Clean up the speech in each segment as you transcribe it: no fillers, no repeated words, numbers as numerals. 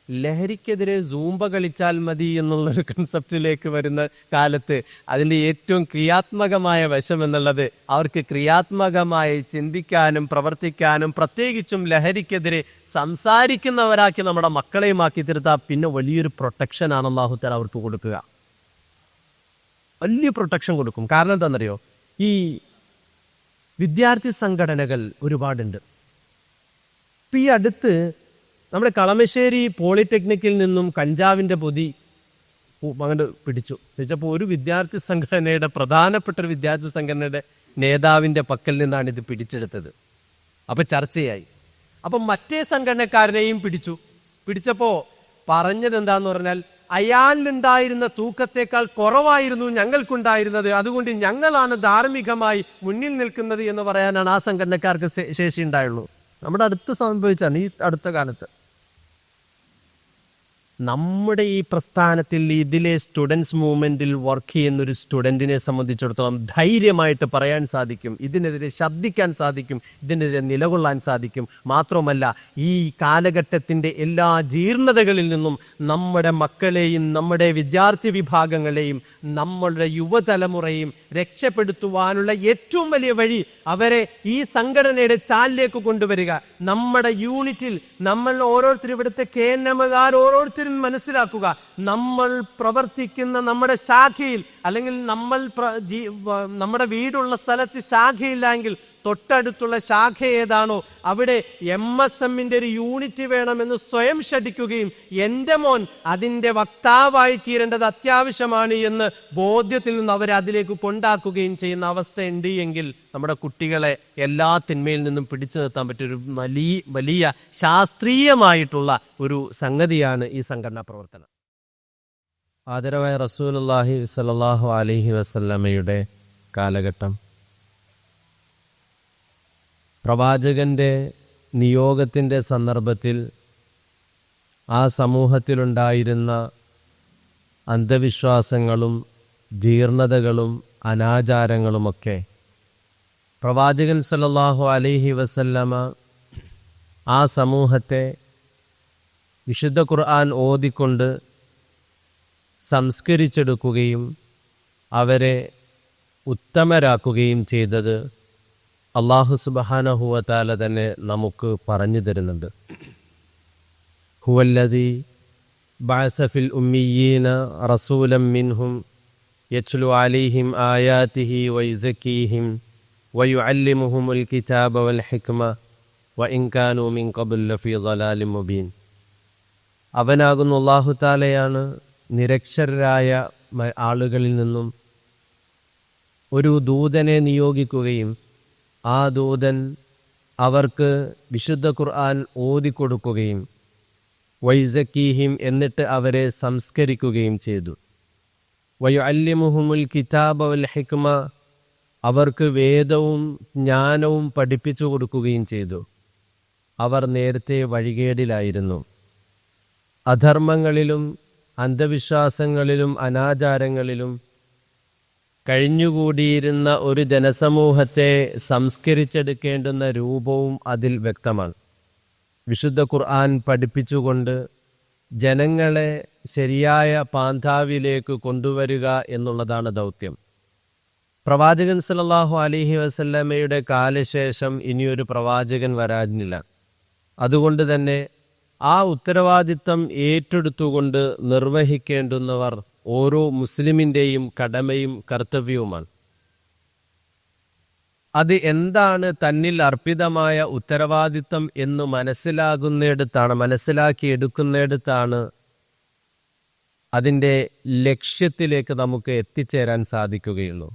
ലഹരിക്കെതിരെ സൂംബ കളിച്ചാൽ മതി എന്നുള്ളൊരു കൺസെപ്റ്റിലേക്ക് വരുന്ന കാലത്ത് അതിൻ്റെ ഏറ്റവും ക്രിയാത്മകമായ വശം എന്നുള്ളത് അവർക്ക് ക്രിയാത്മകമായി ചിന്തിക്കാനും പ്രവർത്തിക്കാനും പ്രത്യേകിച്ചും ലഹരിക്കെതിരെ സംസാരിക്കുന്നവരാക്കി നമ്മുടെ മക്കളെയും ആക്കി തീർത്താൽ പിന്നെ വലിയൊരു പ്രൊട്ടക്ഷനാണ് അല്ലാഹു തആല അവർക്ക് കൊടുക്കുക. വലിയ പ്രൊട്ടക്ഷൻ കൊടുക്കും. കാരണം എന്താണെന്നറിയോ, ഈ വിദ്യാർത്ഥി സംഘടനകൾ ഒരുപാടുണ്ട്. ഇപ്പം ഈ അടുത്ത് നമ്മുടെ കളമശ്ശേരി പോളിടെക്നിക്കിൽ നിന്നും കഞ്ചാവിൻ്റെ പൊതി അങ്ങോട്ട് പിടിച്ചപ്പോൾ ഒരു വിദ്യാർത്ഥി സംഘടനയുടെ പ്രധാനപ്പെട്ട ഒരു വിദ്യാർത്ഥി സംഘടനയുടെ നേതാവിൻ്റെ പക്കൽ നിന്നാണ് ഇത് പിടിച്ചെടുത്തത്. അപ്പം ചർച്ചയായി. അപ്പം മറ്റേ സംഘടനക്കാരനെയും പിടിച്ചപ്പോൾ പറഞ്ഞത് എന്താന്ന് പറഞ്ഞാൽ, അയാളിലുണ്ടായിരുന്ന തൂക്കത്തേക്കാൾ കുറവായിരുന്നു ഞങ്ങൾക്കുണ്ടായിരുന്നത്, അതുകൊണ്ട് ഞങ്ങളാണ് ധാർമ്മികമായി മുന്നിൽ നിൽക്കുന്നത് എന്ന് പറയാനാണ് ആ സംഘടനക്കാർക്ക് ശേഷി ഉണ്ടായുള്ളൂ. നമ്മുടെ അടുത്ത് സംഭവിച്ചാണ് ഈ അടുത്ത കാലത്ത്. നമ്മുടെ ഈ പ്രസ്ഥാനത്തിൽ ഇതിലെ സ്റ്റുഡൻസ് മൂവ്മെന്റിൽ വർക്ക് ചെയ്യുന്നൊരു സ്റ്റുഡൻറ്റിനെ സംബന്ധിച്ചിടത്തോളം ധൈര്യമായിട്ട് പറയാൻ സാധിക്കും, ഇതിനെതിരെ ശബ്ദിക്കാൻ സാധിക്കും, ഇതിനെതിരെ നിലകൊള്ളാൻ സാധിക്കും. മാത്രമല്ല, ഈ കാലഘട്ടത്തിൻ്റെ എല്ലാ ജീർണതകളിൽ നിന്നും നമ്മുടെ മക്കളെയും നമ്മുടെ വിദ്യാർത്ഥി വിഭാഗങ്ങളെയും നമ്മളുടെ യുവതലമുറയും രക്ഷപ്പെടുത്തുവാനുള്ള ഏറ്റവും വലിയ വഴി അവരെ ഈ സംഘടനയുടെ ചാലിലേക്ക് കൊണ്ടുവരിക. നമ്മുടെ യൂണിറ്റിൽ നമ്മൾ ഓരോരുത്തരും, ഇവിടുത്തെ KNM-കാർ ഓരോരുത്തരും മനസ്സിലാക്കുക, നമ്മൾ പ്രവർത്തിക്കുന്ന നമ്മുടെ ശാഖയിൽ അല്ലെങ്കിൽ നമ്മുടെ വീടുള്ള സ്ഥലത്ത് ശാഖയില്ലെങ്കിൽ തൊട്ടടുത്തുള്ള ശാഖ ഏതാണോ അവിടെ MSM-ന്റെ ഒരു യൂണിറ്റ് വേണമെന്ന് സ്വയം ശഠിക്കുകയും എൻ്റെ മോൻ അതിൻ്റെ വക്താവായി തീരേണ്ടത് അത്യാവശ്യമാണ് എന്ന് ബോധ്യത്തിൽ നിന്ന് അവരെ അതിലേക്ക് കൊണ്ടാക്കുകയും ചെയ്യുന്ന അവസ്ഥയുണ്ട് എങ്കിൽ നമ്മുടെ കുട്ടികളെ എല്ലാ തിന്മയിൽ നിന്നും പിടിച്ചു നിർത്താൻ പറ്റിയൊരു വലിയ ശാസ്ത്രീയമായിട്ടുള്ള ഒരു സംഗതിയാണ് ഈ സംഘടനാ പ്രവർത്തനം. ആദരവായ റസൂലുള്ളാഹി സ്വല്ലല്ലാഹു അലൈഹി വസല്ലമയുടെ കാലഘട്ടം, പ്രവാചകന്റെ നിയോഗത്തിൻ്റെ സന്ദർഭത്തിൽ ആ സമൂഹത്തിലുണ്ടായിരുന്ന അന്ധവിശ്വാസങ്ങളും ജീർണതകളും അനാചാരങ്ങളുമൊക്കെ പ്രവാചകൻ സല്ലല്ലാഹു അലൈഹി വസല്ലമ ആ സമൂഹത്തെ വിശുദ്ധ ഖുർആൻ ഓതിക്കൊണ്ട് സംസ്കരിച്ചെടുക്കുകയും അവരെ ഉത്തമരാക്കുകയും ചെയ്തത് അല്ലാഹു സുബ്ഹാനഹു വ തആല തന്നെ നമുക്ക് പറഞ്ഞു തരുന്നുണ്ട്. ഹുവല്ലദീ ബഅസ ഫിൽ ഉമ്മിയ്യീന റസൂലൻ മിൻഹും യത്ലു അലൈഹിം ആയാതിഹി വയുസക്കീഹിം വയുഅല്ലിമുഹുമുൽ കിതാബ വൽ ഹിക്മ വഇൻ കാനൂ മിൻ ഖബ്ൽ ലഫീ ളലാലിൻ മുബീൻ. അവനാകുന്നു അല്ലാഹു തആലയാണ് നിരക്ഷരരായ ആളുകളിൽ നിന്നും ഒരു ദൂതനെ നിയോഗിക്കുകയും ആ ദൂതൻ അവർക്ക് വിശുദ്ധ ഖുർആൻ ഓതിക്കൊടുക്കുകയും വയുസക്കീഹിം എന്നിട്ട് അവരെ സംസ്കരിക്കുകയും ചെയ്തു. വയുഅല്ലിമുഹുമുൽ കിതാബ വൽ ഹിക്മ അവർക്ക് വേദവും ജ്ഞാനവും പഠിപ്പിച്ചു കൊടുക്കുകയും ചെയ്തു. അവർ നേരത്തെ വഴികേടിലായിരുന്നു. അധർമ്മങ്ങളിലും അന്ധവിശ്വാസങ്ങളിലും അനാചാരങ്ങളിലും കഴിഞ്ഞുകൂടിയിരുന്ന ഒരു ജനസമൂഹത്തെ സംസ്കരിച്ചെടുക്കേണ്ടുന്ന രൂപവും അതിൽ വ്യക്തമാണ്. വിശുദ്ധ ഖുർആൻ പഠിപ്പിച്ചുകൊണ്ട് ജനങ്ങളെ ശരിയായ പാന്താവിലേക്ക് കൊണ്ടുവരിക എന്നുള്ളതാണ് ദൗത്യം. പ്രവാചകൻ സല്ലല്ലാഹു അലൈഹി വസല്ലമയുടെ കാലശേഷം ഇനിയൊരു പ്രവാചകൻ വരാനില്ല. അതുകൊണ്ട് തന്നെ ആ ഉത്തരവാദിത്തം ഏറ്റെടുത്തുകൊണ്ട് നിർവഹിക്കേണ്ടുന്നവർ ഓരോ മുസ്ലിമിൻ്റെയും കടമയും കർത്തവ്യവുമാണ്. അത് എന്താണ് തന്നിൽ അർപ്പിതമായ ഉത്തരവാദിത്തം എന്ന് മനസ്സിലാക്കിയെടുക്കുന്നിടത്താണ് അതിൻ്റെ ലക്ഷ്യത്തിലേക്ക് നമുക്ക് എത്തിച്ചേരാൻ സാധിക്കുകയുള്ളൂ.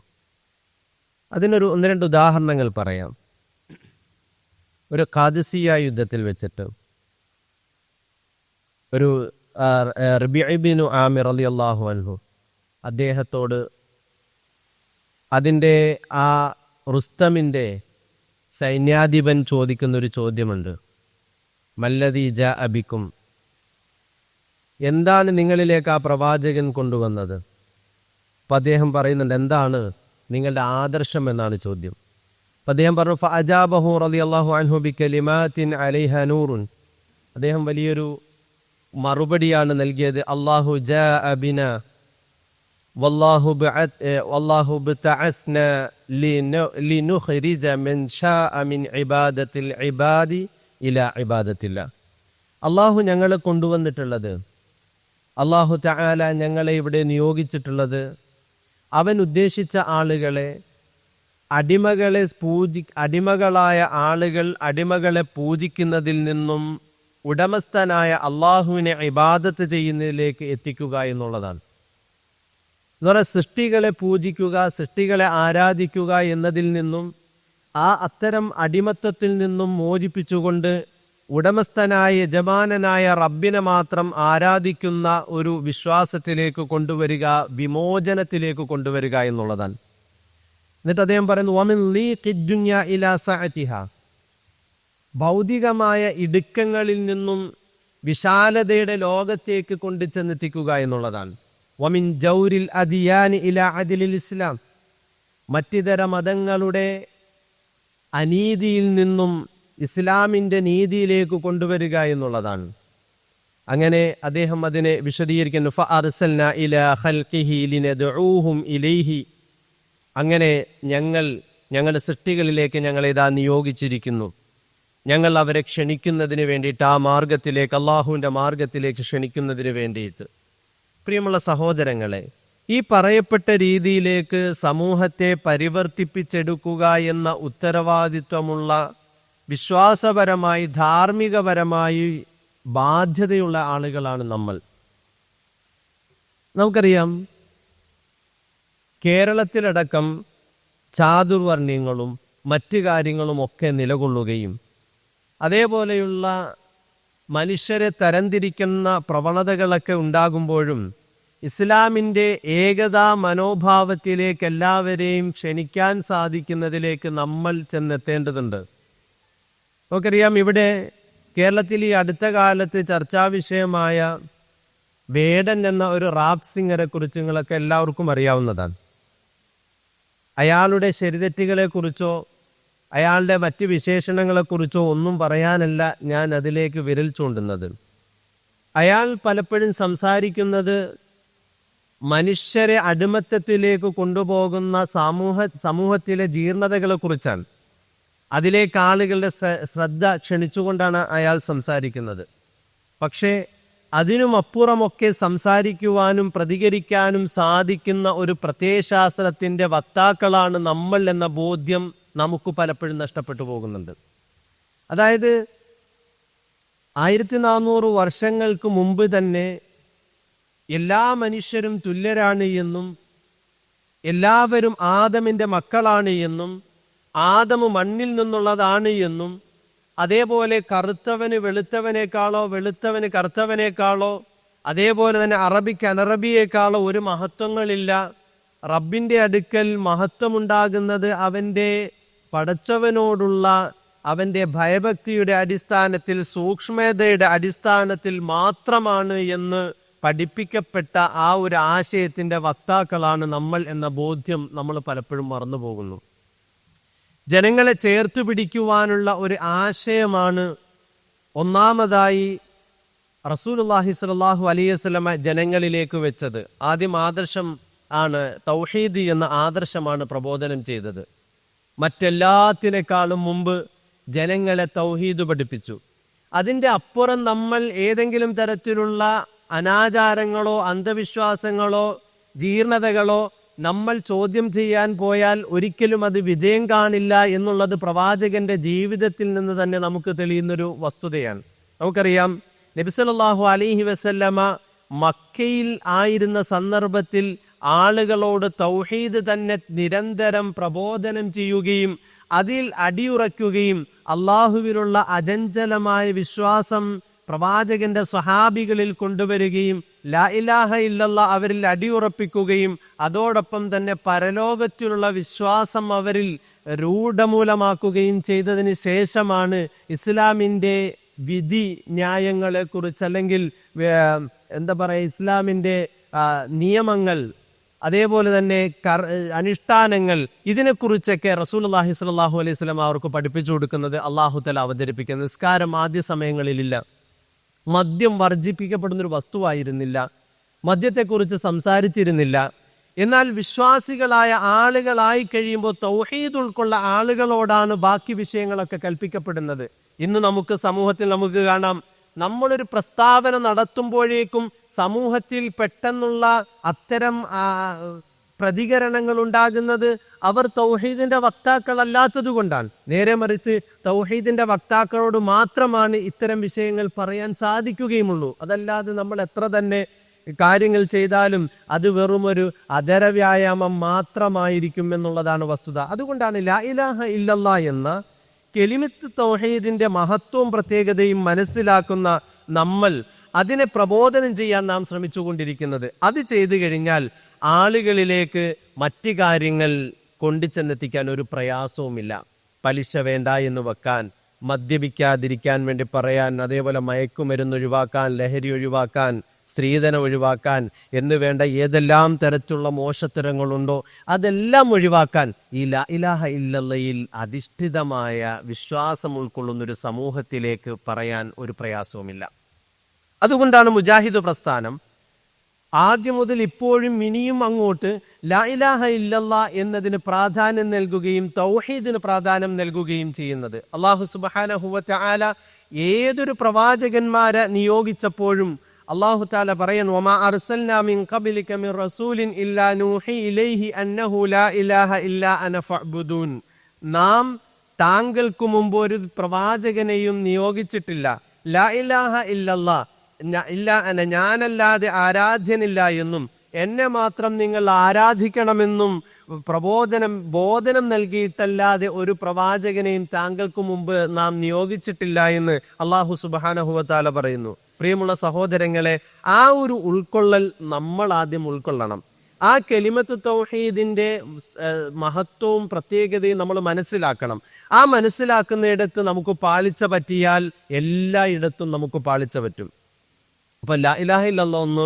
അതിനൊരു 1-2 ഉദാഹരണങ്ങൾ പറയാം. ഒരു ഖാദിസിയ യുദ്ധത്തിൽ വെച്ചിട്ട് ഒരു റബീഅ ഇബ്നു ആമിർ റളിയല്ലാഹു അൻഹു അദ്ദേഹത്തോട് അതിൻ്റെ ആ റുസ്തമിൻ്റെ സൈന്യാധിപൻ ചോദിക്കുന്നൊരു ചോദ്യമുണ്ട്. മല്ലദീ ജാഅ ബിക്കും, എന്താണ് നിങ്ങളിലേക്ക് ആ പ്രവാചകൻ കൊണ്ടുവന്നത്? അപ്പം അദ്ദേഹം പറയുന്നുണ്ട്, എന്താണ് നിങ്ങളുടെ ആദർശം എന്നാണ് ചോദ്യം. അപ്പം അദ്ദേഹം പറഞ്ഞു, ഫഅജാബഹു റളിയല്ലാഹു അൻഹു ബികലിമാത്തിൻ അലൈഹ നൂറുൻ. അദ്ദേഹം വലിയൊരു മറുപടിയാണ് നൽകിയത്. അല്ലാഹു ജാഅ ബിനാ വല്ലാഹു ബതഅസ്നാ ലിനുഖ്രിജ മൻ ശാഅ മിൻ ഇബാദത്തിൽ ഇബാദി ഇലാ ഇബാദത്തില്ലാ. അല്ലാഹു ഞങ്ങളെ കൊണ്ടുവന്നിട്ടുള്ളത്, അല്ലാഹു തആല ഞങ്ങളെ ഇവിടെ നിയോഗിച്ചിട്ടുള്ളത്, അവൻ ഉദ്ദേശിച്ച ആളുകളെ, അടിമകളായ ആളുകൾ അടിമകളെ പൂജിക്കുന്നതിൽ നിന്നും ഉടമസ്ഥനായ അള്ളാഹുവിനെ ഇബാദത്ത് ചെയ്യുന്നതിലേക്ക് എത്തിക്കുക എന്നുള്ളതാണ്. എന്ന് പറഞ്ഞാൽ സൃഷ്ടികളെ പൂജിക്കുക, സൃഷ്ടികളെ ആരാധിക്കുക എന്നതിൽ നിന്നും അത്തരം അടിമത്തത്തിൽ നിന്നും മോചിപ്പിച്ചുകൊണ്ട് ഉടമസ്ഥനായ യജമാനനായ റബ്ബിനെ മാത്രം ആരാധിക്കുന്ന ഒരു വിശ്വാസത്തിലേക്ക് കൊണ്ടുവരിക, വിമോചനത്തിലേക്ക് കൊണ്ടുവരിക എന്നുള്ളതാണ്. എന്നിട്ട് അദ്ദേഹം പറയുന്നു, വമിൻ ലീഖിദ് ദുനിയ ഇലാ സഅതിഹാ, ഭൗതികമായ ഇടുക്കങ്ങളിൽ നിന്നും വിശാലതയുടെ ലോകത്തേക്ക് കൊണ്ടുചെന്നെത്തിക്കുക എന്നുള്ളതാണ്. വമിൻ ജൗരിൽ അദിയാനി ഇലാ അദിലിൽ ഇസ്ലാം, മറ്റിതര മതങ്ങളുടെ അനീതിയിൽ നിന്നും ഇസ്ലാമിൻ്റെ നീതിയിലേക്ക് കൊണ്ടുവരിക എന്നുള്ളതാണ്. അങ്ങനെ അദ്ദേഹം അതിനെ വിശദീകരിക്കുന്നു. ഫഅർസൽനാ ഇലാ ഖൽഖിഹി ലിനദ്ഊഹും ഇലൈഹി, അങ്ങനെ ഞങ്ങളുടെ സൃഷ്ടികളിലേക്ക് ഞങ്ങൾ ഇതാ നിയോഗിച്ചിരിക്കുന്നു. ഞങ്ങൾ അവരെ ക്ഷണിക്കുന്നതിന് വേണ്ടിയിട്ട്, ആ മാർഗത്തിലേക്ക്, അള്ളാഹുവിൻ്റെ മാർഗത്തിലേക്ക് ക്ഷണിക്കുന്നതിന് വേണ്ടിയിട്ട്. പ്രിയമുള്ള സഹോദരങ്ങളെ, ഈ പറയപ്പെട്ട രീതിയിലേക്ക് സമൂഹത്തെ പരിവർത്തിപ്പിച്ചെടുക്കുക എന്ന ഉത്തരവാദിത്വമുള്ള, വിശ്വാസപരമായി ധാർമ്മികപരമായി ബാധ്യതയുള്ള ആളുകളാണ് നമ്മൾ. നമുക്കറിയാം, കേരളത്തിലടക്കം ചാതുർവർണ്ണ്യങ്ങളും മറ്റു കാര്യങ്ങളുമൊക്കെ നിലകൊള്ളുകയും അതേപോലെയുള്ള മനുഷ്യരെ തരംതിരിക്കുന്ന പ്രവണതകളൊക്കെ ഉണ്ടാകുമ്പോഴും ഇസ്ലാമിൻ്റെ ഏകതാ മനോഭാവത്തിലേക്ക് എല്ലാവരെയും ക്ഷണിക്കാൻ സാധിക്കുന്നതിലേക്ക് നമ്മൾ ചെന്നെത്തേണ്ടതുണ്ട്. നമുക്കറിയാം, ഇവിടെ കേരളത്തിൽ ഈ അടുത്ത കാലത്ത് ചർച്ചാ വിഷയമായ വേടൻ എന്ന ഒരു റാപ്പ് സിംഗറെ കുറിച്ച് നിങ്ങളൊക്കെ എല്ലാവർക്കും അറിയാവുന്നതാണ്. അയാളുടെ ശരിതെറ്റുകളെക്കുറിച്ചോ അയാളുടെ മറ്റ് വിശേഷണങ്ങളെക്കുറിച്ചോ ഒന്നും പറയാനല്ല ഞാൻ അതിലേക്ക് വിരൽ ചൂണ്ടുന്നത്. അയാൾ പലപ്പോഴും സംസാരിക്കുന്നത് മനുഷ്യരെ അടിമത്തത്തിലേക്ക് കൊണ്ടുപോകുന്ന സമൂഹത്തിലെ ജീർണതകളെക്കുറിച്ചാണ്. അതിലേക്ക് ആളുകളുടെ ശ്രദ്ധ ക്ഷണിച്ചുകൊണ്ടാണ് അയാൾ സംസാരിക്കുന്നത്. പക്ഷേ അതിനുമപ്പുറമൊക്കെ സംസാരിക്കുവാനും പ്രതികരിക്കാനും സാധിക്കുന്ന ഒരു പ്രത്യയശാസ്ത്രത്തിൻ്റെ വക്താക്കളാണ് നമ്മൾ എന്ന ബോധ്യം നമുക്ക് പലപ്പോഴും നഷ്ടപ്പെട്ടു പോകുന്നുണ്ട്. അതായത് 1400 വർഷങ്ങൾക്ക് മുമ്പ് തന്നെ എല്ലാ മനുഷ്യരും തുല്യരാണ് എന്നും എല്ലാവരും ആദമിൻ്റെ മക്കളാണ് എന്നും ആദമ് മണ്ണിൽ നിന്നുള്ളതാണ് എന്നും അതേപോലെ കറുത്തവന് വെളുത്തവനേക്കാളോ വെളുത്തവന് കറുത്തവനേക്കാളോ അതേപോലെ തന്നെ അറബിക്ക് അനറബിയേക്കാളോ ഒരു മഹത്വങ്ങളില്ല. റബ്ബിൻ്റെ അടുക്കൽ മഹത്വമുണ്ടാകുന്നത് അവൻ്റെ പടച്ചവനോടുള്ള അവൻ്റെ ഭയഭക്തിയുടെ അടിസ്ഥാനത്തിൽ, സൂക്ഷ്മതയുടെ അടിസ്ഥാനത്തിൽ മാത്രമാണ് എന്ന് പഠിപ്പിക്കപ്പെട്ട ആ ഒരു ആശയത്തിൻ്റെ വക്താക്കളാണ് നമ്മൾ എന്ന ബോധ്യം നമ്മൾ പലപ്പോഴും മറന്നു പോകുന്നു. ജനങ്ങളെ ചേർത്തു പിടിക്കുവാനുള്ള ഒരു ആശയമാണ് ഒന്നാമതായി റസൂലുള്ളാഹി സ്വല്ലല്ലാഹു അലൈഹി വസല്ലമ ജനങ്ങളിലേക്ക് വെച്ചത്. ആദ്യം ആദർശം ആണ് തൗഹീദ് എന്ന ആദർശമാണ് പ്രബോധനം ചെയ്തത്. മറ്റെല്ലാത്തിനേക്കാളും മുമ്പ് ജനങ്ങളെ തൗഹീദ് പഠിപ്പിച്ചു. അതിൻ്റെ അപ്പുറം നമ്മൾ ഏതെങ്കിലും തരത്തിലുള്ള അനാചാരങ്ങളോ അന്ധവിശ്വാസങ്ങളോ ജീർണതകളോ നമ്മൾ ചോദ്യം ചെയ്യാൻ പോയാൽ ഒരിക്കലും അത് വിജയം കാണില്ല എന്നുള്ളത് പ്രവാചകന്റെ ജീവിതത്തിൽ നിന്ന് തന്നെ നമുക്ക് തെളിയുന്നൊരു വസ്തുതയാണ്. നമുക്കറിയാം, നബി സല്ലല്ലാഹു അലൈഹി വസല്ലമ മക്കയിൽ ആയിരുന്ന സന്ദർഭത്തിൽ ആളുകളോട് തൗഹീദ് തന്നെ നിരന്തരം പ്രബോധനം ചെയ്യുകയും അതിൽ അടിയുറയ്ക്കുകയും അള്ളാഹുവിലുള്ള അചഞ്ചലമായ വിശ്വാസം പ്രവാചകന്റെ സ്വഹാബികളിൽ കൊണ്ടുവരികയും ലാ ഇലാഹ ഇല്ലല്ലാഹ് അവരിൽ അടിയുറപ്പിക്കുകയും അതോടൊപ്പം തന്നെ പരലോകത്തിലുള്ള വിശ്വാസം അവരിൽ രൂഢമൂലമാക്കുകയും ചെയ്തതിന് ശേഷമാണ് ഇസ്ലാമിൻ്റെ വിധി ന്യായങ്ങളെക്കുറിച്ച് അല്ലെങ്കിൽ എന്താ പറയുക ഇസ്ലാമിൻ്റെ നിയമങ്ങൾ അതേപോലെ തന്നെ അനുഷ്ഠാനങ്ങൾ ഇതിനെക്കുറിച്ചൊക്കെ റസൂലുള്ളാഹി സ്വല്ലല്ലാഹു അലൈഹി വസല്ലം അവർക്ക് പഠിപ്പിച്ചു കൊടുക്കുന്നത് അല്ലാഹു തആല അവതരിപ്പിക്കുന്നത്. നിസ്കാരം ആദ്യ സമയങ്ങളിലില്ല. മദ്യം വർജിപ്പിക്കപ്പെടുന്നൊരു വസ്തുവായിരുന്നില്ല. മദ്യത്തെക്കുറിച്ച് സംസാരിച്ചിരുന്നില്ല. എന്നാൽ വിശ്വാസികളായ ആളുകളായി കഴിയുമ്പോൾ തൗഹീദ് ഉൾക്കൊള്ള ആളുകളോടാണ് ബാക്കി വിഷയങ്ങളൊക്കെ കൽപ്പിക്കപ്പെടുന്നത്. ഇന്ന് നമുക്ക് സമൂഹത്തിൽ നമുക്ക് കാണാം, നമ്മളൊരു പ്രസ്താവന നടത്തുമ്പോഴേക്കും സമൂഹത്തിൽ പെട്ടെന്നുള്ള അത്തരം പ്രതികരണങ്ങൾ ഉണ്ടാകുന്നത് അവർ തൗഹീദിന്റെ വക്താക്കളല്ലാത്തത് കൊണ്ടാണ്. നേരെ മറിച്ച് തൗഹീദിന്റെ വക്താക്കളോട് മാത്രമാണ് ഇത്തരം വിഷയങ്ങൾ പറയാൻ സാധിക്കുകയുമുള്ളൂ. അതല്ലാതെ നമ്മൾ എത്ര തന്നെ കാര്യങ്ങൾ ചെയ്താലും അത് വെറുമൊരു അധര വ്യായാമം മാത്രമായിരിക്കും എന്നുള്ളതാണ് വസ്തുത. അതുകൊണ്ടാണ് ലാ ഇലാഹ ഇല്ലല്ലാ എന്ന കെലിമത്ത് തൗഹീദിന്റെ മഹത്വവും പ്രത്യേകതയും മനസ്സിലാക്കുന്ന നമ്മൾ അതിനെ പ്രബോധനം ചെയ്യാൻ നാം ശ്രമിച്ചുകൊണ്ടിരിക്കുന്നത്. അത് ചെയ്തു കഴിഞ്ഞാൽ ആളുകളിലേക്ക് മറ്റു കാര്യങ്ങൾ കൊണ്ടുചെന്നെത്തിക്കാൻ ഒരു പ്രയാസവുമില്ല. പലിശ വേണ്ട എന്ന് വെക്കാൻ, മദ്യപിക്കാതിരിക്കാൻ വേണ്ടി പറയാൻ, അതേപോലെ മയക്കുമരുന്ന് ഒഴിവാക്കാൻ, ലഹരി ഒഴിവാക്കാൻ, സ്ത്രീധനം ഒഴിവാക്കാൻ എന്ന് വേണ്ട ഏതെല്ലാം തരത്തിലുള്ള മോശത്തരങ്ങളുണ്ടോ അതെല്ലാം ഒഴിവാക്കാൻ ഈ ലാ ഇലാഹ ഇല്ലല്ലയിൽ അധിഷ്ഠിതമായ വിശ്വാസം ഉൾക്കൊള്ളുന്നൊരു സമൂഹത്തിലേക്ക് പറയാൻ ഒരു പ്രയാസവുമില്ല. അതുകൊണ്ടാണ് മുജാഹിദ് പ്രസ്ഥാനം ആദ്യം മുതൽ ഇപ്പോഴും ഇനിയും അങ്ങോട്ട് ലാ ഇലാഹ ഇല്ലല്ലാ എന്നതിന് പ്രാധാന്യം നൽകുകയും തൗഹീദിന് പ്രാധാന്യം നൽകുകയും ചെയ്യുന്നത്. അല്ലാഹു സുബ്ഹാനഹു വ തആല ഏതൊരു പ്രവാചകന്മാരെ നിയോഗിച്ചപ്പോഴും അല്ലാഹു തആല പറയുന്നു, വമാ അർസൽനാ മിൻ ഖബ്ലിക മിൻ റസൂലിൻ ഇല്ലാ നൂഹി ഇലൈഹി അന്നഹു ലാ ഇലാഹ ഇല്ലാ അന ഫഅ്ബുദൂൻ. നാം താങ്കൾക്ക് മുമ്പ് ഒരു പ്രവാചകനെയും നിയോഗിച്ചിട്ടില്ല. ലാ ഇലാഹ ഇല്ലല്ലാ, ഞാനല്ലാതെ ആരാധ്യനില്ല എന്നും എന്നെ മാത്രം നിങ്ങൾ ആരാധിക്കണമെന്നും ബോധനം നൽകിയിട്ടല്ലാതെ ഒരു പ്രവാചകനെയും താങ്കൾക്ക് മുമ്പ് നാം നിയോഗിച്ചിട്ടില്ല എന്ന് അല്ലാഹു സുബ്ഹാനഹു വ തആല പറയുന്നു. പ്രിയമുള്ള സഹോദരങ്ങളെ, ആ ഒരു ഉൾക്കൊള്ളൽ നമ്മൾ ആദ്യം ഉൾക്കൊള്ളണം. ആ കലിമത്ത് തൗഹീദിന്റെ മഹത്വവും പ്രത്യേകതയും നമ്മൾ മനസ്സിലാക്കണം. ആ മനസ്സിലാക്കുന്നിടത്ത് നമുക്ക് പാളിച്ച പറ്റിയാൽ എല്ലായിടത്തും നമുക്ക് പാളിച്ച പറ്റും. അപ്പൊ ലാ ഇലാഹ ഇല്ലല്ലാ ഒന്ന്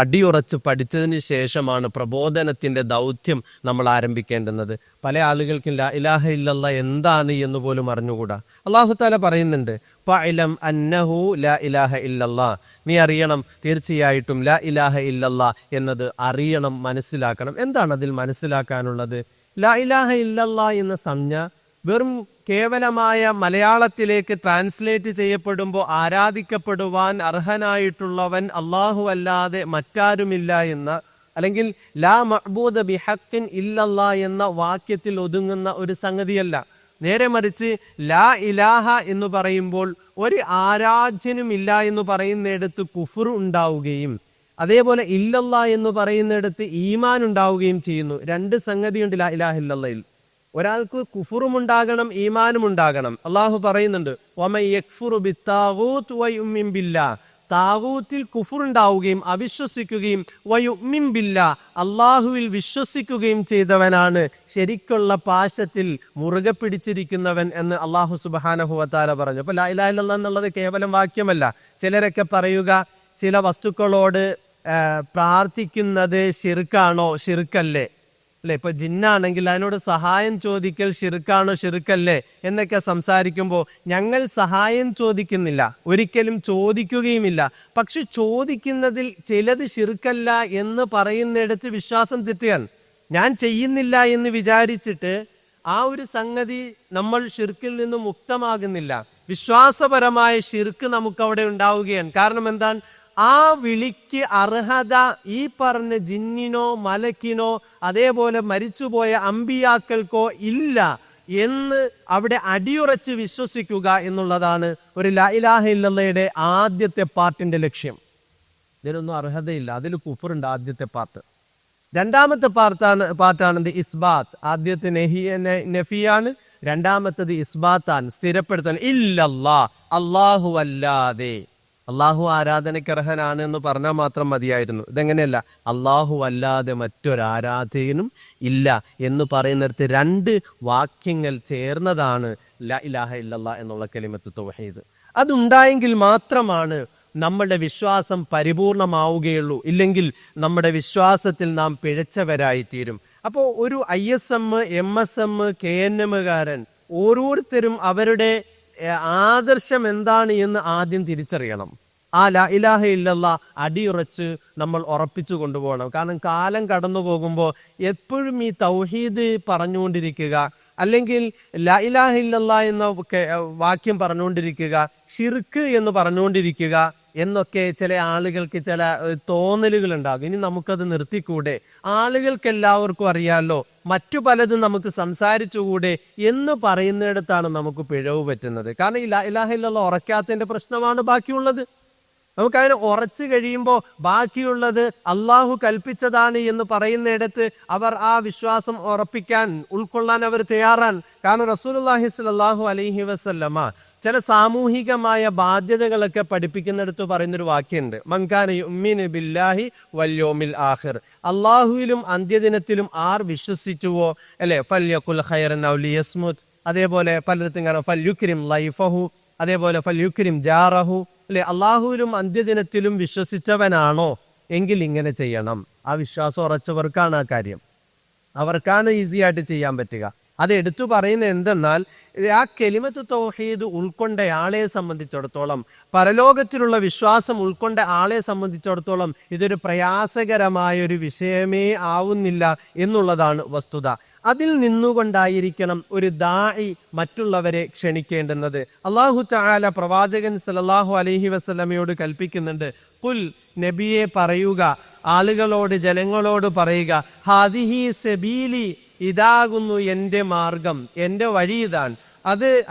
അടിയുറച്ച് പഠിച്ചതിന് ശേഷമാണ് പ്രബോധനത്തിന്റെ ദൗത്യം നമ്മൾ ആരംഭിക്കേണ്ടുന്നത്. പല ആളുകൾക്കും ലാ ഇലാഹ ഇല്ലല്ലാ എന്താണ് എന്ന് പോലും അറിഞ്ഞുകൂടാ. അല്ലാഹു തആല പറയുന്നുണ്ട്, ഫഅലം അന്നഹു ലാ ഇലാഹ ഇല്ലല്ലാ, നീ അറിയണം, തീർച്ചയായിട്ടും ലാ ഇലാഹ ഇല്ലല്ലാ എന്നത് അറിയണം, മനസ്സിലാക്കണം. എന്താണ് അതിൽ മനസ്സിലാക്കാനുള്ളത്? ലാ ഇലാഹ ഇല്ലല്ലാ എന്ന സംജ്ഞ വെറും കേവലമായ മലയാളത്തിലേക്ക് ട്രാൻസ്ലേറ്റ് ചെയ്യപ്പെടുമ്പോൾ ആരാധിക്കപ്പെടുവാൻ അർഹനായിട്ടുള്ളവൻ അല്ലാഹു അല്ലാതെ മറ്റാരുമില്ല എന്ന, അല്ലെങ്കിൽ ലാ മഅ്ബൂദ ബിഹഖിൻ ഇല്ലല്ലാ എന്ന വാക്യത്തിൽ ഒതുങ്ങുന്ന ഒരു സംഗതിയല്ല. നേരെ മറിച്ച് ലാ ഇലാഹ എന്ന് പറയുമ്പോൾ ഒരു ആരാധ്യനുമില്ല എന്ന് പറയുന്നിടത്ത് കുഫ്ർ ഉണ്ടാവുകയും അതേപോലെ ഇല്ലല്ലാ എന്ന് പറയുന്നിടത്ത് ഈമാൻ ഉണ്ടാവുകയും ചെയ്യുന്നു. രണ്ട് സംഗതിയുണ്ട് ലാ ഇലാഹ ഇല്ലല്ലയിൽ. ഒരാൾക്ക് കുഫറും ഉണ്ടാകണം, ഈമാനും ഉണ്ടാകണം. അള്ളാഹു പറയുന്നുണ്ട്, വമൻ യക്ഫുറു ബിത്താഗൂത്ത് വയുമിൻ ബില്ലാഹ്, താഗൂത്തിൽ കുഫർ ഉണ്ടാവുകയും അവിശ്വസിക്കുകയും വയുമിൻ ബില്ലാഹ്, അള്ളാഹുവിൽ വിശ്വസിക്കുകയും ചെയ്തവനാണ് ശരിക്കുള്ള പാശത്തിൽ മുറുകെ പിടിച്ചിരിക്കുന്നവൻ എന്ന് അള്ളാഹു സുബ്ഹാനഹു വ തആല പറഞ്ഞു. അപ്പൊ ലാ ഇലാഹ ഇല്ലല്ലാഹ് എന്നുള്ളത് കേവലം വാക്യമല്ല. ചിലരൊക്കെ പറയുക, ചില വസ്തുക്കളോട് പ്രാർത്ഥിക്കുന്നത് ശിർക്കാണോ, ശിർക്കല്ലേ അല്ലെ? ഇപ്പൊ ജിന്നാണെങ്കിൽ അതിനോട് സഹായം ചോദിക്കൽ ശിർക്കാണോ, ശിർക്കല്ലേ എന്നൊക്കെ സംസാരിക്കുമ്പോൾ ഞങ്ങൾ സഹായം ചോദിക്കുന്നില്ല, ഒരിക്കലും ചോദിക്കുകയുമില്ല. പക്ഷെ ചോദിക്കുന്നതിൽ ചിലത് ശിർക്കല്ല എന്ന് പറയുന്നിടത്ത് വിശ്വാസം തെറ്റുകയാണ്. ഞാൻ ചെയ്യുന്നില്ല എന്ന് വിചാരിച്ചിട്ട് ആ ഒരു സംഗതി നമ്മൾ ഷിർക്കിൽ നിന്ന് മുക്തമാകുന്നില്ല. വിശ്വാസപരമായ ഷിർക്ക് നമുക്ക് അവിടെ ഉണ്ടാവുകയാണ്. കാരണം എന്താണ്? ആ വിളിക്ക് അർഹത ഈ പറഞ്ഞ ജിന്നിനോ മലക്കിനോ അതേപോലെ മരിച്ചുപോയ അമ്പിയാക്കൾക്കോ ഇല്ല എന്ന് അവിടെ അടിയുറച്ച് വിശ്വസിക്കുക എന്നുള്ളതാണ് ഒരു ലാ ഇലാഹ ഇല്ലല്ലയുടെ ആദ്യത്തെ പാർട്ടിന്റെ ലക്ഷ്യം. ഇതിനൊന്നും അർഹതയില്ല, അതിൽ കുഫറുണ്ട് ആദ്യത്തെ പാർട്ട്. രണ്ടാമത്തെ പാർട്ടാണ് ഇസ്ബാത്ത്. ആദ്യത്തെ നഫിയാണ്, രണ്ടാമത്തത് ഇസ്ബാത്താണ്, സ്ഥിരപ്പെടുത്താൻ. ഇല്ലല്ലാ, അല്ലാഹു അല്ലാതെ. അള്ളാഹു ആരാധനയ്ക്ക് അർഹനാണ് എന്ന് പറഞ്ഞാൽ മാത്രം മതിയായിരുന്നു. ഇതെങ്ങനെയല്ല, അള്ളാഹു അല്ലാതെ മറ്റൊരാരാധകനും ഇല്ല എന്ന് പറയുന്നിടത്ത് രണ്ട് വാക്യങ്ങൾ ചേർന്നതാണ് ലാ ഇലാഹ ഇല്ലല്ലാ എന്നുള്ള കലിമത്ത് തൗഹീദ്. അതുണ്ടായെങ്കിൽ മാത്രമാണ് നമ്മുടെ വിശ്വാസം പരിപൂർണമാവുകയുള്ളൂ. ഇല്ലെങ്കിൽ നമ്മുടെ വിശ്വാസത്തിൽ നാം പിഴച്ചവരായിത്തീരും. അപ്പോൾ ഒരു ISM, MSM, KNM ഓരോരുത്തരും അവരുടെ ആദർശം എന്താണ് എന്ന് ആദ്യം തിരിച്ചറിയണം. ആ ലാ ഇലാഹ ഇല്ലല്ലാ അടിയുറച്ച് നമ്മൾ ഉറപ്പിച്ചു കൊണ്ടുപോകണം. കാരണം കാലം കടന്നു പോകുമ്പോൾ എപ്പോഴും ഈ തൗഹീദ് പറഞ്ഞുകൊണ്ടിരിക്കുക, അല്ലെങ്കിൽ ലാ ഇലാഹ ഇല്ലല്ലാ എന്ന വാക്യം പറഞ്ഞുകൊണ്ടിരിക്കുക, ഷിർക്ക് എന്ന് പറഞ്ഞുകൊണ്ടിരിക്കുക എന്നൊക്കെ ചില ആളുകൾക്ക് ചില തോന്നലുകൾ ഉണ്ടാകും. ഇനി നമുക്കത് നിർത്തിക്കൂടെ, ആളുകൾക്ക് എല്ലാവർക്കും അറിയാമല്ലോ, മറ്റു പലതും നമുക്ക് സംസാരിച്ചുകൂടെ എന്ന് പറയുന്നിടത്താണ് നമുക്ക് പിഴവ് പറ്റുന്നത്. കാരണം ഈ ലാ ഇലാഹ ഇല്ലല്ലാ ഉറക്കാത്തതിന്റെ പ്രശ്നമാണ് ബാക്കിയുള്ളത്. നമുക്കതിനെ ഉറച്ചു കഴിയുമ്പോൾ ബാക്കിയുള്ളത് അള്ളാഹു കൽപ്പിച്ചതാണ് എന്ന് പറയുന്നിടത്ത് അവർ ആ വിശ്വാസം ഉറപ്പിക്കാൻ, ഉൾക്കൊള്ളാൻ അവർ തയ്യാറാണ്. കാരണം റസൂലുള്ളാഹി സ്വല്ലല്ലാഹു അലൈഹി വസല്ലമ ചില സാമൂഹികമായ ബാധ്യതകളൊക്കെ പഠിപ്പിക്കുന്നിടത്ത് പറയുന്നൊരു വാക്യമുണ്ട്, മൻകാന യുഅ്മിനു ബില്ലാഹി വൽ യൗമിൽ ആഖിർ. അള്ളാഹുവിലും അന്ത്യദിനത്തിലും ആർ വിശ്വസിച്ചുവോ അല്ലെ, ഫൽയഖുൽ ഖൈറൻ ഔ ലിയസ്മുത്. അതേപോലെ പലയിടത്തും കാണാം ഫൽയുക്രിം ലൈഫഹു, അതേപോലെ ഫൽയുക്രിം ജാറഹു അല്ലെ. അള്ളാഹുവിലും അന്ത്യദിനത്തിലും വിശ്വസിച്ചവനാണോ എങ്കിൽ ഇങ്ങനെ ചെയ്യണം. ആ വിശ്വാസം ഉറച്ചവർക്കാണ് ആ കാര്യം, അവർക്കാണ് ഈസി ആയിട്ട് ചെയ്യാൻ പറ്റുക. അത് എടുത്തു പറയുന്നത് എന്തെന്നാൽ, ആ കെലിമത്ത് തൗഹീദ് ഉൾക്കൊണ്ട ആളെ സംബന്ധിച്ചിടത്തോളം, പരലോകത്തിലുള്ള വിശ്വാസം ഉൾക്കൊണ്ട ആളെ സംബന്ധിച്ചിടത്തോളം ഇതൊരു പ്രയാസകരമായ ഒരു വിഷയമേ ആവുന്നില്ല എന്നുള്ളതാണ് വസ്തുത. അതിൽ നിന്നുകൊണ്ടായിരിക്കണം ഒരു ദാഇ മറ്റുള്ളവരെ ക്ഷണിക്കേണ്ടുന്നത്. അല്ലാഹു തആല പ്രവാചകൻ സല്ലല്ലാഹു അലൈഹി വസല്ലമയോട് കൽപ്പിക്കുന്നുണ്ട്, ഖുൽ, നബിയെ പറയുക, ആളുകളോട്, ജനങ്ങളോട് പറയുക, ഹാദിഹി സബീലി, ഇതാകുന്നു എൻ്റെ മാർഗം, എൻ്റെ വഴി ഇതാണ്,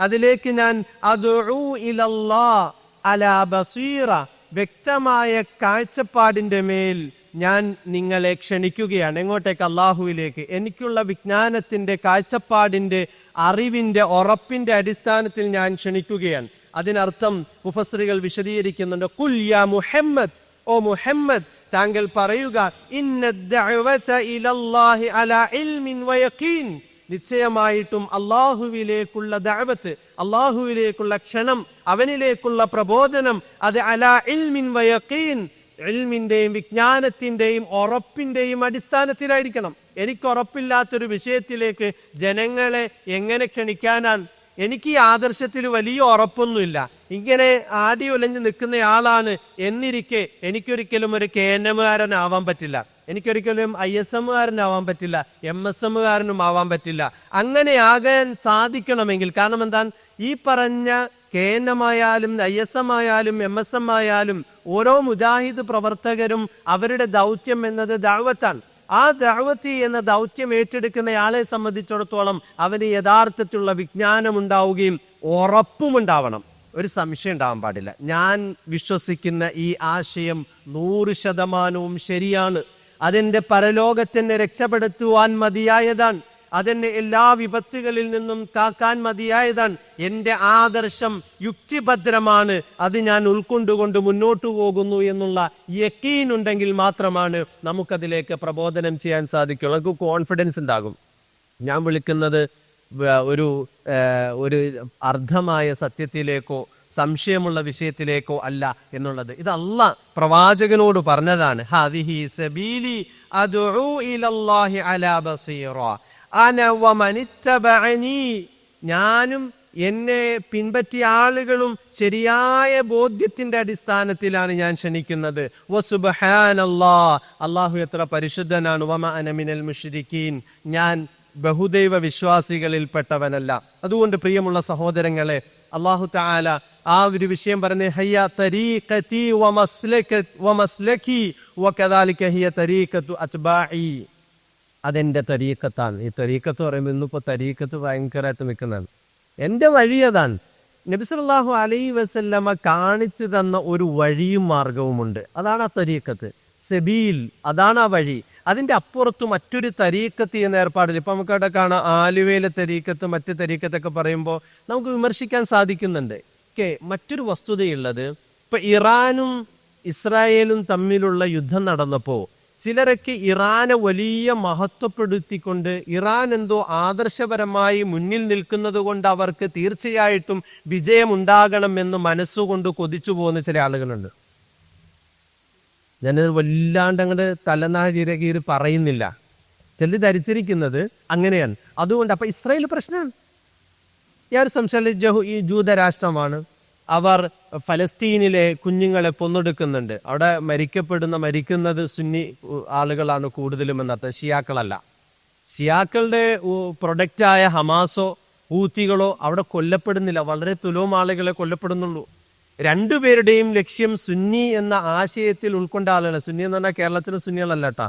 അതിലേക്ക് ഞാൻ അദ്ഉ ഇലല്ലാഹ് അലാ ബസീറ, വ്യക്തമായ കാഴ്ചപ്പാടിന്റെ മേൽ ഞാൻ നിങ്ങളെ ക്ഷണിക്കുകയാണ്. എങ്ങോട്ടേക്ക്? അള്ളാഹുവിലേക്ക്. എനിക്കുള്ള വിജ്ഞാനത്തിന്റെ, കാഴ്ചപ്പാടിന്റെ, അറിവിന്റെ, ഉറപ്പിന്റെ അടിസ്ഥാനത്തിൽ ഞാൻ ക്ഷണിക്കുകയാണ്. അതിനർത്ഥം മുഫസ്സിറുകൾ വിശദീകരിക്കുന്നുണ്ട്, ഖുൽ യാ മുഹമ്മദ്, ഓ മുഹമ്മദ്, താങ്കൾ പറയുക, ഇന്ന ദഅവത ഇലല്ലാഹി അലാ ഇൽമിൻ വയഖീൻ, നിശ്ചയമായിട്ടും അള്ളാഹുവിലേക്കുള്ള ദഅവത്ത്, അള്ളാഹുവിലേക്കുള്ള ക്ഷണം, അവനിലേക്കുള്ള പ്രബോധനം, അത് അലാ ഇൽമിൻ വയഖീൻ, ഇൽമിന്റെയും വിജ്ഞാനത്തിന്റെയും ഉറപ്പിന്റെയും അടിസ്ഥാനത്തിലായിരിക്കണം. എനിക്ക് ഉറപ്പില്ലാത്തൊരു വിഷയത്തിലേക്ക് ജനങ്ങളെ എങ്ങനെ ക്ഷണിക്കാനാണ്? എനിക്ക് ഈ ആദർശത്തിൽ വലിയ ഉറപ്പൊന്നുമില്ല, ഇങ്ങനെ ആടി ഉലഞ്ഞു നിൽക്കുന്നയാളാണ് എന്നിരിക്കെ എനിക്കൊരിക്കലും ഒരു KNM-കാരനാവാൻ പറ്റില്ല, എനിക്കൊരിക്കലും ISM-കാരനാവാൻ പറ്റില്ല, MSM-കാരനും ആവാൻ പറ്റില്ല. അങ്ങനെ ആകാൻ സാധിക്കണമെങ്കിൽ, കാരണം എന്താണ്, ഈ പറഞ്ഞ KNM ആയാലും ISM ആയാലും MSM ആയാലും ഓരോ മുജാഹിദ് പ്രവർത്തകരും അവരുടെ ദൗത്യം എന്നത് ദഅവത്താണ്. ആ ദഅവത്തി എന്ന ദൗത്യം ഏറ്റെടുക്കുന്നയാളെ സംബന്ധിച്ചിടത്തോളം അവന് യഥാർത്ഥത്തിലുള്ള വിജ്ഞാനം ഉണ്ടാവുകയും ഉറപ്പുമുണ്ടാവണം. ഒരു സംശയം ഉണ്ടാവാൻ പാടില്ല, ഞാൻ വിശ്വസിക്കുന്ന ഈ ആശയം 100% ശരിയാണ്, അതെന്റെ പരലോകത്തിനെ രക്ഷപ്പെടുത്തുവാൻ മതിയായതാണ്, അതെന്നെ എല്ലാ വിപത്തുകളിൽ നിന്നും കാക്കാൻ മതിയായതാണ്, എൻ്റെ ആദർശം യുക്തിഭദ്രമാണ്, അത് ഞാൻ ഉൾക്കൊണ്ടുകൊണ്ട് മുന്നോട്ടു പോകുന്നു എന്നുള്ള യക്കീൻ ഉണ്ടെങ്കിൽ മാത്രമാണ് നമുക്കതിലേക്ക് പ്രബോധനം ചെയ്യാൻ സാധിക്കുള്ളൂ. നമുക്ക് കോൺഫിഡൻസ് ഉണ്ടാകും. ഞാൻ വിളിക്കുന്നത് ഒരു അർദ്ധമായ സത്യത്തിലേക്കോ സംശയമുള്ള വിഷയത്തിലേക്കോ അല്ല എന്നുള്ളത്. ഇത് അല്ലാഹ് പ്രവാചകനോട് പറഞ്ഞതാണ്, ഹാദിഹി സബീലി അദ്ഉ ഇലല്ലാഹി അലാ ബസീറ അന വമനിത്തബഅനി, ഞാനും എന്നെ പിൻപറ്റിയ ആളുകളും ശരിയായ ബോധ്യത്തിന്റെ അടിസ്ഥാനത്തിലാണ് ഞാൻ ക്ഷണിക്കുന്നത്. വസുബ്ഹാനല്ലാഹ്, അല്ലാഹു എത്ര പരിശുദ്ധനാണ്. വമാ അന മിനൽ മുശ്രിക്കീൻ, ഞാൻ ബഹുദൈവ വിശ്വാസികളിൽപ്പെട്ടവനല്ല. അതുകൊണ്ട് പ്രിയമുള്ള സഹോദരങ്ങളെ, അല്ലാഹു തആല ആ ഒരു വിഷയം പറഞ്ഞ്, ഹയ്യ തരീഖതി വമസ്ലകി വകദാലിക ഹിയ തരീഖതു അത്ബാഇ, അതെന്റെ തരീഖത്താണ്. ഈ തരീഖത്ത് പറയുമ്പോൾ ഇന്നിപ്പോൾ തരീഖത്ത് ഭയങ്കരമായിട്ട് നിൽക്കുന്നതാണ്. എൻ്റെ വഴി അതാണ്. നബി സല്ലല്ലാഹു അലൈഹി വസല്ലമ കാണിച്ചു തന്ന ഒരു വഴിയും മാർഗവുമുണ്ട്, അതാണ് ആ തരീഖത്ത്, സബീൽ, അതാണ് ആ വഴി. അതിൻ്റെ അപ്പുറത്ത് മറ്റൊരു തരീഖത്ത് എന്ന ഏർപ്പാടില്ല. ഇപ്പം നമുക്കവിടെ കാണാം ആലുവയിലെ തരീഖത്ത്, മറ്റ് തരീഖത്തൊക്കെ പറയുമ്പോൾ നമുക്ക് വിമർശിക്കാൻ സാധിക്കുന്നുണ്ട്. മറ്റൊരു വസ്തുതയുള്ളത്, ഇപ്പൊ ഇറാനും ഇസ്രായേലും തമ്മിലുള്ള യുദ്ധം നടന്നപ്പോൾ ചിലരൊക്കെ ഇറാനെ വലിയ മഹത്വപ്പെടുത്തിക്കൊണ്ട്, ഇറാൻ എന്തോ ആദർശപരമായി മുന്നിൽ നിൽക്കുന്നത് കൊണ്ട് അവർക്ക് തീർച്ചയായിട്ടും വിജയമുണ്ടാകണമെന്ന് മനസ്സുകൊണ്ട് കൊതിച്ചു പോകുന്ന ചില ആളുകളുണ്ട്. ഞാനത് വല്ലാണ്ട് അങ്ങോട്ട് തലനാരികീറി പറയുന്നില്ല, ചിലർ ധരിച്ചിരിക്കുന്നത് അങ്ങനെയാണ്. അതുകൊണ്ട് അപ്പൊ ഇസ്രായേൽ പ്രശ്നമാണ്, യാതൊരു സംശയം, ഈ ജൂതരാഷ്ട്രമാണ്, അവർ ഫലസ്തീനിലെ കുഞ്ഞുങ്ങളെ കൊന്നൊടുക്കുന്നുണ്ട്. അവിടെ മരിക്കുന്നത് സുന്നി ആളുകളാണ് കൂടുതലും എന്നർത്ഥം, ഷിയാക്കളല്ല. ഷിയാക്കളുടെ പ്രൊഡക്റ്റായ ഹമാസോ ഹൂത്തികളോ അവിടെ കൊല്ലപ്പെടുന്നില്ല, വളരെ തുലോം ആളുകളെ കൊല്ലപ്പെടുന്നുള്ളൂ. രണ്ടുപേരുടെയും ലക്ഷ്യം സുന്നി എന്ന ആശയത്തിൽ ഉൾക്കൊണ്ട ആളുകളാണ്. സുന്നി എന്ന് പറഞ്ഞാൽ കേരളത്തിലെ സുന്നികളല്ല കേട്ടാ,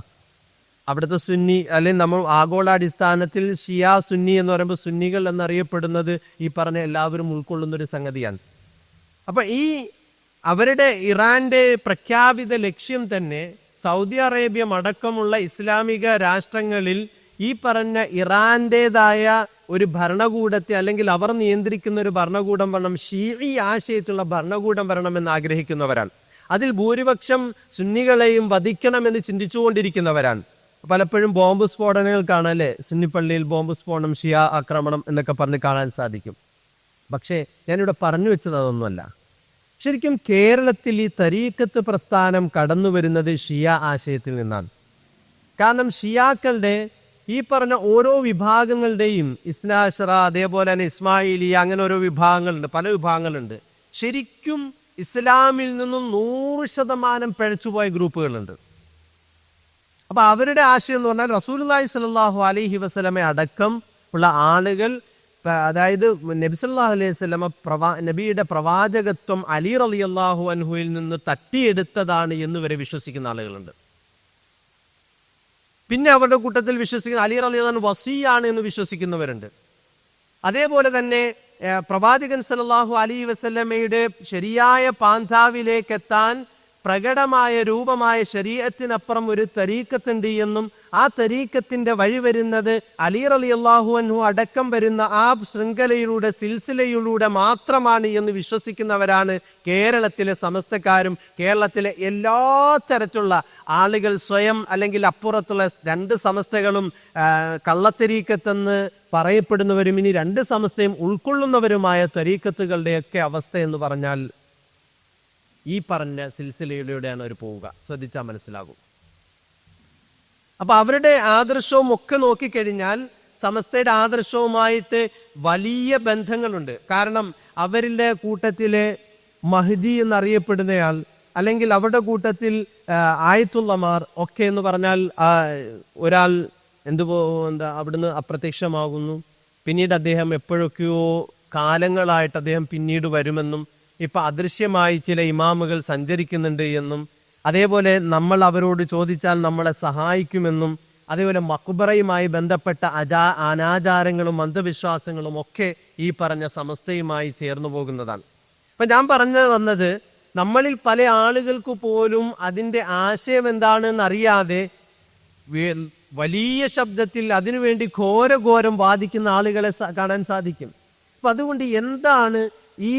അവിടുത്തെ സുന്നി, അല്ലെങ്കിൽ നമ്മൾ ആഗോളാടിസ്ഥാനത്തിൽ ഷിയ സുന്നി എന്ന് പറയുമ്പോൾ സുന്നികൾ എന്നറിയപ്പെടുന്നത് ഈ പറഞ്ഞ എല്ലാവരും ഉൾക്കൊള്ളുന്ന ഒരു സംഗതിയാണ്. അപ്പൊ ഈ അവരുടെ ഇറാന്റെ പ്രഖ്യാപിത ലക്ഷ്യം തന്നെ സൗദി അറേബ്യ അടക്കമുള്ള ഇസ്ലാമിക രാഷ്ട്രങ്ങളിൽ ഈ പറഞ്ഞ ഇറാന്റേതായ ഒരു ഭരണകൂടത്തെ, അല്ലെങ്കിൽ അവർ നിയന്ത്രിക്കുന്ന ഒരു ഭരണകൂടം വരണം, ഷീഈ ആശയത്തുള്ള ഭരണകൂടം വരണമെന്ന് ആഗ്രഹിക്കുന്നവരാണ്. അതിൽ ഭൂരിപക്ഷം സുന്നികളെയും വധിക്കണമെന്ന് ചിന്തിച്ചുകൊണ്ടിരിക്കുന്നവരാണ്. പലപ്പോഴും ബോംബ് സ്ഫോടനങ്ങൾ കാണാല്ലേ, സുന്നിപ്പള്ളിയിൽ ബോംബ് സ്ഫോടനം, ഷിയ ആക്രമണം എന്നൊക്കെ പറഞ്ഞ് കാണാൻ സാധിക്കും. പക്ഷേ ഞാനിവിടെ പറഞ്ഞു വെച്ചത് അതൊന്നുമല്ല. ശരിക്കും കേരളത്തിൽ ഈ തരീഖത്ത് പ്രസ്ഥാനം കടന്നു വരുന്നത് ഷിയ ആശയത്തിൽ നിന്നാണ്. കാരണം ഷിയാക്കളുടെ ഈ പറഞ്ഞ ഓരോ വിഭാഗങ്ങളുടെയും ഇസ്നാശറ, അതേപോലെ തന്നെ ഇസ്മായിലിയ, അങ്ങനെ ഓരോ വിഭാഗങ്ങളുണ്ട്, പല വിഭാഗങ്ങളുണ്ട്. ശരിക്കും ഇസ്ലാമിൽ നിന്നും 100% പിഴച്ചുപോയ ഗ്രൂപ്പുകളുണ്ട്. അപ്പൊ അവരുടെ ആശയം എന്ന് പറഞ്ഞാൽ റസൂലുള്ളാഹി സ്വല്ലല്ലാഹു അലൈഹി വസല്ലമ അടക്കം ഉള്ള ആളുകൾ, അതായത് നബി സല്ലല്ലാഹു അലൈഹി വസല്ലമ നബിയുടെ പ്രവാചകത്വം അലി റളിയല്ലാഹു അൻഹുവിൽ നിന്ന് തട്ടിയെടുത്തതാണ് എന്ന് വരെ വിശ്വസിക്കുന്ന ആളുകളുണ്ട്. പിന്നെ അവരുടെ കൂട്ടത്തിൽ വിശ്വസിക്കുന്ന അലി റളിയല്ലാഹു അൻഹു വസിയാണ് എന്ന് വിശ്വസിക്കുന്നവരുണ്ട്. അതേപോലെ തന്നെ പ്രവാചകൻ സല്ലല്ലാഹു അലൈഹി വസല്ലമയുടെ ശരിയായ പാന്താവിലേക്ക് എത്താൻ പ്രകടമായ രൂപമായ ശരീഅത്തിനപ്പുറം ഒരു തരീഖത്തുണ്ട് എന്നും ആ തരീഖത്തിന്റെ വഴി വരുന്നത് അലി റളിയല്ലാഹു അൻഹു അടക്കം വരുന്ന ആ ശൃംഖലയിലൂടെ, സിൽസിലയിലൂടെ മാത്രമാണ് എന്ന് വിശ്വസിക്കുന്നവരാണ് കേരളത്തിലെ സമസ്തക്കാരും കേരളത്തിലെ എല്ലാ തരത്തിലുള്ള ആളുകൾ. സ്വയം അല്ലെങ്കിൽ അപ്പുറത്തുള്ള രണ്ട് സമസ്തകളും കള്ളത്തരീഖത്തെന്ന് പറയപ്പെടുന്നവരും ഇനി രണ്ട് സമസ്തയും ഉൾക്കൊള്ളുന്നവരുമായ തരീഖത്തുകളുടെയൊക്കെ അവസ്ഥ എന്ന് പറഞ്ഞാൽ ഈ പറഞ്ഞ സിൽസിലയിലൂടെയാണ് അവർ പോവുക. ശ്രദ്ധിച്ചാൽ മനസ്സിലാകും. അപ്പൊ അവരുടെ ആദർശവും ഒക്കെ നോക്കിക്കഴിഞ്ഞാൽ സമസ്തയുടെ ആദർശവുമായിട്ട് വലിയ ബന്ധങ്ങളുണ്ട്. കാരണം അവരുടെ കൂട്ടത്തിലെ മഹ്ദി എന്നറിയപ്പെടുന്നയാൾ, അല്ലെങ്കിൽ അവരുടെ കൂട്ടത്തിൽ ആയത്തുള്ളമാർ ഒക്കെ എന്ന് പറഞ്ഞാൽ ഒരാൾ അവിടുന്ന് അപ്രത്യക്ഷമാകുന്നു, പിന്നീട് അദ്ദേഹം എപ്പോഴൊക്കെയോ കാലങ്ങളായിട്ട് അദ്ദേഹം പിന്നീട് വരുമെന്നും, ഇപ്പൊ അദൃശ്യമായി ചില ഇമാമുകൾ സഞ്ചരിക്കുന്നുണ്ട് എന്നും, അതേപോലെ നമ്മൾ അവരോട് ചോദിച്ചാൽ നമ്മളെ സഹായിക്കുമെന്നും, അതേപോലെ മക്ബറയുമായി ബന്ധപ്പെട്ട അനാചാരങ്ങളും അന്ധവിശ്വാസങ്ങളും ഒക്കെ ഈ പറഞ്ഞ സമസ്തയുമായി ചേർന്നു പോകുന്നതാണ്. അപ്പൊ ഞാൻ പറഞ്ഞു വന്നത്, നമ്മളിൽ പല ആളുകൾക്ക് പോലും അതിൻ്റെ ആശയം എന്താണെന്ന് അറിയാതെ വലിയ ശബ്ദത്തിൽ അതിനുവേണ്ടി ഘോരഘോരം വാദിക്കുന്ന ആളുകളെ കാണാൻ സാധിക്കും. അപ്പൊ അതുകൊണ്ട് എന്താണ് ഈ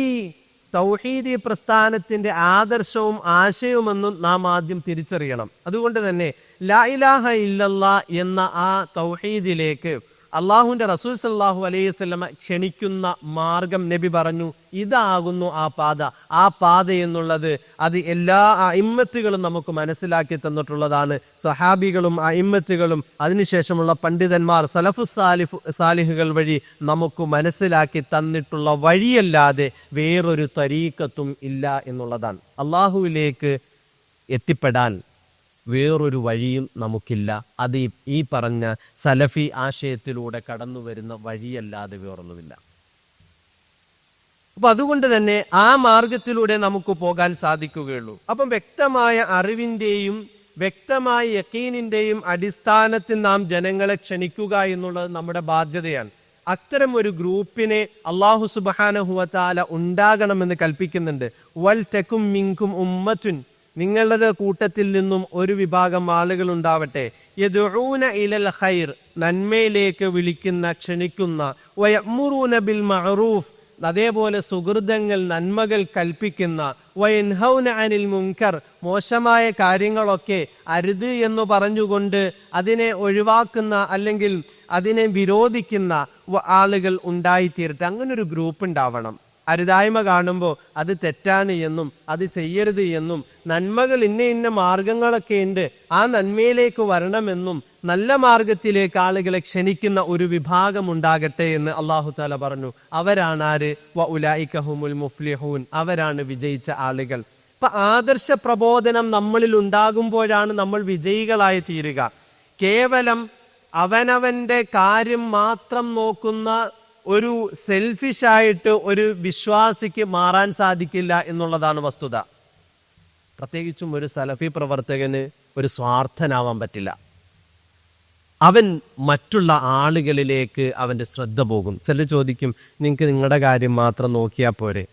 തൗഹീദി പ്രസ്ഥാനത്തിന്റെ ആദർശവും ആശയവുമെന്നും നാം ആദ്യം തിരിച്ചറിയണം. അതുകൊണ്ട് തന്നെ ലാ ഇലാഹ ഇല്ലല്ലാഹ് എന്ന ആ തൗഹീദിലേക്ക് അള്ളാഹുവിന്റെ റസൂൽ സല്ലല്ലാഹു അലൈഹി വസല്ലമ ക്ഷണിക്കുന്ന മാർഗം നബി പറഞ്ഞു, ഇതാകുന്നു ആ പാത. ആ പാത എന്നുള്ളത് അത് എല്ലാ അഇമ്മത്തുകളും നമുക്ക് മനസ്സിലാക്കി തന്നിട്ടുള്ളതാണ്. സ്വഹാബികളും അഇമ്മത്തുകളും അതിനുശേഷമുള്ള പണ്ഡിതന്മാർ സാലിഹുകൾ വഴി നമുക്ക് മനസ്സിലാക്കി തന്നിട്ടുള്ള വഴിയല്ലാതെ വേറൊരു തരീഖത്തും ഇല്ല എന്നുള്ളതാണ്. അള്ളാഹുവിലേക്ക് എത്തിപ്പെടാൻ വേറൊരു വഴിയും നമുക്കില്ല. അത് ഈ പറഞ്ഞ സലഫി ആശയത്തിലൂടെ കടന്നു വരുന്ന വഴിയല്ലാതെ വേറൊന്നുമില്ല. അപ്പൊ അതുകൊണ്ട് തന്നെ ആ മാർഗത്തിലൂടെ നമുക്ക് പോകാൻ സാധിക്കുകയുള്ളൂ. അപ്പം വ്യക്തമായ അറിവിന്റെയും വ്യക്തമായ യഖീനിന്റെയും അടിസ്ഥാനത്തിൽ നാം ജനങ്ങളെ ക്ഷണിക്കുക എന്നുള്ളത് നമ്മുടെ ബാധ്യതയാണ്. അത്തരം ഒരു ഗ്രൂപ്പിനെ അല്ലാഹു സുബ്ഹാനഹു വ തആല ഉണ്ടാകണമെന്ന് കൽപ്പിക്കുന്നുണ്ട്. വൽ തകും മിൻകും ഉമ്മത്തുൻ, നിങ്ങളുടെ കൂട്ടത്തിൽ നിന്നും ഒരു വിഭാഗം ആളുകൾ ഉണ്ടാവട്ടെ, യദ്ഊന ഇലൽ ഖൈർ, നന്മയിലേക്ക് വിളിക്കുന്ന, ക്ഷണിക്കുന്ന, വയഅ്മുറൂന ബിൽ മഅറൂഫ്, അതേപോലെ സുഹൃതങ്ങൾ നന്മകൾ കൽപ്പിക്കുന്ന, വയൻഹൗന അനിൽ മുൻകർ, മോശമായ കാര്യങ്ങളൊക്കെ അരുത് എന്ന് പറഞ്ഞുകൊണ്ട് അതിനെ ഒഴിവാക്കുന്ന അല്ലെങ്കിൽ അതിനെ വിരോധിക്കുന്ന ആളുകൾ ഉണ്ടായിത്തീരട്ടെ. അങ്ങനൊരു ഗ്രൂപ്പ് ഉണ്ടാവണം. അരുതായ്മ കാണുമ്പോൾ അത് തെറ്റാണ് എന്നും അത് ചെയ്യരുത് എന്നും, നന്മകൾ ഇന്ന മാർഗങ്ങളൊക്കെ ഉണ്ട്, ആ നന്മയിലേക്ക് വരണമെന്നും, നല്ല മാർഗത്തിലേക്ക് ആളുകളെ ക്ഷണിക്കുന്ന ഒരു വിഭാഗം ഉണ്ടാകട്ടെ എന്ന് അല്ലാഹു തആല പറഞ്ഞു. അവരാണ് ആര്? വഉലൈക ഹുമുൽ മുഫ്ലിഹൂൻ, അവരാണ് വിജയിച്ച ആളുകൾ. ഇപ്പൊ ആദർശ പ്രബോധനം നമ്മളിൽ ഉണ്ടാകുമ്പോഴാണ് നമ്മൾ വിജയികളായി തീരുക. കേവലം അവനവന്റെ കാര്യം മാത്രം നോക്കുന്ന ഒരു സെൽഫിഷായിട്ട് ഒരു വിശ്വാസിക്ക് മാറാൻ സാധിക്കില്ല എന്നുള്ളതാണ് വസ്തുത. പ്രത്യേകിച്ചും ഒരു സലഫി പ്രവർത്തകന് ഒരു സ്വാർത്ഥനാവാൻ പറ്റില്ല. അവൻ മറ്റുള്ള ആളുകളിലേക്ക് അവന്റെ ശ്രദ്ധ പോകും. ചിലർ ചോദിക്കും, നിങ്ങൾക്ക് നിങ്ങളുടെ കാര്യം മാത്രം നോക്കിയാൽ പോരെ,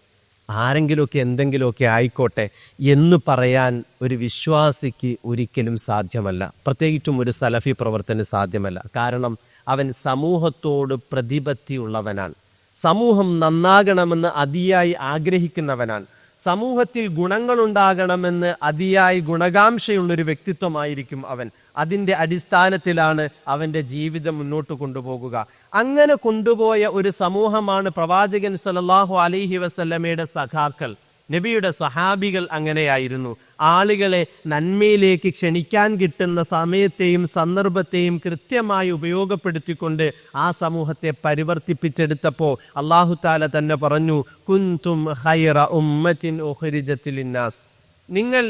ആരെങ്കിലുമൊക്കെ എന്തെങ്കിലുമൊക്കെ ആയിക്കോട്ടെ എന്ന് പറയാൻ ഒരു വിശ്വാസിക്ക് ഒരിക്കലും സാധ്യമല്ല. പ്രത്യേകിച്ചും ഒരു സലഫി പ്രവർത്തനം സാധ്യമല്ല. കാരണം അവൻ സമൂഹത്തോട് പ്രതിപത്തിയുള്ളവനാണ്, സമൂഹം നന്നാകണമെന്ന് അതിയായി ആഗ്രഹിക്കുന്നവനാണ്, സമൂഹത്തിൽ ഗുണങ്ങളുണ്ടാകണമെന്ന് അതിയായി ഗുണകാംക്ഷയുള്ളൊരു വ്യക്തിത്വമായിരിക്കും അവൻ. അതിൻ്റെ അടിസ്ഥാനത്തിലാണ് അവൻ്റെ ജീവിതം മുന്നോട്ട് കൊണ്ടുപോകുക. അങ്ങനെ കൊണ്ടുപോയ ഒരു സമൂഹമാണ് പ്രവാചകൻ സല്ലല്ലാഹു അലൈഹി വസല്ലമയുടെ സഖാക്കൾ, നബിയുടെ സഹാബികൾ. അങ്ങനെയായിരുന്നു. ആളുകളെ നന്മയിലേക്ക് ക്ഷണിക്കാൻ കിട്ടുന്ന സമയത്തെയും സന്ദർഭത്തെയും കൃത്യമായി ഉപയോഗപ്പെടുത്തിക്കൊണ്ട് ആ സമൂഹത്തെ പരിവർത്തിപ്പിച്ചെടുത്തപ്പോൾ അല്ലാഹു തആല തന്നെ പറഞ്ഞു, കുൻതും ഖൈറ ഉമ്മത്തിൻ ഉഖ്രിജത് ലിന്നാസ്, നിങ്ങൾ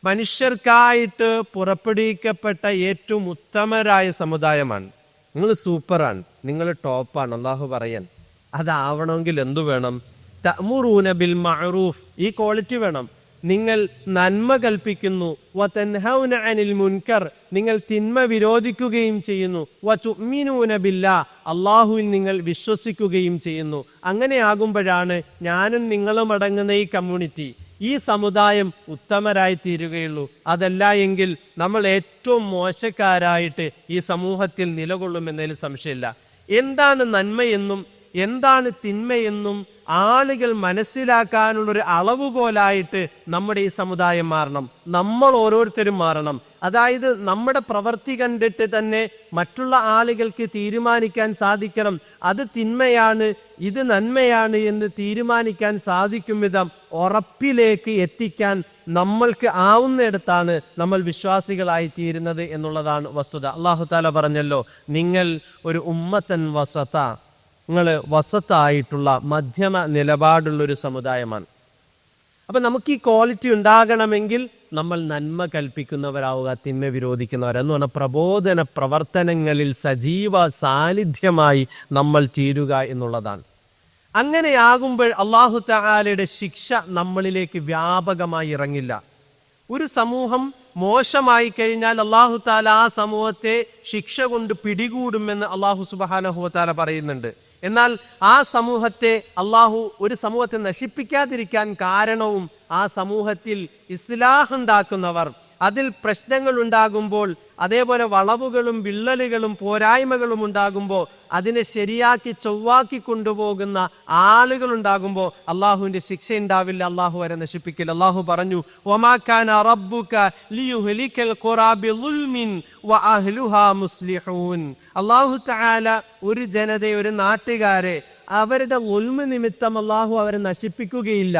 മനുഷ്യർക്കായിട്ട് പുറപ്പെടുവിക്കപ്പെട്ട ഏറ്റവും ഉത്തമരായ സമുദായമാണ്, നിങ്ങൾ സൂപ്പറാണ്, നിങ്ങൾ ടോപ്പാണ്. അല്ലാഹു പറയാൻ അതാവണമെങ്കിൽ എന്തു വേണം? തഅ്മുറൂന ബിൽ മഅറൂഫ്, ഈ ക്വാളിറ്റി വേണം. നിങ്ങൾ നന്മ കൽപ്പിക്കുന്നു. വതൻഹൗന അനിൽ മുൻകർ, നിങ്ങൾ തിന്മ വിരോധിക്കുകയും ചെയ്യുന്നു. വതുഅ്മിനൂന ബില്ലാഹ്, അല്ലാഹുവിൽ നിങ്ങൾ വിശ്വസിക്കുകയും ചെയ്യുന്നു. അങ്ങനെയാകുമ്പോഴാണ് ഞാനും നിങ്ങളും അടങ്ങുന്ന ഈ കമ്മ്യൂണിറ്റി, ഈ സമുദായം ഉത്തമരായി തീരുകയുള്ളൂ. അതല്ല എങ്കിൽ നമ്മൾ ഏറ്റവും മോശക്കാരായിട്ട് ഈ സമൂഹത്തിൽ നിലകൊള്ളുമെന്നതിൽ സംശയമില്ല. എന്താണ് നന്മയെന്നും എന്താണ് തിന്മയെന്നും ആളുകൾ മനസ്സിലാക്കാനുള്ളൊരു അളവുകോലായിട്ട് നമ്മുടെ ഈ സമുദായം മാറണം, നമ്മൾ ഓരോരുത്തരും മാറണം. അതായത് നമ്മുടെ പ്രവൃത്തി കണ്ടിട്ട് തന്നെ മറ്റുള്ള ആളുകൾക്ക് തീരുമാനിക്കാൻ സാധിക്കണം, അത് തിന്മയാണ് ഇത് നന്മയാണ് എന്ന് തീരുമാനിക്കാൻ സാധിക്കും വിധം ഉറപ്പിലേക്ക് എത്തിക്കാൻ നമ്മൾക്ക് ആവുന്നിടത്താണ് നമ്മൾ വിശ്വാസികളായി തീരുന്നത് എന്നുള്ളതാണ് വസ്തുത. അല്ലാഹു തആല പറഞ്ഞല്ലോ, നിങ്ങൾ ഒരു ഉമ്മത്തൻ വസത, നിങ്ങൾ വസത്തായിട്ടുള്ള മധ്യമ നിലപാടുള്ളൊരു സമുദായമാണ്. അപ്പം നമുക്ക് ഈ ക്വാളിറ്റി ഉണ്ടാകണമെങ്കിൽ നമ്മൾ നന്മ കൽപ്പിക്കുന്നവരാവുക, തിന്മ വിരോധിക്കുന്നവരെന്ന് പറഞ്ഞാൽ പ്രബോധന പ്രവർത്തനങ്ങളിൽ സജീവ സാന്നിധ്യമായി നമ്മൾ തീരുക എന്നുള്ളതാണ്. അങ്ങനെയാകുമ്പോൾ അല്ലാഹു തആലയുടെ ശിക്ഷ നമ്മളിലേക്ക് വ്യാപകമായി ഇറങ്ങില്ല. ഒരു സമൂഹം മോശമായി കഴിഞ്ഞാൽ അല്ലാഹു തആല ആ സമൂഹത്തെ ശിക്ഷ കൊണ്ട് പിടികൂടുമെന്ന് അല്ലാഹു സുബ്ഹാനഹു വ തആല പറയുന്നുണ്ട്. എന്നാൽ ആ സമൂഹത്തെ ഒരു സമൂഹത്തെ നശിപ്പിക്കാതിരിക്കാൻ കാരണവും ആ സമൂഹത്തിൽ ഇസ്ലാഹ് ഉണ്ടാക്കുന്നവർ, അതിൽ പ്രശ്നങ്ങൾ ഉണ്ടാകുമ്പോൾ, അതേപോലെ വളവുകളും വിള്ളലുകളും പോരായ്മകളും ഉണ്ടാകുമ്പോൾ അതിനെ ശരിയാക്കി ചൊവ്വാക്കി കൊണ്ടുപോകുന്ന ആളുകൾ ഉണ്ടാകുമ്പോൾ അള്ളാഹുവിന്റെ ശിക്ഷ ഉണ്ടാവില്ല, അള്ളാഹു വരെ നശിപ്പിക്കില്ല. അള്ളാഹു പറഞ്ഞു, വമാ കാന റബ്ബുക ലിയുഹ്ലികൽ ഖുറാ ബിളുൽമിൻ വഅഹ്ലുഹാ മുസ്ലിഹൂൻ. അള്ളാഹു തആല ഒരു ജനതയെ, ഒരു നാട്ടുകാരെ അവരുടെ ഉൽമ നിമിത്തം അള്ളാഹു അവരെ നശിപ്പിക്കുകയില്ല.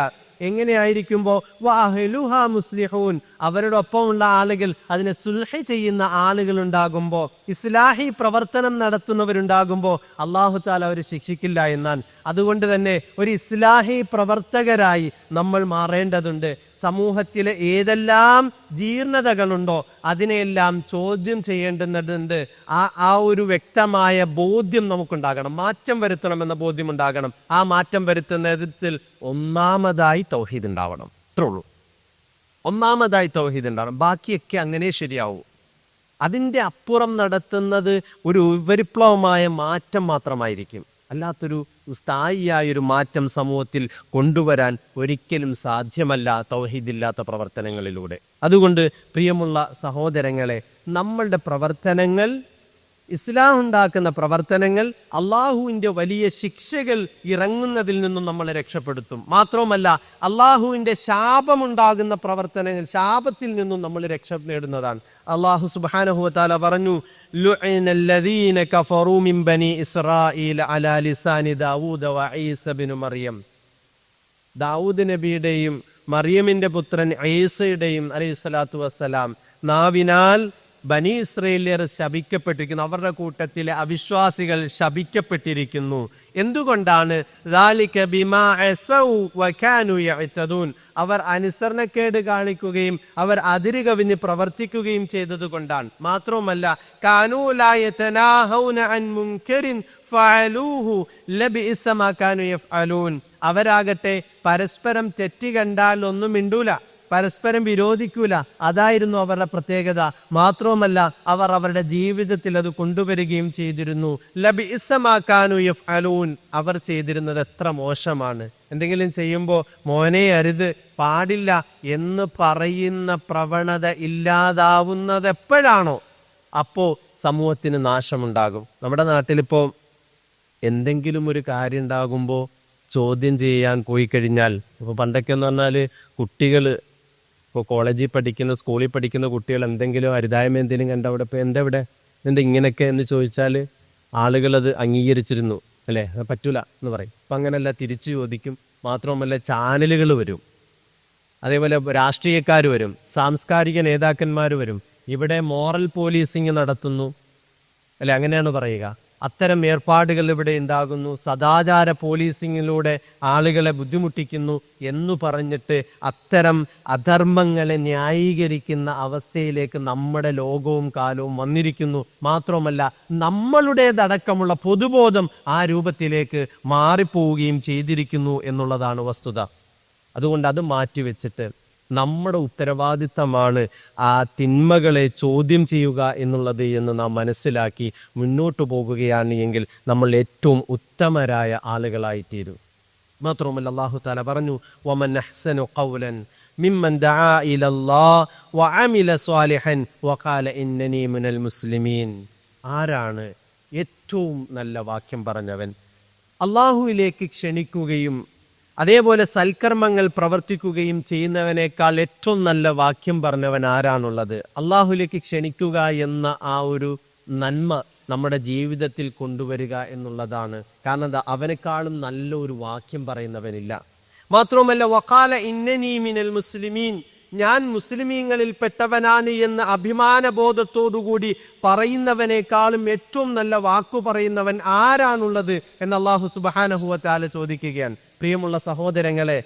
എങ്ങനെയായിരിക്കുമ്പോൾ വഅഹ്ലുഹാ മുസ്ലിഹൂൻ, അവരുടെ ഒപ്പമുള്ള ആളുകൾ, അതിനെ സുൽഹ് ചെയ്യുന്ന ആളുകൾ ഉണ്ടാകുമ്പോൾ, ഇസ്ലാഹി പ്രവർത്തനം നടത്തുന്നവരുണ്ടാകുമ്പോൾ അല്ലാഹു തആല അവരെ ശിക്ഷിക്കില്ല എന്നാണ്. അതുകൊണ്ട് തന്നെ ഒരു ഇസ്ലാഹി പ്രവർത്തകരായി നമ്മൾ മാറേണ്ടതുണ്ട്. സമൂഹത്തിലെ ഏതെല്ലാം ജീർണതകളുണ്ടോ അതിനെല്ലാം ചോദ്യം ചെയ്യേണ്ടതുണ്ട്. ആ ഒരു വ്യക്തമായ ബോധ്യം നമുക്കുണ്ടാകണം, മാറ്റം വരുത്തണമെന്ന ബോധ്യം ഉണ്ടാകണം. ആ മാറ്റം വരുത്തുന്നതിൽ ഒന്നാമതായി തൗഹീദ് ഉണ്ടാവണം. അത്രേ ഉള്ളൂ. ഒന്നാമതായി തൗഹീദ് ഉണ്ടാവണം, ബാക്കിയൊക്കെ അങ്ങനെ ശരിയാവും. അതിൻ്റെ അപ്പുറം നടത്തുന്നത് ഒരു വിപ്ലവമായ മാറ്റം മാത്രമായിരിക്കും. അല്ലാത്തൊരു സ്ഥായിയായൊരു മാറ്റം സമൂഹത്തിൽ കൊണ്ടുവരാൻ ഒരിക്കലും സാധ്യമല്ല തൗഹീദില്ലാത്ത പ്രവർത്തനങ്ങളിലൂടെ. അതുകൊണ്ട് പ്രിയമുള്ള സഹോദരങ്ങളെ, നമ്മളുടെ പ്രവർത്തനങ്ങൾ, ഇസ്ലാം ഉണ്ടാക്കുന്ന പ്രവർത്തനങ്ങൾ അള്ളാഹുവിൻ്റെ വലിയ ശിക്ഷകൾ ഇറങ്ങുന്നതിൽ നിന്നും നമ്മളെ രക്ഷപ്പെടുത്തും. മാത്രവുമല്ല, അള്ളാഹുവിൻ്റെ ശാപമുണ്ടാകുന്ന പ്രവർത്തനങ്ങൾ, ശാപത്തിൽ നിന്നും നമ്മൾ രക്ഷ നേടുന്നതാണ്. അള്ളാഹു സുബ്ഹാനഹു വ തആല പറഞ്ഞു, ലുഇനല്ലദീന കഫറൂ മിൻ ബനി ഇസ്രായീല അലാ ലിസാനി ദാവൂദ വ ഈസ ഇബ്നു മറിയം. ദാവൂദ് നബിയുടെയും മറിയമിന്റെ പുത്രൻ ഈസയുടെയും അലൈഹിസ്സലാത്തു വസ്സലാം നാവിനാൽ ബനി ഇസ്രയേല്യർ ശപിക്കപ്പെട്ടിരിക്കുന്നു, അവരുടെ കൂട്ടത്തിലെ അവിശ്വാസികൾ ശപിക്കപ്പെട്ടിരിക്കുന്നു. എന്തുകൊണ്ടാണ്? ذَلِكَ بِمَا عَصَوْا وَكَانُوا يَعْتَدُونَ. അവർ അനുസരണക്കേട് കാണിക്കുകയും അവർ അതിര് കവിഞ്ഞ് പ്രവർത്തിക്കുകയും ചെയ്തത് കൊണ്ടാണ്. മാത്രവുമല്ല കാനൂ ലാ യതനാഹൗന അൻ മുൻകറിൻ ഫഅലൂഹു ലബിഇസ മാ കാനൂ യഫ്അലൂൻ. അവരാകട്ടെ പരസ്പരം തെറ്റ് കണ്ടാൽ ഒന്നും മിണ്ടൂല, പരസ്പരം വിരോധിക്കൂല. അതായിരുന്നു അവരുടെ പ്രത്യേകത. മാത്രവുമല്ല അവർ അവരുടെ ജീവിതത്തിൽ അത് കൊണ്ടുവരികയും ചെയ്തിരുന്നു. ലബിഇസ മാ കാനൂ യഫ്അലൂൻ. അവർ ചെയ്തിരുന്നത് എത്ര മോശമാണ്. എന്തെങ്കിലും ചെയ്യുമ്പോൾ മോനെ അരുത്, പാടില്ല എന്ന് പറയുന്ന പ്രവണത ഇല്ലാതാവുന്നത് എപ്പോഴാണോ അപ്പോ സമൂഹത്തിന് നാശമുണ്ടാകും. നമ്മുടെ നാട്ടിലിപ്പോ എന്തെങ്കിലും ഒരു കാര്യം ഉണ്ടാകുമ്പോൾ ചോദ്യം ചെയ്യാൻ പോയി കഴിഞ്ഞാൽ, ഇപ്പോൾ പണ്ടൊക്കെ എന്ന് പറഞ്ഞാൽ കുട്ടികൾ ഇപ്പോൾ കോളേജിൽ പഠിക്കുന്ന സ്കൂളിൽ പഠിക്കുന്ന കുട്ടികൾ എന്തെങ്കിലും അരുതായ്മ എന്തെങ്കിലും കണ്ട അവിടെ ഇപ്പോൾ എന്തെവിടെ എന്താ ഇങ്ങനെയൊക്കെ എന്ന് ചോദിച്ചാൽ ആളുകളത് അംഗീകരിച്ചിരുന്നു അല്ലേ, അത് പറ്റൂല എന്ന് പറയും. അപ്പം അങ്ങനെയല്ല, തിരിച്ചു ചോദിക്കും. മാത്രമല്ല ചാനലുകൾ വരും, അതേപോലെ രാഷ്ട്രീയക്കാർ വരും, സാംസ്കാരിക നേതാക്കന്മാർ വരും. ഇവിടെ മോറൽ പോലീസിങ് നടത്തുന്നു അല്ലെ, അങ്ങനെയാണ് പറയുക. അത്തരം ഏർപ്പാടുകൾ ഇവിടെ ഉണ്ടാകുന്നു. സദാചാര പോലീസിങ്ങിലൂടെ ആളുകളെ ബുദ്ധിമുട്ടിക്കുന്നു എന്നു പറഞ്ഞിട്ട് അത്തരം അധർമ്മങ്ങളെ ന്യായീകരിക്കുന്ന അവസ്ഥയിലേക്ക് നമ്മുടെ ലോകവും കാലവും വന്നിരിക്കുന്നു. മാത്രമല്ല നമ്മളുടേതടക്കമുള്ള പൊതുബോധം ആ രൂപത്തിലേക്ക് മാറിപ്പോവുകയും ചെയ്തിരിക്കുന്നു എന്നുള്ളതാണ് വസ്തുത. അതുകൊണ്ട് അത് മാറ്റിവെച്ചിട്ട് നമ്മുടെ ഉത്തരവാദിത്തമാണ് ആ തിന്മകളെ ചോദ്യം ചെയ്യുക എന്നുള്ളത് എന്ന് നാം മനസ്സിലാക്കി മുന്നോട്ട് പോകുകയാണ് എങ്കിൽ നമ്മൾ ഏറ്റവും ഉത്തമരായ ആളുകളായി തീരും. മാത്രവുമല്ല അല്ലാഹു തആല പറഞ്ഞു, വമൻ അഹ്സനു ഖൗലൻ മിമ്മൻ ദആ ഇലല്ലാഹ് വഅമില സ്വാലിഹൻ വഖാല ഇന്നനി മിനൽ മുസ്ലിമീൻ. ആരാണ് ഏറ്റവും നല്ല വാക്യം പറഞ്ഞവൻ? അല്ലാഹുവിലേക്ക് ക്ഷണിക്കുകയും അതേപോലെ സൽക്കർമ്മങ്ങൾ പ്രവർത്തിക്കുകയും ചെയ്യുന്നവനേക്കാൾ ഏറ്റവും നല്ല വാക്യം പറഞ്ഞവൻ ആരാണുള്ളത്? അള്ളാഹുലേക്ക് ക്ഷണിക്കുക എന്ന ആ ഒരു നന്മ നമ്മുടെ ജീവിതത്തിൽ കൊണ്ടുവരിക എന്നുള്ളതാണ്. കാരണം അവനേക്കാളും നല്ലൊരു വാക്യം പറയുന്നവനില്ല. മാത്രവുമല്ല വഖാല ഇന്നനി മിനൽ മുസ്ലിമീൻ, ഞാൻ മുസ്ലിമീങ്ങളിൽ പെട്ടവനാണ് എന്ന അഭിമാനബോധത്തോടുകൂടി പറയുന്നവനേക്കാളും ഏറ്റവും നല്ല വാക്കു പറയുന്നവൻ ആരാണുള്ളത് എന്ന് അല്ലാഹു സുബ്ഹാനഹു വ തആല ചോദിക്കുകയാണ്. പ്രിയമുള്ള സഹോദരങ്ങളെ,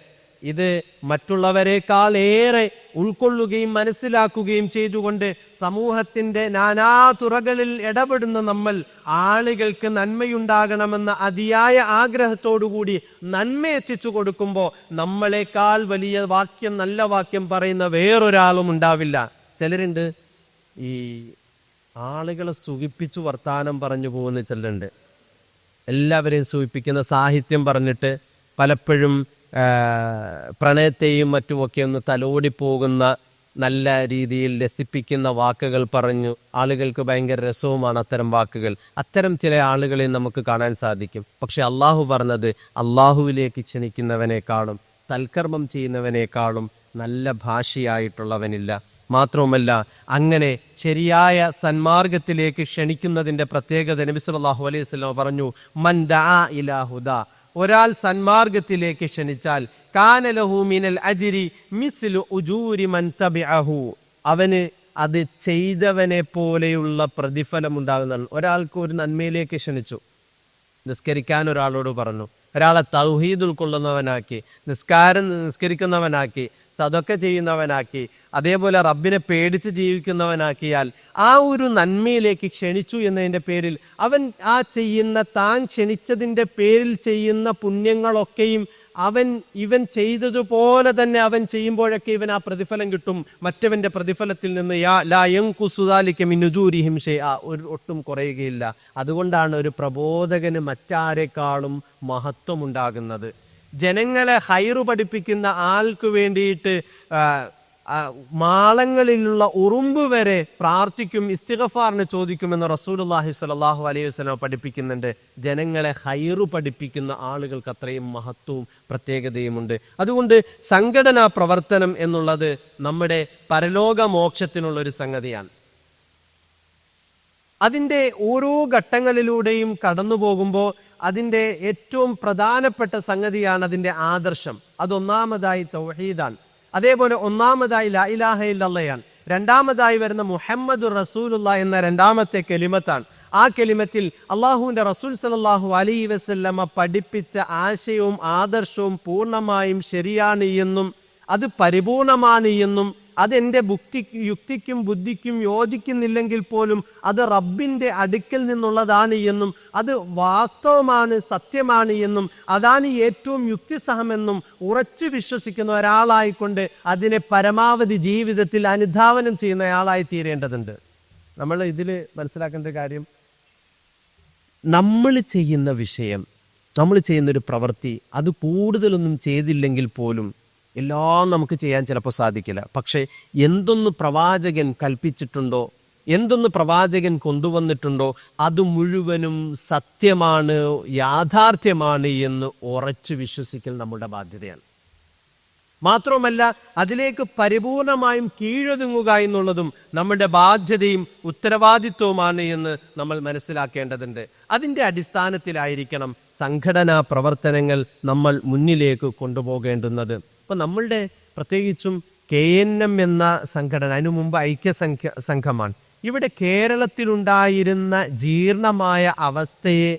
ഇത് മറ്റുള്ളവരെക്കാൾ ഏറെ ഉൾക്കൊള്ളുകയും മനസ്സിലാക്കുകയും ചെയ്തുകൊണ്ട് സമൂഹത്തിന്റെ നാനാ തുറകളിൽ ഇടപെടുന്ന നമ്മൾ ആളുകൾക്ക് നന്മയുണ്ടാകണമെന്ന അതിയായ ആഗ്രഹത്തോടുകൂടി നന്മ എത്തിച്ചു കൊടുക്കുമ്പോൾ നമ്മളെക്കാൾ വലിയ വാക്യം, നല്ല വാക്യം പറയുന്ന വേറൊരാളും ഉണ്ടാവില്ല. ചിലരുണ്ട് ഈ ആളുകളെ സുഖിപ്പിച്ചു വർത്താനം പറഞ്ഞു പോകുന്ന ചിലരുണ്ട്. എല്ലാവരെയും സൂചിപ്പിക്കുന്ന സാഹിത്യം പറഞ്ഞിട്ട് പലപ്പോഴും പ്രണയത്തെയും മറ്റുമൊക്കെ ഒന്ന് തലോടിപ്പോകുന്ന നല്ല രീതിയിൽ രസിപ്പിക്കുന്ന വാക്കുകൾ പറഞ്ഞു ആളുകൾക്ക് ഭയങ്കര രസവുമാണ് അത്തരം വാക്കുകൾ. അത്തരം ചില ആളുകളെ നമുക്ക് കാണാൻ സാധിക്കും. പക്ഷെ അള്ളാഹു പറഞ്ഞത് അള്ളാഹുവിലേക്ക് ക്ഷണിക്കുന്നവനേക്കാളും സൽക്കർമ്മം ചെയ്യുന്നവനേക്കാളും നല്ല ഭാഷയായിട്ടുള്ളവനില്ല. മാത്രവുമല്ല അങ്ങനെ ശരിയായ സന്മാർഗത്തിലേക്ക് ക്ഷണിക്കുന്നതിന്റെ പ്രത്യേകത നബി സല്ലല്ലാഹു അലൈഹി വസല്ലം പറഞ്ഞു, മൻ ദആ ഇലാ ഹുദാ, ഒരാൾ സന്മാർഗത്തിലേക്ക് ക്ഷണിച്ചാൽ കാന ലഹു മിനൽ അജ്രി മിസ്ലു ഉജൂരി മൻ തബിഅഹു, അവന് അത് ചെയ്തവനെ പോലെയുള്ള പ്രതിഫലം ഉണ്ടാകുന്നതാണ്. ഒരാൾക്ക് ഒരു നന്മയിലേക്ക് ക്ഷണിച്ചു, നിസ്കരിക്കാൻ ഒരാളോട് പറഞ്ഞു, ഒരാളെ തൗഹീദ് ഉൾക്കൊള്ളുന്നവനാക്കി, നിസ്കരിക്കുന്നവനാക്കി, സദഖ ചെയ്യുന്നവനാക്കി, അതേപോലെ റബ്ബിനെ പേടിച്ച് ജീവിക്കുന്നവനാക്കിയാൽ ആ ഒരു നന്മയിലേക്ക് ക്ഷണിച്ചു എന്നതിൻ്റെ പേരിൽ അവൻ ആ ചെയ്യുന്ന, താൻ ക്ഷണിച്ചതിൻ്റെ പേരിൽ ചെയ്യുന്ന പുണ്യങ്ങളൊക്കെയും ഇവൻ ചെയ്തതുപോലെ തന്നെ അവൻ ചെയ്യുമ്പോഴൊക്കെ ഇവൻ ആ പ്രതിഫലം കിട്ടും. മറ്റവന്റെ പ്രതിഫലത്തിൽ നിന്ന് ഒട്ടും കുറയുകയില്ല. അതുകൊണ്ടാണ് ഒരു പ്രബോധകന് മറ്റാരെക്കാളും മഹത്വം ഉണ്ടാകുന്നത്. ജനങ്ങളെ ഹൈറു പഠിപ്പിക്കുന്ന ആൾക്ക് വേണ്ടിയിട്ട് മാളങ്ങളിലുള്ള ഉറുമ്പ് വരെ പ്രാർത്ഥിക്കും, ഇസ്തിഗ്ഫാറിന് ചോദിക്കുമെന്ന് റസൂലുള്ളാഹി സ്വല്ലല്ലാഹു അലൈഹി വസല്ലം പഠിപ്പിക്കുന്നുണ്ട്. ജനങ്ങളെ ഹൈറു പഠിപ്പിക്കുന്ന ആളുകൾക്ക് അത്രയും മഹത്വവും പ്രത്യേകതയുമുണ്ട്. അതുകൊണ്ട് സംഘടനാ പ്രവർത്തനം എന്നുള്ളത് നമ്മുടെ പരലോക മോക്ഷത്തിനുള്ളൊരു സംഗതിയാണ്. അതിൻ്റെ ഓരോ ഘട്ടങ്ങളിലൂടെയും കടന്നു പോകുമ്പോൾ അതിൻ്റെ ഏറ്റവും പ്രധാനപ്പെട്ട സംഗതിയാണ് അതിൻ്റെ ആദർശം. അതൊന്നാമതായി തൗഹീദാണ്. അതേപോലെ ഒന്നാമതായി ലാ ഇലാഹ ഇല്ലല്ലാഹയാണ്. രണ്ടാമതായി വരുന്ന മുഹമ്മദുർ റസൂലുള്ളാഹി എന്ന രണ്ടാമത്തെ കലിമത്താണ്. ആ കലിമത്തിൽ അള്ളാഹുവിന്റെ റസൂൽ സല്ലല്ലാഹു അലൈഹി വസല്ലമ പഠിപ്പിച്ച ആശയവും ആദർശവും പൂർണ്ണമായും ശരിയാണ് എന്നും അത് പരിപൂർണമാണ് എന്നും അതെൻ്റെ യുക്തിക്കും ബുദ്ധിക്കും യോജിക്കുന്നില്ലെങ്കിൽ പോലും അത് റബ്ബിൻ്റെ അടുക്കൽ നിന്നുള്ളതാണ് എന്നും അത് വാസ്തവമാണ്, സത്യമാണ് എന്നും അതാണ് ഏറ്റവും യുക്തിസഹമെന്നും ഉറച്ചു വിശ്വസിക്കുന്ന ഒരാളായിക്കൊണ്ട് അതിനെ പരമാവധി ജീവിതത്തിൽ അനുധാവനം ചെയ്യുന്ന ആളായി തീരേണ്ടതുണ്ട്. നമ്മൾ ഇതിൽ മനസ്സിലാക്കേണ്ട കാര്യം, നമ്മൾ ചെയ്യുന്ന വിഷയം, നമ്മൾ ചെയ്യുന്നൊരു പ്രവൃത്തി അത് കൂടുതലൊന്നും ചെയ്തില്ലെങ്കിൽ പോലും എല്ലാം നമുക്ക് ചെയ്യാൻ ചിലപ്പോൾ സാധിക്കില്ല. പക്ഷേ എന്തൊന്ന് പ്രവാചകൻ കൽപ്പിച്ചിട്ടുണ്ടോ, എന്തൊന്ന് പ്രവാചകൻ കൊണ്ടുവന്നിട്ടുണ്ടോ അത് മുഴുവനും സത്യമാണ്, യാഥാർത്ഥ്യമാണ് എന്ന് ഉറച്ചു വിശ്വസിക്കൽ നമ്മുടെ ബാധ്യതയാണ്. മാത്രമല്ല അതിലേക്ക് പരിപൂർണമായും കീഴൊതുങ്ങുക എന്നുള്ളതും നമ്മുടെ ബാധ്യതയും ഉത്തരവാദിത്വവുമാണ് എന്ന് നമ്മൾ മനസ്സിലാക്കേണ്ടതുണ്ട്. അതിൻ്റെ അടിസ്ഥാനത്തിലായിരിക്കണം സംഘടനാ പ്രവർത്തനങ്ങൾ നമ്മൾ മുന്നിലേക്ക് കൊണ്ടുപോകേണ്ടുന്നത്. ഇപ്പം നമ്മളുടെ പ്രത്യേകിച്ചും KNM എന്ന സംഘടന, അതിനു മുമ്പ് സംഘമാണ്. ഇവിടെ കേരളത്തിലുണ്ടായിരുന്ന ജീർണമായ അവസ്ഥയെ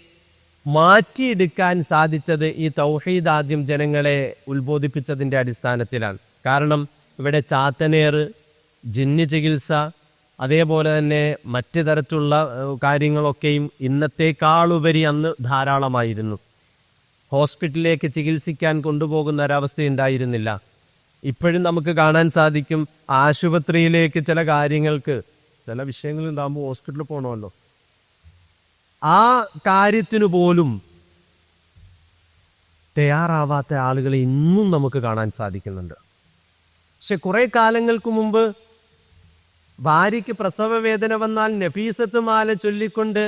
മാറ്റിയെടുക്കാൻ സാധിച്ചത് ഈ തൗഹീദ് ആദ്യം ജനങ്ങളെ ഉത്ബോധിപ്പിച്ചതിൻ്റെ അടിസ്ഥാനത്തിലാണ്. കാരണം ഇവിടെ ചാത്തനേർ, ജിന്ന് ചികിത്സ, അതേപോലെ തന്നെ മറ്റു തരത്തിലുള്ള കാര്യങ്ങളൊക്കെയും ഇന്നത്തേക്കാളുപരി അന്ന് ധാരാളമായിരുന്നു. ഹോസ്പിറ്റലിലേക്ക് ചികിത്സിക്കാൻ കൊണ്ടുപോകുന്ന ഒരവസ്ഥയുണ്ടായിരുന്നില്ല. ഇപ്പോഴും നമുക്ക് കാണാൻ സാധിക്കും ആശുപത്രിയിലേക്ക് ചില കാര്യങ്ങൾക്ക്, ചില വിഷയങ്ങളുണ്ടാകുമ്പോൾ ഹോസ്പിറ്റലിൽ പോകണമല്ലോ, ആ കാര്യത്തിനു പോലും തയ്യാറാവാത്ത ആളുകളെ ഇന്നും നമുക്ക് കാണാൻ സാധിക്കുന്നുണ്ട്. പക്ഷെ കുറെ കാലങ്ങൾക്ക് മുമ്പ് ഭാര്യയ്ക്ക് പ്രസവ വേദന വന്നാൽ നഫീസത്ത് മാല ചൊല്ലിക്കൊണ്ട്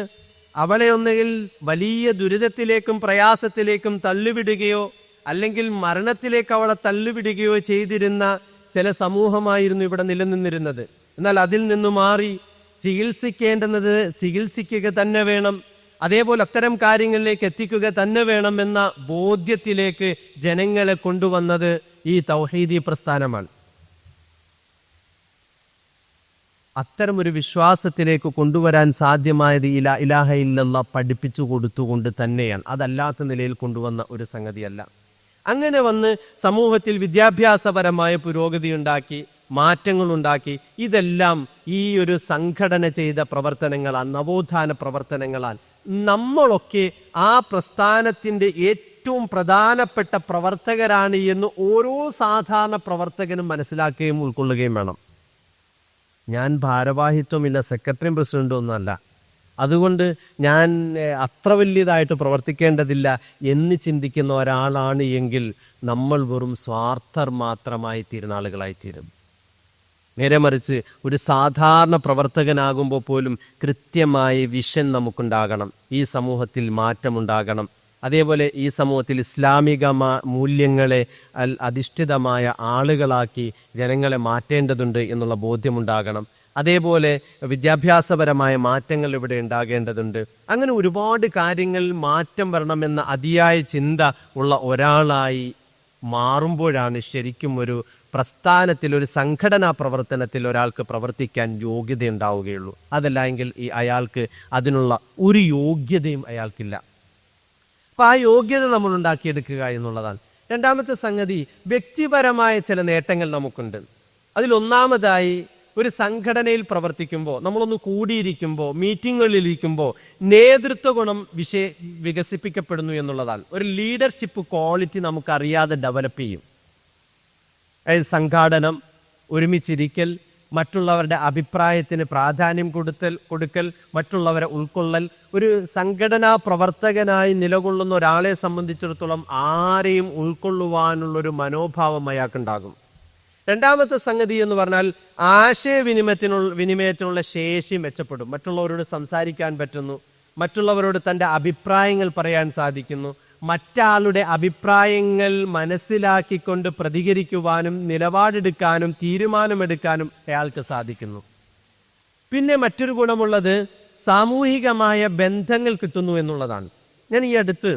അവളെ ഒന്നുകിൽ വലിയ ദുരിതത്തിലേക്കും പ്രയാസത്തിലേക്കും തള്ളിവിടുകയോ അല്ലെങ്കിൽ മരണത്തിലേക്ക് അവളെ തള്ളിവിടുകയോ ചെയ്തിരുന്ന ചില സമൂഹമായിരുന്നു ഇവിടെ നിലനിന്നിരുന്നത്. എന്നാൽ അതിൽ നിന്നു മാറി ചികിത്സിക്കേണ്ടുന്നത് ചികിത്സിക്കുക തന്നെ വേണം, അതേപോലെ അത്തരം കാര്യങ്ങളിലേക്ക് എത്തിക്കുക തന്നെ വേണമെന്ന ബോധ്യത്തിലേക്ക് ജനങ്ങളെ കൊണ്ടുവന്നത് ഈ തൗഹീദി പ്രസ്ഥാനമാണ്. അത്തരമൊരു വിശ്വാസത്തിലേക്ക് കൊണ്ടുവരാൻ സാധ്യമായത് ഇലാഹ ഇല്ലല്ലാഹ് പഠിപ്പിച്ചു കൊടുത്തുകൊണ്ട് തന്നെയാണ്. അതല്ലാത്ത നിലയിൽ കൊണ്ടുവന്ന ഒരു സംഗതിയല്ല. അങ്ങനെ വന്ന് സമൂഹത്തിൽ വിദ്യാഭ്യാസപരമായ പുരോഗതി ഉണ്ടാക്കി, മാറ്റങ്ങളുണ്ടാക്കി. ഇതെല്ലാം ഈ ഒരു സംഘടന ചെയ്ത പ്രവർത്തനങ്ങളാണ്, നവോത്ഥാന പ്രവർത്തനങ്ങളാണ്. നമ്മളൊക്കെ ആ പ്രസ്ഥാനത്തിൻ്റെ ഏറ്റവും പ്രധാനപ്പെട്ട പ്രവർത്തകരാണ് എന്ന് ഓരോ സാധാരണ പ്രവർത്തകനും മനസ്സിലാക്കുകയും ഉൾക്കൊള്ളുകയും വേണം. ഞാൻ ഭാരവാഹിത്വമില്ല, സെക്രട്ടറിയും പ്രസിഡന്റും ഒന്നുമല്ല, അതുകൊണ്ട് ഞാൻ അത്ര വലിയതായിട്ട് പ്രവർത്തിക്കേണ്ടതില്ല എന്ന് ചിന്തിക്കുന്ന ഒരാളാണ് എങ്കിൽ നമ്മൾ വെറും സ്വാർത്ഥർ മാത്രമായി തീരുന്ന ആളുകളായിത്തീരും. നേരെ മറിച്ച് ഒരു സാധാരണ പ്രവർത്തകനാകുമ്പോൾ പോലും കൃത്യമായ വിഷൻ നമുക്കുണ്ടാകണം, ഈ സമൂഹത്തിൽ മാറ്റമുണ്ടാകണം. അതേപോലെ ഈ സമൂഹത്തിൽ ഇസ്ലാമിക മൂല്യങ്ങളെ അധിഷ്ഠിതമായ ആളുകളാക്കി ജനങ്ങളെ മാറ്റേണ്ടതുണ്ട് എന്നുള്ള ബോധ്യമുണ്ടാകണം. അതേപോലെ വിദ്യാഭ്യാസപരമായ മാറ്റങ്ങൾ ഇവിടെ ഉണ്ടാകേണ്ടതുണ്ട്. അങ്ങനെ ഒരുപാട് കാര്യങ്ങൾ മാറ്റം വരണമെന്ന അതിയായ ചിന്ത ഉള്ള ഒരാളായി മാറുമ്പോഴാണ് ശരിക്കും ഒരു പ്രസ്ഥാനത്തിൽ, ഒരു സംഘടനാ പ്രവർത്തനത്തിൽ ഒരാൾക്ക് പ്രവർത്തിക്കാൻ യോഗ്യത ഉണ്ടാവുകയുള്ളൂ. അതല്ല എങ്കിൽ അയാൾക്ക് അതിനുള്ള ഒരു യോഗ്യതയും അയാൾക്കില്ല. അപ്പം ആ യോഗ്യത നമ്മൾ ഉണ്ടാക്കിയെടുക്കുക എന്നുള്ളതാണ്. രണ്ടാമത്തെ സംഗതി, വ്യക്തിപരമായ ചില നേട്ടങ്ങൾ നമുക്കുണ്ട്. അതിലൊന്നാമതായി ഒരു സംഘടനയിൽ പ്രവർത്തിക്കുമ്പോൾ, നമ്മളൊന്ന് കൂടിയിരിക്കുമ്പോൾ, മീറ്റിങ്ങുകളിലിരിക്കുമ്പോൾ നേതൃത്വ ഗുണം വികസിപ്പിക്കപ്പെടുന്നു എന്നുള്ളതാണ്. ഒരു ലീഡർഷിപ്പ് ക്വാളിറ്റി നമുക്കറിയാതെ ഡെവലപ്പ് ചെയ്യും. സംഘാടനം, ഒരുമിച്ചിരിക്കൽ, മറ്റുള്ളവരുടെ അഭിപ്രായത്തിന് പ്രാധാന്യം കൊടുക്കൽ, മറ്റുള്ളവരെ ഉൾക്കൊള്ളൽ. ഒരു സംഘടനാ പ്രവർത്തകനായി നിലകൊള്ളുന്ന ഒരാളെ സംബന്ധിച്ചിടത്തോളം ആരെയും ഉൾക്കൊള്ളുവാനുള്ളൊരു മനോഭാവം അയാൾക്കുണ്ടാകും. രണ്ടാമത്തെ സംഗതി എന്ന് പറഞ്ഞാൽ വിനിമയത്തിനുള്ള ശേഷി മെച്ചപ്പെടും. മറ്റുള്ളവരോട് സംസാരിക്കാൻ പറ്റുന്നു, മറ്റുള്ളവരോട് തൻ്റെ അഭിപ്രായങ്ങൾ പറയാൻ സാധിക്കുന്നു, മറ്റാളുടെ അഭിപ്രായങ്ങൾ മനസ്സിലാക്കിക്കൊണ്ട് പ്രതികരിക്കുവാനും നിലപാടെടുക്കാനും തീരുമാനമെടുക്കാനും അയാൾക്ക് സാധിക്കുന്നു. പിന്നെ മറ്റൊരു ഗുണമുള്ളത് സാമൂഹികമായ ബന്ധങ്ങൾ കിട്ടുന്നു എന്നുള്ളതാണ്. ഞാൻ ഈ അടുത്ത്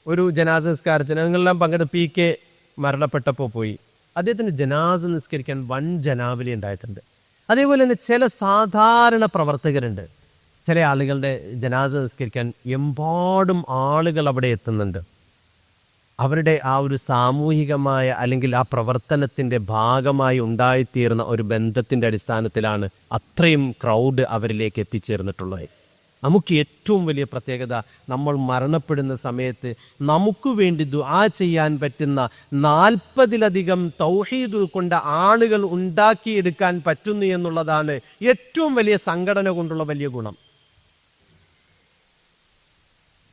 ഒരു ജനാസ സംസ്കാരത്തിന് ഞങ്ങളെല്ലാം PK മരണപ്പെട്ടപ്പോൾ പോയി. അദ്ദേഹത്തിന് ജനാസ നിസ്കരിക്കാൻ വൻ ജനാവലി ഉണ്ടായിട്ടുണ്ട്. അതേപോലെ തന്നെ ചില സാധാരണ പ്രവർത്തകരുണ്ട്, ചില ആളുകളുടെ ജനാസ നിസ്കരിക്കാൻ എമ്പാടും ആളുകൾ അവിടെ എത്തുന്നുണ്ട്. അവരുടെ ആ ഒരു സാമൂഹികമായ അല്ലെങ്കിൽ ആ പ്രവർത്തനത്തിൻ്റെ ഭാഗമായി ഉണ്ടായിത്തീർന്ന ഒരു ബന്ധത്തിൻ്റെ അടിസ്ഥാനത്തിലാണ് അത്രയും ക്രൗഡ് അവരിലേക്ക് എത്തിച്ചേർന്നിട്ടുള്ളത്. നമുക്ക് ഏറ്റവും വലിയ പ്രത്യേകത, നമ്മൾ മരണപ്പെടുന്ന സമയത്ത് നമുക്ക് വേണ്ടി ദുആ ചെയ്യാൻ പറ്റുന്ന 40-ലധികം തൗഹീദ് ഉൾക്കൊണ്ട ആളുകൾ ഉണ്ടാക്കിയെടുക്കാൻ പറ്റുന്നു എന്നുള്ളതാണ് ഏറ്റവും വലിയ സംഘടന കൊണ്ടുള്ള വലിയ ഗുണം.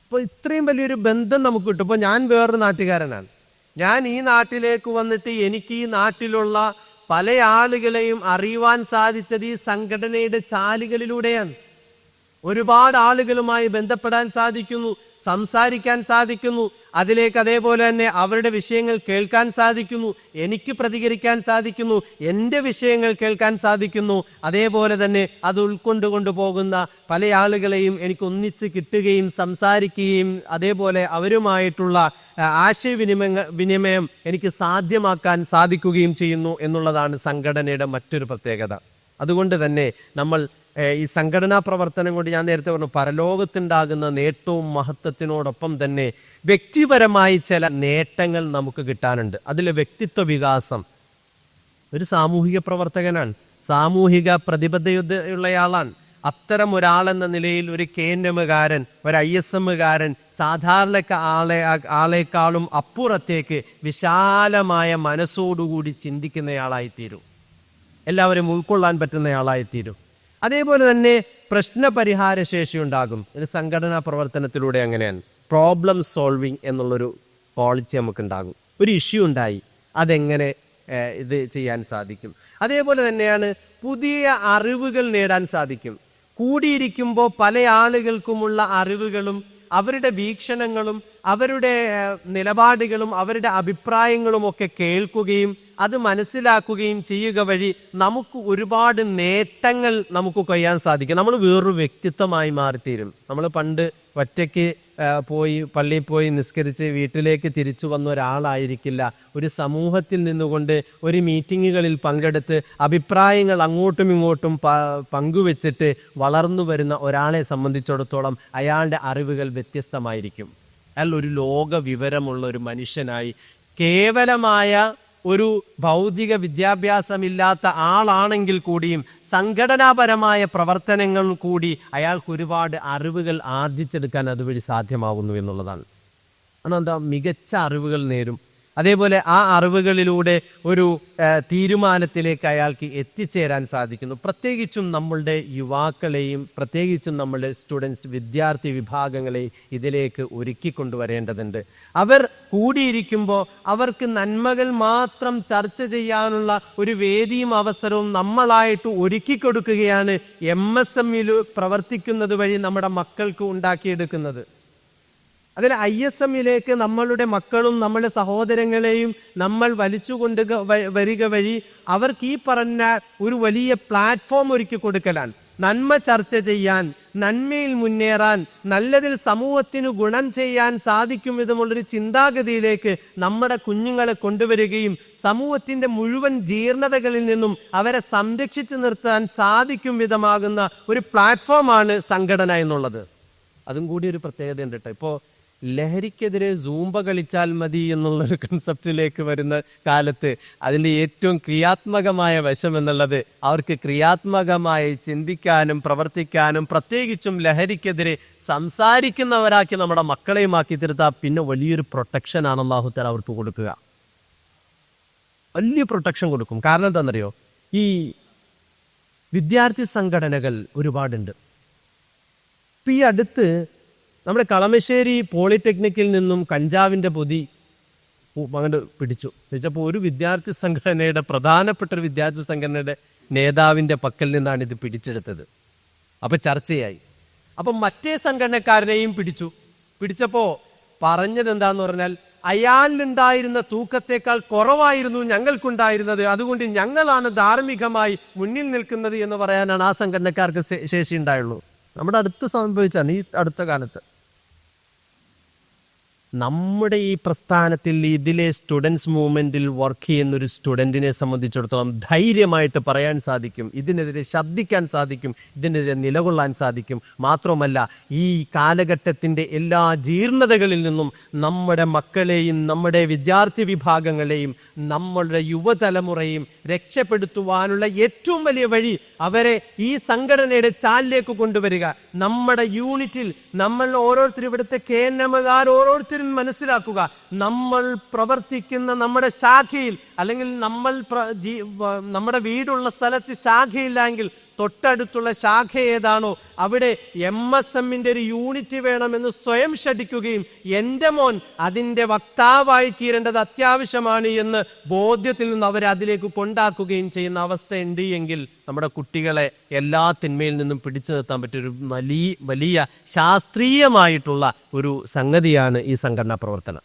ഇപ്പോൾ ഇത്രയും വലിയൊരു ബന്ധം നമുക്ക് കിട്ടും. ഇപ്പോൾ ഞാൻ വേറൊരു നാട്ടുകാരനാണ്, ഞാൻ ഈ നാട്ടിലേക്ക് വന്നിട്ട് എനിക്ക് ഈ നാട്ടിലുള്ള പല ആളുകളെയും അറിയുവാൻ സാധിച്ചത് ഈ സംഘടനയുടെ ചാലുകളിലൂടെയാണ്. ഒരുപാട് ആളുകളുമായി ബന്ധപ്പെടാൻ സാധിക്കുന്നു, സംസാരിക്കാൻ സാധിക്കുന്നു, അതിലേക്ക് അതേപോലെ തന്നെ അവരുടെ വിഷയങ്ങൾ കേൾക്കാൻ സാധിക്കുന്നു, എനിക്ക് പ്രതികരിക്കാൻ സാധിക്കുന്നു, എൻ്റെ വിഷയങ്ങൾ കേൾക്കാൻ സാധിക്കുന്നു. അതേപോലെ തന്നെ അത് ഉൾക്കൊണ്ടുകൊണ്ട് പോകുന്ന പല ആളുകളെയും എനിക്ക് ഒന്നിച്ച് കിട്ടുകയും സംസാരിക്കുകയും അതേപോലെ അവരുമായിട്ടുള്ള വിനിമയം എനിക്ക് സാധ്യമാക്കാൻ സാധിക്കുകയും ചെയ്യുന്നു എന്നുള്ളതാണ് സംഘടനയുടെ മറ്റൊരു പ്രത്യേകത. അതുകൊണ്ട് തന്നെ നമ്മൾ ഈ സംഘടനാ പ്രവർത്തനം കൊണ്ട് ഞാൻ നേരത്തെ പറഞ്ഞു, പരലോകത്തുണ്ടാകുന്ന നേട്ടവും മഹത്വത്തിനോടൊപ്പം തന്നെ വ്യക്തിപരമായി ചില നേട്ടങ്ങൾ നമുക്ക് കിട്ടാനുണ്ട്. അതിലെ വ്യക്തിത്വ വികാസം. ഒരു സാമൂഹിക പ്രവർത്തകനാണ്, സാമൂഹിക പ്രതിബദ്ധതയുള്ളയാളാണ്. അത്തരം ഒരാളെന്ന നിലയിൽ ഒരു KNM-കാരൻ, ഒരു ISM-കാരൻ സാധാരണ ആളെക്കാളും അപ്പുറത്തേക്ക് വിശാലമായ മനസ്സോടുകൂടി ചിന്തിക്കുന്നയാളായിത്തീരും, എല്ലാവരും ഉൾക്കൊള്ളാൻ പറ്റുന്നയാളായിത്തീരും. അതേപോലെ തന്നെ പ്രശ്നപരിഹാര ശേഷി ഉണ്ടാകും. ഒരു സംഘടനാ പ്രവർത്തനത്തിലൂടെ അങ്ങനെയാണ് പ്രോബ്ലം സോൾവിങ് എന്നുള്ളൊരു ക്വാളിറ്റി നമുക്കുണ്ടാകും. ഒരു ഇഷ്യൂ ഉണ്ടായി, അതെങ്ങനെ ഇത് ചെയ്യാൻ സാധിക്കും. അതേപോലെ തന്നെയാണ് പുതിയ അറിവുകൾ നേടാൻ സാധിക്കും. കൂടിയിരിക്കുമ്പോൾ പല ആളുകൾക്കുമുള്ള അറിവുകളും അവരുടെ വീക്ഷണങ്ങളും അവരുടെ നിലപാടുകളും അവരുടെ അഭിപ്രായങ്ങളും ഒക്കെ കേൾക്കുകയും അത് മനസ്സിലാക്കുകയും ചെയ്യുക വഴി നമുക്ക് ഒരുപാട് നേട്ടങ്ങൾ നമുക്ക് കൊയ്യാൻ സാധിക്കും. നമ്മൾ വേറൊരു വ്യക്തിത്വമായി മാറിത്തീരും. നമ്മൾ പണ്ട് ഒറ്റയ്ക്ക് പോയി പള്ളിയിൽ പോയി നിസ്കരിച്ച് വീട്ടിലേക്ക് തിരിച്ചു വന്ന ഒരാളായിരിക്കില്ല ഒരു സമൂഹത്തിൽ നിന്നുകൊണ്ട് ഒരു മീറ്റിങ്ങുകളിൽ പങ്കെടുത്ത് അഭിപ്രായങ്ങൾ അങ്ങോട്ടും ഇങ്ങോട്ടും പങ്കുവെച്ചിട്ട് വളർന്നു വരുന്ന ഒരാളെ സംബന്ധിച്ചിടത്തോളം അയാളുടെ അറിവുകൾ വ്യത്യസ്തമായിരിക്കും. അയാൾ ഒരു ലോക വിവരമുള്ള ഒരു മനുഷ്യനായി, കേവലമായ ഒരു ഭൗതിക വിദ്യാഭ്യാസമില്ലാത്ത ആളാണെങ്കിൽ കൂടിയും സംഘടനാപരമായ പ്രവർത്തനങ്ങൾ കൂടി അയാൾക്ക് ഒരുപാട് അറിവുകൾ ആർജിച്ചെടുക്കാൻ അതുവഴി സാധ്യമാകുന്നു എന്നുള്ളതാണ്. അതെന്താ, മികച്ച അറിവുകൾ നേരും. അതേപോലെ ആ അറിവുകളിലൂടെ ഒരു തീരുമാനത്തിലേക്ക് അയാൾക്ക് എത്തിച്ചേരാൻ സാധിക്കുന്നു. പ്രത്യേകിച്ചും നമ്മളുടെ യുവാക്കളെയും പ്രത്യേകിച്ചും നമ്മളുടെ സ്റ്റുഡൻസ് വിദ്യാർത്ഥി വിഭാഗങ്ങളെയും ഇതിലേക്ക് ഒരുക്കിക്കൊണ്ടുവരേണ്ടതുണ്ട്. അവർ കൂടിയിരിക്കുമ്പോൾ അവർക്ക് നന്മകൾ മാത്രം ചർച്ച ചെയ്യാനുള്ള ഒരു വേദിയും അവസരവും നമ്മളായിട്ട് ഒരുക്കി കൊടുക്കുകയാണ് MSM-ൽ പ്രവർത്തിക്കുന്നത് വഴി നമ്മുടെ മക്കൾക്ക് ഉണ്ടാക്കിയെടുക്കുന്നത്. അതിൽ ISM-ലേക്ക് നമ്മളുടെ മക്കളും നമ്മുടെ സഹോദരങ്ങളെയും നമ്മൾ വലിച്ചുകൊണ്ട് വരിക വഴി അവർക്ക് ഈ പറഞ്ഞ ഒരു വലിയ പ്ലാറ്റ്ഫോം ഒരുക്കി കൊടുക്കലാണ്. നന്മ ചർച്ച ചെയ്യാൻ, നന്മയിൽ മുന്നേറാൻ, നല്ലതിൽ സമൂഹത്തിന് ഗുണം ചെയ്യാൻ സാധിക്കും വിധമുള്ളൊരു ചിന്താഗതിയിലേക്ക് നമ്മുടെ കുഞ്ഞുങ്ങളെ കൊണ്ടുവരികയും സമൂഹത്തിന്റെ മുഴുവൻ ജീർണതകളിൽ നിന്നും അവരെ സംരക്ഷിച്ചു നിർത്താൻ സാധിക്കും വിധമാകുന്ന ഒരു പ്ലാറ്റ്ഫോമാണ് സംഘടന എന്നുള്ളത്. അതും കൂടി ഒരു പ്രത്യേകത ഉണ്ട് കേട്ടോ. ഇപ്പോൾ ലഹരിക്കെതിരെ സൂംബ കളിച്ചാൽ മതി എന്നുള്ളൊരു കൺസെപ്റ്റിലേക്ക് വരുന്ന കാലത്ത് അതിൻ്റെ ഏറ്റവും ക്രിയാത്മകമായ വശം എന്നുള്ളത് അവർക്ക് ക്രിയാത്മകമായി ചിന്തിക്കാനും പ്രവർത്തിക്കാനും പ്രത്യേകിച്ചും ലഹരിക്കെതിരെ സംസാരിക്കുന്നവരാക്കി നമ്മുടെ മക്കളെയും ആക്കി തീർത്താൽ പിന്നെ വലിയൊരു പ്രൊട്ടക്ഷനാണ് അല്ലാഹു തആല അവർക്ക് കൊടുക്കുക. വലിയ പ്രൊട്ടക്ഷൻ കൊടുക്കും. കാരണം എന്താണെന്നറിയോ, ഈ വിദ്യാർത്ഥി സംഘടനകൾ ഒരുപാടുണ്ട്. ഇപ്പം ഈ അടുത്ത് നമ്മുടെ കളമശ്ശേരി പോളിടെക്നിക്കിൽ നിന്നും കഞ്ചാവിൻ്റെ പൊതി അങ്ങോട്ട് പിടിച്ചപ്പോൾ ഒരു വിദ്യാർത്ഥി സംഘടനയുടെ പ്രധാനപ്പെട്ട ഒരു വിദ്യാർത്ഥി സംഘടനയുടെ നേതാവിൻ്റെ പക്കൽ നിന്നാണ് ഇത് പിടിച്ചെടുത്തത്. അപ്പം ചർച്ചയായി. അപ്പം മറ്റേ സംഘടനക്കാരനെയും പിടിച്ചപ്പോൾ പറഞ്ഞത് എന്താന്ന് പറഞ്ഞാൽ, അയാളിലുണ്ടായിരുന്ന തൂക്കത്തേക്കാൾ കുറവായിരുന്നു ഞങ്ങൾക്കുണ്ടായിരുന്നത്, അതുകൊണ്ട് ഞങ്ങളാണ് ധാർമ്മികമായി മുന്നിൽ നിൽക്കുന്നത് എന്ന് പറയാനാണ് ആ സംഘടനക്കാർക്ക് ശേഷി ഉണ്ടായുള്ളൂ. നമ്മുടെ അടുത്ത് സംഭവിച്ചാണ് ഈ അടുത്ത കാലത്ത്. നമ്മുടെ ഈ പ്രസ്ഥാനത്തിൽ ഇതിലെ സ്റ്റുഡൻസ് മൂവ്മെന്റിൽ വർക്ക് ചെയ്യുന്ന ഒരു സ്റ്റുഡന്റിനെ സംബന്ധിച്ചിടത്തോളം ധൈര്യമായിട്ട് പറയാൻ സാധിക്കും, ഇതിനെതിരെ ശബ്ദിക്കാൻ സാധിക്കും, ഇതിനെതിരെ നിലകൊള്ളാൻ സാധിക്കും. മാത്രമല്ല, ഈ കാലഘട്ടത്തിന്റെ എല്ലാ ജീർണതകളിൽ നിന്നും നമ്മുടെ മക്കളെയും നമ്മുടെ വിദ്യാർത്ഥി വിഭാഗങ്ങളെയും നമ്മളുടെ യുവതലമുറയും രക്ഷപ്പെടുത്തുവാനുള്ള ഏറ്റവും വലിയ വഴി അവരെ ഈ സംഘടനയുടെ ചാലിലേക്ക് കൊണ്ടുവരിക. നമ്മുടെ യൂണിറ്റിൽ നമ്മൾ ഓരോരുത്തരും, ഇവിടുത്തെ KNMകാർ ഓരോരുത്തരും മനസ്സിലാക്കുക, നമ്മൾ പ്രവർത്തിക്കുന്ന നമ്മുടെ ശാഖയിൽ അല്ലെങ്കിൽ നമ്മുടെ വീടുള്ള സ്ഥലത്ത് ശാഖയില്ലെങ്കിൽ തൊട്ടടുത്തുള്ള ശാഖ ഏതാണോ അവിടെ MSMന്റെ ഒരു യൂണിറ്റ് വേണമെന്ന് സ്വയം ശഠിക്കുകയും എൻ്റെ മോൻ അതിൻ്റെ വക്താവായി തീരേണ്ടത് അത്യാവശ്യമാണ് എന്ന് ബോധ്യത്തിൽ നിന്ന് അവരെ അതിലേക്ക് കൊണ്ടാക്കുകയും ചെയ്യുന്ന അവസ്ഥ ഉണ്ട് എങ്കിൽ നമ്മുടെ കുട്ടികളെ എല്ലാ തിന്മയിൽ നിന്നും പിടിച്ചു നിർത്താൻ പറ്റിയൊരു വലിയ ശാസ്ത്രീയമായിട്ടുള്ള ഒരു സംഗതിയാണ് ഈ സംഘടനാ പ്രവർത്തനം.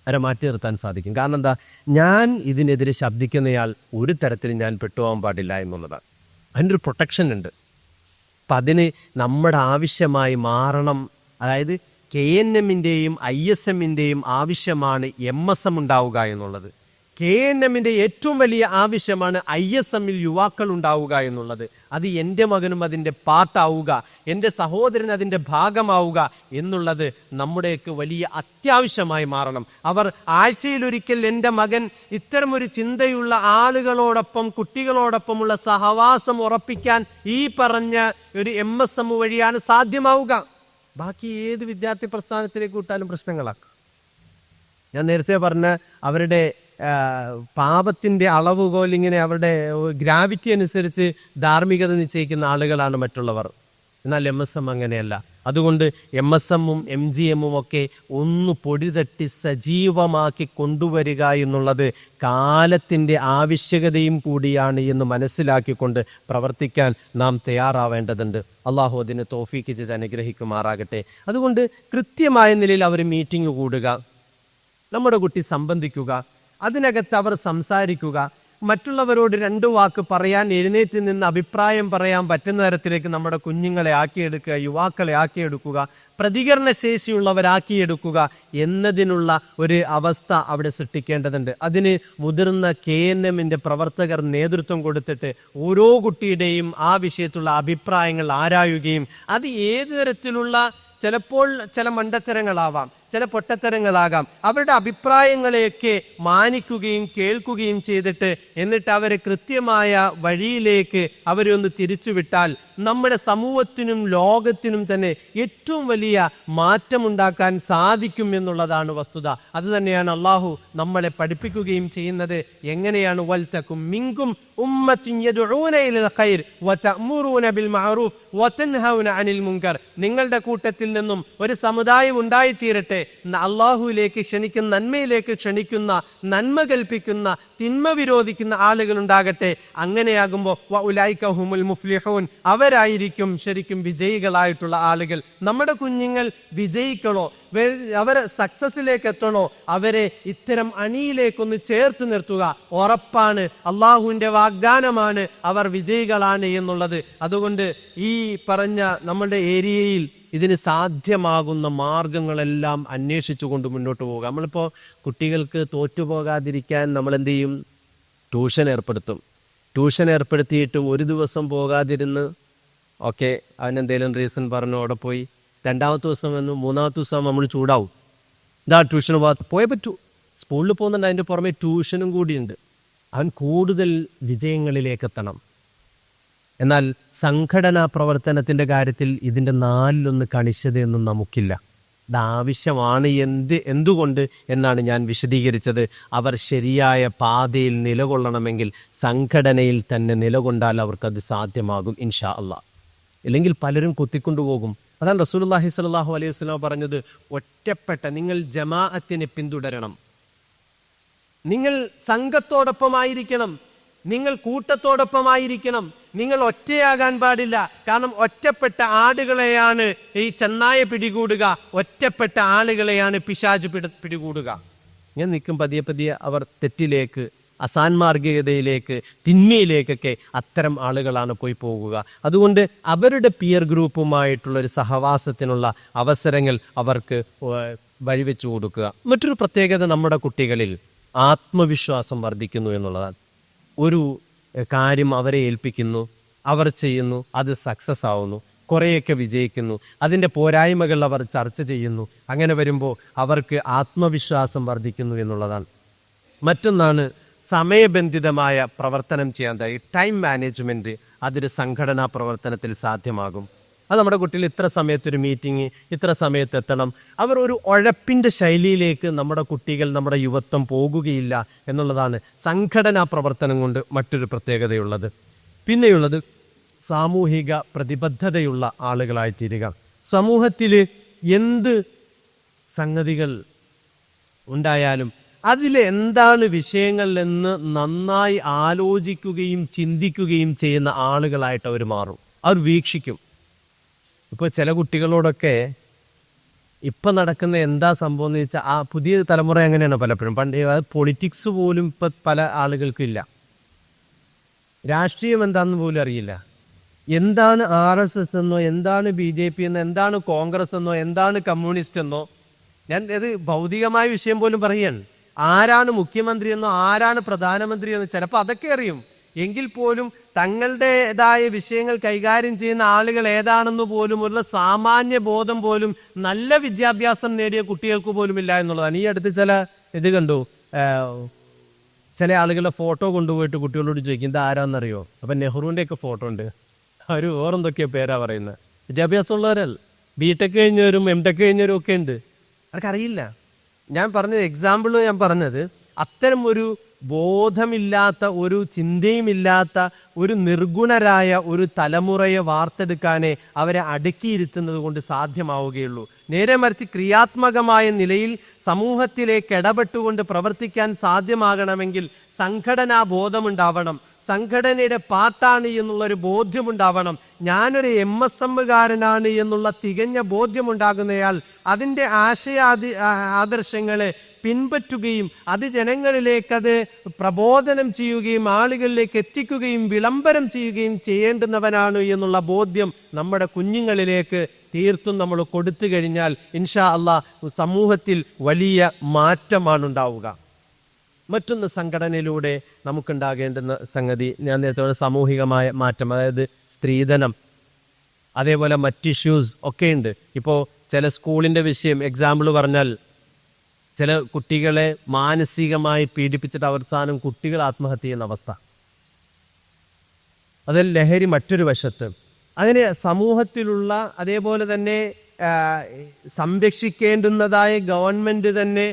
അവരെ മാറ്റി നിർത്താൻ സാധിക്കും. കാരണം എന്താ, ഞാൻ ഇതിനെതിരെ ശബ്ദിക്കുന്നയാൾ ഒരു തരത്തിലും ഞാൻ പെട്ടുപോകാൻ പാടില്ല എന്നുള്ളതാണ്. അതിൻ്റെ ഒരു പ്രൊട്ടക്ഷൻ ഉണ്ട്. അപ്പം അതിന് നമ്മുടെ ആവശ്യമായി മാറണം. അതായത് KNMന്റെയും ISMന്റെയും ആവശ്യമാണ് MSM ഉണ്ടാവുക എന്നുള്ളത്. KNMന്റെ ഏറ്റവും വലിയ ആവശ്യമാണ് ISMൽ യുവാക്കൾ ഉണ്ടാവുക എന്നുള്ളത്. അത് എൻ്റെ മകനും അതിൻ്റെ പാർട്ടാവുക, എൻ്റെ സഹോദരൻ അതിൻ്റെ ഭാഗമാവുക എന്നുള്ളത് നമ്മുടെയൊക്കെ വലിയ അത്യാവശ്യമായി മാറണം. അവർ ആഴ്ചയിലൊരിക്കൽ എൻ്റെ മകൻ ഇത്തരമൊരു ചിന്തയുള്ള ആളുകളോടൊപ്പം, കുട്ടികളോടൊപ്പമുള്ള സഹവാസം ഉറപ്പിക്കാൻ ഈ പറഞ്ഞ ഒരു MSM വഴിയാണ് സാധ്യമാവുക. ബാക്കി ഏത് വിദ്യാർത്ഥി പ്രസ്ഥാനത്തിലേക്ക് വിട്ടാലും പ്രശ്നങ്ങളാക്കും. ഞാൻ നേരത്തെ പറഞ്ഞ അവരുടെ പാപത്തിന്റെ അളവുകോൽ ഇങ്ങനെ അവരുടെ ഗ്രാവിറ്റി അനുസരിച്ച് ധാർമ്മികത നിശ്ചയിക്കുന്ന ആളുകളാണ് മറ്റുള്ളവർ. എന്നാൽ MSM അങ്ങനെയല്ല. അതുകൊണ്ട് MSMും MGMും ഒക്കെ ഒന്ന് പൊടി തട്ടി സജീവമാക്കി കൊണ്ടുവരിക എന്നുള്ളത് കാലത്തിന്റെ ആവശ്യകതയും കൂടിയാണ് എന്ന് മനസ്സിലാക്കിക്കൊണ്ട് പ്രവർത്തിക്കാൻ നാം തയ്യാറാവേണ്ടതുണ്ട്. അള്ളാഹു അതിന് തൗഫീക്ക് ചെയ്ത് അനുഗ്രഹിക്കുമാറാകട്ടെ. അതുകൊണ്ട് കൃത്യമായ നിലയിൽ അവർ മീറ്റിംഗ് കൂടുക, നമ്മുടെ കുട്ടി സംബന്ധിക്കുക, അതിനകത്ത് അവർ സംസാരിക്കുക, മറ്റുള്ളവരോട് 2 വാക്ക് പറയാൻ എഴുന്നേറ്റ് നിന്ന് അഭിപ്രായം പറയാൻ പറ്റുന്ന തരത്തിലേക്ക് നമ്മുടെ കുഞ്ഞുങ്ങളെ ആക്കിയെടുക്കുക, യുവാക്കളെ ആക്കിയെടുക്കുക, പ്രതികരണശേഷിയുള്ളവരാക്കിയെടുക്കുക എന്നതിനുള്ള ഒരു അവസ്ഥ അവിടെ സൃഷ്ടിക്കേണ്ടതുണ്ട്. അതിന് മുതിർന്ന KNMന്റെ പ്രവർത്തകർ നേതൃത്വം കൊടുത്തിട്ട് ഓരോ കുട്ടിയുടെയും ആ വിഷയത്തിലുള്ള അഭിപ്രായങ്ങൾ ആരായുകയും അത് ഏത് തരത്തിലുള്ള, ചിലപ്പോൾ ചില മണ്ടത്തരങ്ങളാവാം, ചില പൊട്ടത്തരങ്ങളാകാം, അവരുടെ അഭിപ്രായങ്ങളെയൊക്കെ മാനിക്കുകയും കേൾക്കുകയും ചെയ്തിട്ട് എന്നിട്ട് അവരെ കൃത്യമായ വഴിയിലേക്ക് അവരെ ഒന്ന് തിരിച്ചുവിട്ടാൽ നമ്മുടെ സമൂഹത്തിനും ലോകത്തിനും തന്നെ ഏറ്റവും വലിയ മാറ്റമുണ്ടാക്കാൻ സാധിക്കും എന്നുള്ളതാണ് വസ്തുത. അത് തന്നെയാണ് അള്ളാഹു നമ്മളെ പഠിപ്പിക്കുകയും ചെയ്യുന്നത്. എങ്ങനെയാണ് വൽതകും മിൻകും ഉമ്മത്തുൻ യദ്ഊന ഇലൽ ഖൈർ വതഅ്മുറൂന ബിൽ മഅറൂഫ് വതൻഹൗന അനിൽ മുൻകർ. നിങ്ങളുടെ കൂട്ടത്തിൽ നിന്നും ഒരു സമുദായം ഉണ്ടായിത്തീരട്ടെ, അള്ളാഹുവിലേക്ക് ക്ഷണിക്കുന്ന, നന്മയിലേക്ക് ക്ഷണിക്കുന്ന, നന്മ കൽപ്പിക്കുന്ന, തിന്മ വിരോധിക്കുന്ന ആളുകൾ ഉണ്ടാകട്ടെ. അങ്ങനെയാകുമ്പോൾ വഉലൈക ഹുമുൽ മുഫ്ലിഹൂൻ, അവരായിരിക്കും ശരിക്കും വിജയികളായിട്ടുള്ള ആളുകൾ. നമ്മുടെ കുഞ്ഞുങ്ങൾ വിജയിക്കണോ, അവരെ സക്സസിലേക്ക് എത്തണോ, അവരെ ഇത്തരം അണിയിലേക്കൊന്ന് ചേർത്ത് നിർത്തുക. ഉറപ്പാണ്, അള്ളാഹുവിന്റെ വാഗ്ദാനമാണ്, അവർ വിജയികളാണ് എന്നുള്ളത്. അതുകൊണ്ട് ഈ പറഞ്ഞ നമ്മുടെ ഏരിയയിൽ ഇതിന് സാധ്യമാകുന്ന മാർഗങ്ങളെല്ലാം അന്വേഷിച്ചുകൊണ്ട് മുന്നോട്ട് പോവുക. നമ്മളിപ്പോൾ കുട്ടികൾക്ക് തോറ്റുപോകാതിരിക്കാൻ നമ്മൾ എന്ത് ചെയ്യും? ട്യൂഷൻ ഏർപ്പെടുത്തും. ട്യൂഷൻ ഏർപ്പെടുത്തിയിട്ട് ഒരു ദിവസം പോകാതിരുന്ന് ഓക്കെ അവനെന്തെങ്കിലും റീസൺ പറഞ്ഞു അവിടെ പോയി, 2ാമത്തെ ദിവസം വന്നു, 3ാമത്തെ ദിവസം നമ്മൾ ചൂടാവും. ഇതാ ട്യൂഷന് പോയേ പറ്റൂ. സ്കൂളിൽ പോകുന്നുണ്ട്, അതിൻ്റെ പുറമെ ട്യൂഷനും കൂടിയുണ്ട്. അവൻ കൂടുതൽ വിജയങ്ങളിലേക്ക് എത്തണം. എന്നാൽ സംഘടനാ പ്രവർത്തനത്തിൻ്റെ കാര്യത്തിൽ ഇതിൻ്റെ 4-1 കണിശതയൊന്നും നമുക്കില്ല. ഇത് ആവശ്യമാണ്. എന്തുകൊണ്ട് എന്നാണ് ഞാൻ വിശദീകരിച്ചത്. അവർ ശരിയായ പാതയിൽ നിലകൊള്ളണമെങ്കിൽ സംഘടനയിൽ തന്നെ നിലകൊണ്ടാൽ അവർക്കത് സാധ്യമാകും ഇൻഷാ അള്ളാഹ്. ഇല്ലെങ്കിൽ പലരും കുത്തിക്കൊണ്ടുപോകും. അതാണ് റസൂലുള്ളാഹി സ്വല്ലല്ലാഹു അലൈഹി വസല്ലം പറഞ്ഞത്, ഒറ്റപ്പെട്ട നിങ്ങൾ ജമാഅത്തിനെ പിന്തുടരണം, നിങ്ങൾ സംഘത്തോടൊപ്പമായിരിക്കണം, നിങ്ങൾ കൂട്ടത്തോടൊപ്പമായിരിക്കണം, നിങ്ങൾ ഒറ്റയാകാൻ പാടില്ല. കാരണം ഒറ്റപ്പെട്ട ആടുകളെയാണ് ഈ ചെന്നായ പിടികൂടുക, ഒറ്റപ്പെട്ട ആളുകളെയാണ് പിശാച് പിടികൂടുക. ഞാൻ നിൽക്കും പതിയെ അവർ തെറ്റിലേക്ക്, അസാൻമാർഗികതയിലേക്ക്, തിന്മയിലേക്കൊക്കെ അത്തരം ആളുകളാണ് പോയി പോകുക. അതുകൊണ്ട് അവരുടെ പിയർ ഗ്രൂപ്പുമായിട്ടുള്ള ഒരു സഹവാസത്തിനുള്ള അവസരങ്ങൾ അവർക്ക് വഴിവെച്ചു കൊടുക്കുക. മറ്റൊരു പ്രത്യേകത നമ്മുടെ കുട്ടികളിൽ ആത്മവിശ്വാസം വർദ്ധിക്കുന്നു എന്നുള്ളതാണ്. ഒരു കാര്യം അവരെ ഏൽപ്പിക്കുന്നു, അവർ ചെയ്യുന്നു, അത് സക്സസ് ആവുന്നു, കുറേയൊക്കെ വിജയിക്കുന്നു, അതിൻ്റെ പോരായ്മകൾ അവർ ചർച്ച ചെയ്യുന്നു. അങ്ങനെ വരുമ്പോൾ അവർക്ക് ആത്മവിശ്വാസം വർദ്ധിക്കുന്നു എന്നുള്ളതാണ്. മറ്റൊന്നാണ് സമയബന്ധിതമായ പ്രവർത്തനം ചെയ്യാൻ ടൈം മാനേജ്മെൻറ്റ്. അതൊരു സംഘടനാ പ്രവർത്തനത്തിൽ സാധ്യമാകും. അത് നമ്മുടെ കുട്ടികൾ ഇത്ര സമയത്തൊരു മീറ്റിംഗ്, ഇത്ര സമയത്ത് എത്തണം. അവർ ഒരു ഉഴപ്പിൻ്റെ ശൈലിയിലേക്ക് നമ്മുടെ കുട്ടികൾ, നമ്മുടെ യുവത്വം പോകുകയില്ല എന്നുള്ളതാണ് സംഘടനാ പ്രവർത്തനം കൊണ്ട് മറ്റൊരു പ്രത്യേകതയുള്ളത്. പിന്നെയുള്ളത് സാമൂഹിക പ്രതിബദ്ധതയുള്ള ആളുകളായിത്തീരുക. സമൂഹത്തിൽ എന്ത് സംഗതികൾ ഉണ്ടായാലും അതിൽ എന്താണ് വിഷയങ്ങൾ എന്ന് നന്നായി ആലോചിക്കുകയും ചിന്തിക്കുകയും ചെയ്യുന്ന ആളുകളായിട്ട് അവർ മാറും. അവർ വീക്ഷിക്കും. ഇപ്പോൾ ചില കുട്ടികളോടൊക്കെ ഇപ്പം നടക്കുന്ന എന്താ സംഭവം എന്ന് വെച്ചാൽ, ആ പുതിയ തലമുറ അങ്ങനെയാണ് പലപ്പോഴും. പണ്ട് പൊളിറ്റിക്സ് പോലും ഇപ്പം പല ആളുകൾക്കും ഇല്ല. രാഷ്ട്രീയം എന്താണെന്ന് പോലും അറിയില്ല. എന്താണ് RSS എന്നോ, എന്താണ് BJP എന്നോ, എന്താണ് കോൺഗ്രസ് എന്നോ, എന്താണ് കമ്മ്യൂണിസ്റ്റ് എന്നോ, ഞാൻ ഇത് ഭൗതികമായ വിഷയം പോലും പറയുകയാണ്. ആരാണ് മുഖ്യമന്ത്രി എന്നോ, ആരാണ് പ്രധാനമന്ത്രി എന്നോ ചിലപ്പോൾ അതൊക്കെ അറിയും. എങ്കിൽ പോലും തങ്ങളുടേതായ വിഷയങ്ങൾ കൈകാര്യം ചെയ്യുന്ന ആളുകൾ ഏതാണെന്ന് പോലുമുള്ള സാമാന്യ ബോധം പോലും നല്ല വിദ്യാഭ്യാസം നേടിയ കുട്ടികൾക്ക് പോലും ഇല്ല എന്നുള്ളതാണ്. ഈ അടുത്ത് ചില ഇത് കണ്ടു, ചില ആളുകളുടെ ഫോട്ടോ കൊണ്ടുപോയിട്ട് കുട്ടികളോട് ചോദിക്കും ഇത് ആരാന്നറിയോ. അപ്പം നെഹ്റുവിൻ്റെയൊക്കെ ഫോട്ടോ ഉണ്ട്. അവർ വേറെന്തൊക്കെയോ പേരാ പറയുന്നത്. വിദ്യാഭ്യാസമുള്ളവരല്ല, BTech കഴിഞ്ഞവരും MTech കഴിഞ്ഞവരും ഒക്കെ ഉണ്ട്. അവർക്കറിയില്ല. ഞാൻ പറഞ്ഞത് എക്സാമ്പിൾ, ഞാൻ പറഞ്ഞത് അത്തരം ഒരു ബോധമില്ലാത്ത, ഒരു ചിന്തയുമില്ലാത്ത, ഒരു നിർഗുണരായ ഒരു തലമുറയെ വാർത്തെടുക്കാനേ അവരെ അടക്കിയിരുത്തുന്നത് കൊണ്ട് സാധ്യമാവുകയുള്ളൂ. നേരെ മറിച്ച് ക്രിയാത്മകമായ നിലയിൽ സമൂഹത്തിലേക്ക് ഇടപെട്ടുകൊണ്ട് പ്രവർത്തിക്കാൻ സാധ്യമാകണമെങ്കിൽ സംഘടനാ ബോധമുണ്ടാവണം, സംഘടനയുടെ പാർട്ടാണ് എന്നുള്ളൊരു ബോധ്യമുണ്ടാവണം. ഞാനൊരു MSMകാരനാണ് എന്നുള്ള തികഞ്ഞ ബോധ്യമുണ്ടാകുന്നയാൾ അതിൻ്റെ ആദർശങ്ങളെ പിൻപറ്റുകയും അത് ജനങ്ങളിലേക്കത് പ്രബോധനം ചെയ്യുകയും ആളുകളിലേക്ക് എത്തിക്കുകയും വിളംബരം ചെയ്യുകയും ചെയ്യേണ്ടുന്നവനാണ് എന്നുള്ള ബോധ്യം നമ്മുടെ കുഞ്ഞുങ്ങളിലേക്ക് തീർത്തും നമ്മൾ കൊടുത്തു കഴിഞ്ഞാൽ ഇൻഷാ അല്ലാഹ് സമൂഹത്തിൽ വലിയ മാറ്റമാണ് ഉണ്ടാവുക. മറ്റൊന്ന് സംഘടനയിലൂടെ നമുക്കുണ്ടാകേണ്ടുന്ന സംഗതി, ഞാൻ നേരത്തെ സാമൂഹികമായ മാറ്റം, അതായത് സ്ത്രീധനം, അതേപോലെ മറ്റ് ഇഷ്യൂസ് ഒക്കെ ഉണ്ട്. ഇപ്പോൾ ചില സ്കൂളിൻ്റെ വിഷയം എക്സാമ്പിൾ പറഞ്ഞാൽ, ചില കുട്ടികളെ മാനസികമായി പീഡിപ്പിച്ചിട്ട് അവസാനം കുട്ടികൾ ആത്മഹത്യ ചെയ്യുന്ന അവസ്ഥ. അതിൽ ലഹരി മറ്റൊരു വശത്ത്. അങ്ങനെ സമൂഹത്തിലുള്ള, അതേപോലെ തന്നെ സംരക്ഷിക്കേണ്ടുന്നതായ ഗവൺമെൻറ് തന്നെ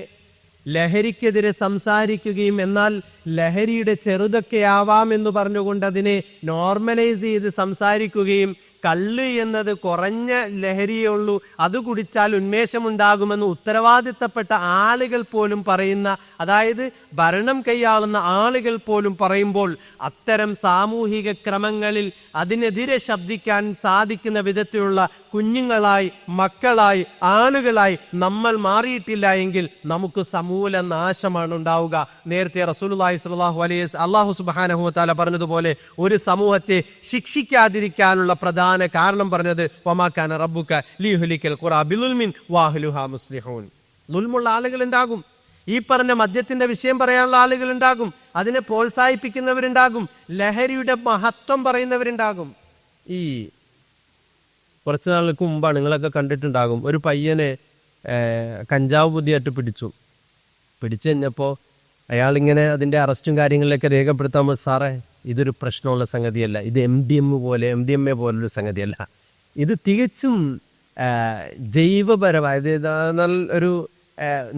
ലഹരിക്കെതിരെ സംസാരിക്കുകയും എന്നാൽ ലഹരിയുടെ ചെറുതൊക്കെ ആവാമെന്ന് പറഞ്ഞുകൊണ്ട് അതിനെ നോർമലൈസ് ചെയ്ത് സംസാരിക്കുകയും കള്ള് എന്നത് കുറഞ്ഞ ലഹരിയേ ഉള്ളൂ, അത് കുടിച്ചാൽ ഉന്മേഷമുണ്ടാകുമെന്ന് ഉത്തരവാദിത്തപ്പെട്ട ആളുകൾ പോലും പറയുന്ന, അതായത് ഭരണം കൈയാളുന്ന ആളുകൾ പോലും പറയുമ്പോൾ അത്തരം സാമൂഹിക ക്രമങ്ങളിൽ അതിനെതിരെ ശബ്ദിക്കാൻ സാധിക്കുന്ന വിധത്തിലുള്ള കുഞ്ഞുങ്ങളായി, മക്കളായി, ആളുകളായി നമ്മൾ മാറിയിട്ടില്ല എങ്കിൽ നമുക്ക് സമൂല നാശമാണ് ഉണ്ടാവുക. നേരത്തെ റസൂലുള്ളാഹി സ്വല്ലല്ലാഹു അലൈഹി വസല്ലം അല്ലാഹു സുബ്ഹാനഹു വ തആല പറഞ്ഞതുപോലെ ഒരു സമൂഹത്തെ ശിക്ഷിക്കാതിരിക്കാനുള്ള പ്രധാന കാരണം പറഞ്ഞത് വമാ കാന റബ്ബുക ലിയുഹ്ലികൽ ഖുറാ ബിളുൽമിൻ വഅഹ്ലുഹാ മുസ്ലിഹൂൻ. ളുൽമുള്ള ആളുകൾ ഉണ്ടാകും, ഈ പറഞ്ഞ മദ്യത്തിന്റെ വിഷയം പറയാനുള്ള ആളുകൾ ഉണ്ടാകും, അതിനെ പ്രോത്സാഹിപ്പിക്കുന്നവരുണ്ടാകും, ലഹരിയുടെ മഹത്വം പറയുന്നവരുണ്ടാകും. ഈ കുറച്ച് നാൾക്ക് മുമ്പാണ്, നിങ്ങളൊക്കെ കണ്ടിട്ടുണ്ടാകും, ഒരു പയ്യനെ കഞ്ചാവ് ബുദ്ധിയായിട്ട് പിടിച്ചു കഴിഞ്ഞപ്പോൾ അയാളിങ്ങനെ അതിൻ്റെ അറസ്റ്റും കാര്യങ്ങളിലൊക്കെ രേഖപ്പെടുത്താൻ, സാറേ ഇതൊരു പ്രശ്നമുള്ള സംഗതിയല്ല, ഇത് MDMA പോലൊരു സംഗതിയല്ല, ഇത് തികച്ചും ജൈവപരമായ ഒരു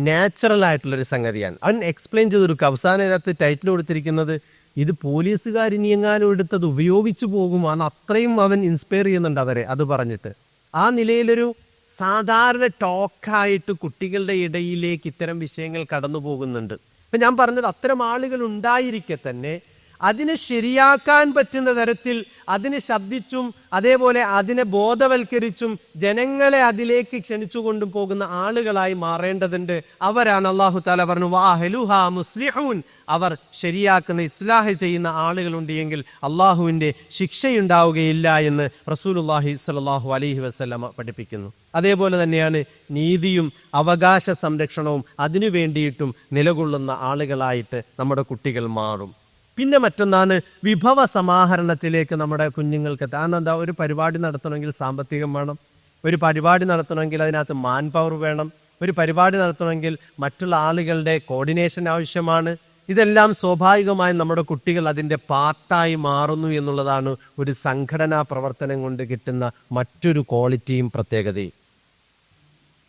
നാച്ചുറൽ ആയിട്ടുള്ളൊരു സംഗതിയാണ്. അവൻ എക്സ്പ്ലെയിൻ ചെയ്ത് കൊടുക്കുക. അവസാനം ഇതിനകത്ത് ടൈറ്റിൽ കൊടുത്തിരിക്കുന്നത് ഇത് പോലീസുകാരിനി എങ്ങാനും എടുത്തത് ഉപയോഗിച്ചു പോകുമാണ്, അത്രയും അവൻ ഇൻസ്പയർ ചെയ്യുന്നുണ്ട് അവരെ അത് പറഞ്ഞിട്ട്. ആ നിലയിലൊരു സാധാരണ ടോക്കായിട്ട് കുട്ടികളുടെ ഇടയിലേക്ക് ഇത്തരം വിഷയങ്ങൾ കടന്നു പോകുന്നുണ്ട്. ഇപ്പം ഞാൻ പറഞ്ഞത് അത്തരം ആളുകൾ ഉണ്ടായിരിക്കെ തന്നെ അതിനെ ശരിയാക്കാൻ പറ്റുന്ന തരത്തിൽ അതിനെ ശബ്ദിച്ചും അതേപോലെ അതിനെ ബോധവൽക്കരിച്ചും ജനങ്ങളെ അതിലേക്ക് ക്ഷണിച്ചു കൊണ്ടുപോകുന്ന ആളുകളായി മാറേണ്ടതുണ്ട്. അവരാണ് അല്ലാഹു തആല പറഞ്ഞു വഅഹ്ലുഹാ മുസ്ലിഹൂൻ. അവർ ശരിയാക്കുന്ന ഇസ്ലാഹ് ചെയ്യുന്ന ആളുകളുണ്ട് എങ്കിൽ അള്ളാഹുവിൻ്റെ ശിക്ഷയുണ്ടാവുകയില്ല എന്ന് റസൂലുള്ളാഹി സ്വല്ലല്ലാഹു അലൈഹി വസല്ലമ പഠിപ്പിക്കുന്നു. അതേപോലെ തന്നെയാണ് നീതിയും അവകാശ സംരക്ഷണവും അതിനു വേണ്ടിയിട്ടും നിലകൊള്ളുന്ന ആളുകളായിട്ട് നമ്മുടെ കുട്ടികൾ മാറും. പിന്നെ മറ്റൊന്നാണ് വിഭവ സമാഹരണത്തിലേക്ക് നമ്മുടെ കുഞ്ഞുങ്ങൾക്ക് കാരണം എന്താ, ഒരു പരിപാടി നടത്തണമെങ്കിൽ സാമ്പത്തികം വേണം, ഒരു പരിപാടി നടത്തണമെങ്കിൽ അതിനകത്ത് മാൻ പവർ വേണം, ഒരു പരിപാടി നടത്തണമെങ്കിൽ മറ്റുള്ള ആളുകളുടെ കോർഡിനേഷൻ ആവശ്യമാണ്. ഇതെല്ലാം സ്വാഭാവികമായും നമ്മുടെ കുട്ടികൾ അതിൻ്റെ പാർട്ടായി മാറുന്നു എന്നുള്ളതാണ് ഒരു സംഘടനാ പ്രവർത്തനം കൊണ്ട് കിട്ടുന്ന മറ്റൊരു ക്വാളിറ്റിയും പ്രത്യേകതയും.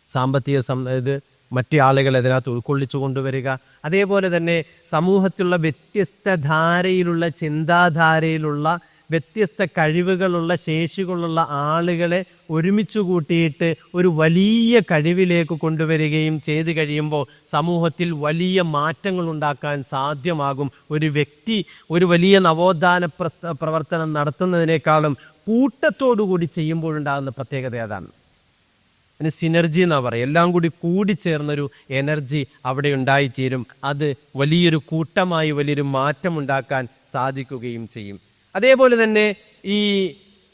സാമ്പത്തിക മറ്റു ആളുകൾ അതിനകത്ത് ഉൾക്കൊള്ളിച്ചു കൊണ്ടുവരിക, അതേപോലെ തന്നെ സമൂഹത്തിലുള്ള വ്യത്യസ്ത ധാരയിലുള്ള ചിന്താധാരയിലുള്ള വ്യത്യസ്ത കഴിവുകളുള്ള ശേഷികളുള്ള ആളുകളെ ഒരുമിച്ച് കൂട്ടിയിട്ട് ഒരു വലിയ കഴിവിലേക്ക് കൊണ്ടുവരികയും ചെയ്തു കഴിയുമ്പോൾ സമൂഹത്തിൽ വലിയ മാറ്റങ്ങൾ ഉണ്ടാക്കാൻ സാധ്യമാകും. ഒരു വ്യക്തി ഒരു വലിയ നവോത്ഥാന പ്രവർത്തനം നടത്തുന്നതിനേക്കാളും കൂട്ടത്തോടുകൂടി ചെയ്യുമ്പോഴുണ്ടാകുന്ന പ്രത്യേകത അതാണ്. അതിന് സിനർജി എന്നാ പറയുക. എല്ലാം കൂടി ചേർന്നൊരു എനർജി അവിടെ ഉണ്ടായിത്തീരും. അത് വലിയൊരു കൂട്ടമായി വലിയൊരു മാറ്റം ഉണ്ടാക്കാൻ സാധിക്കുകയും ചെയ്യും. അതേപോലെ തന്നെ ഈ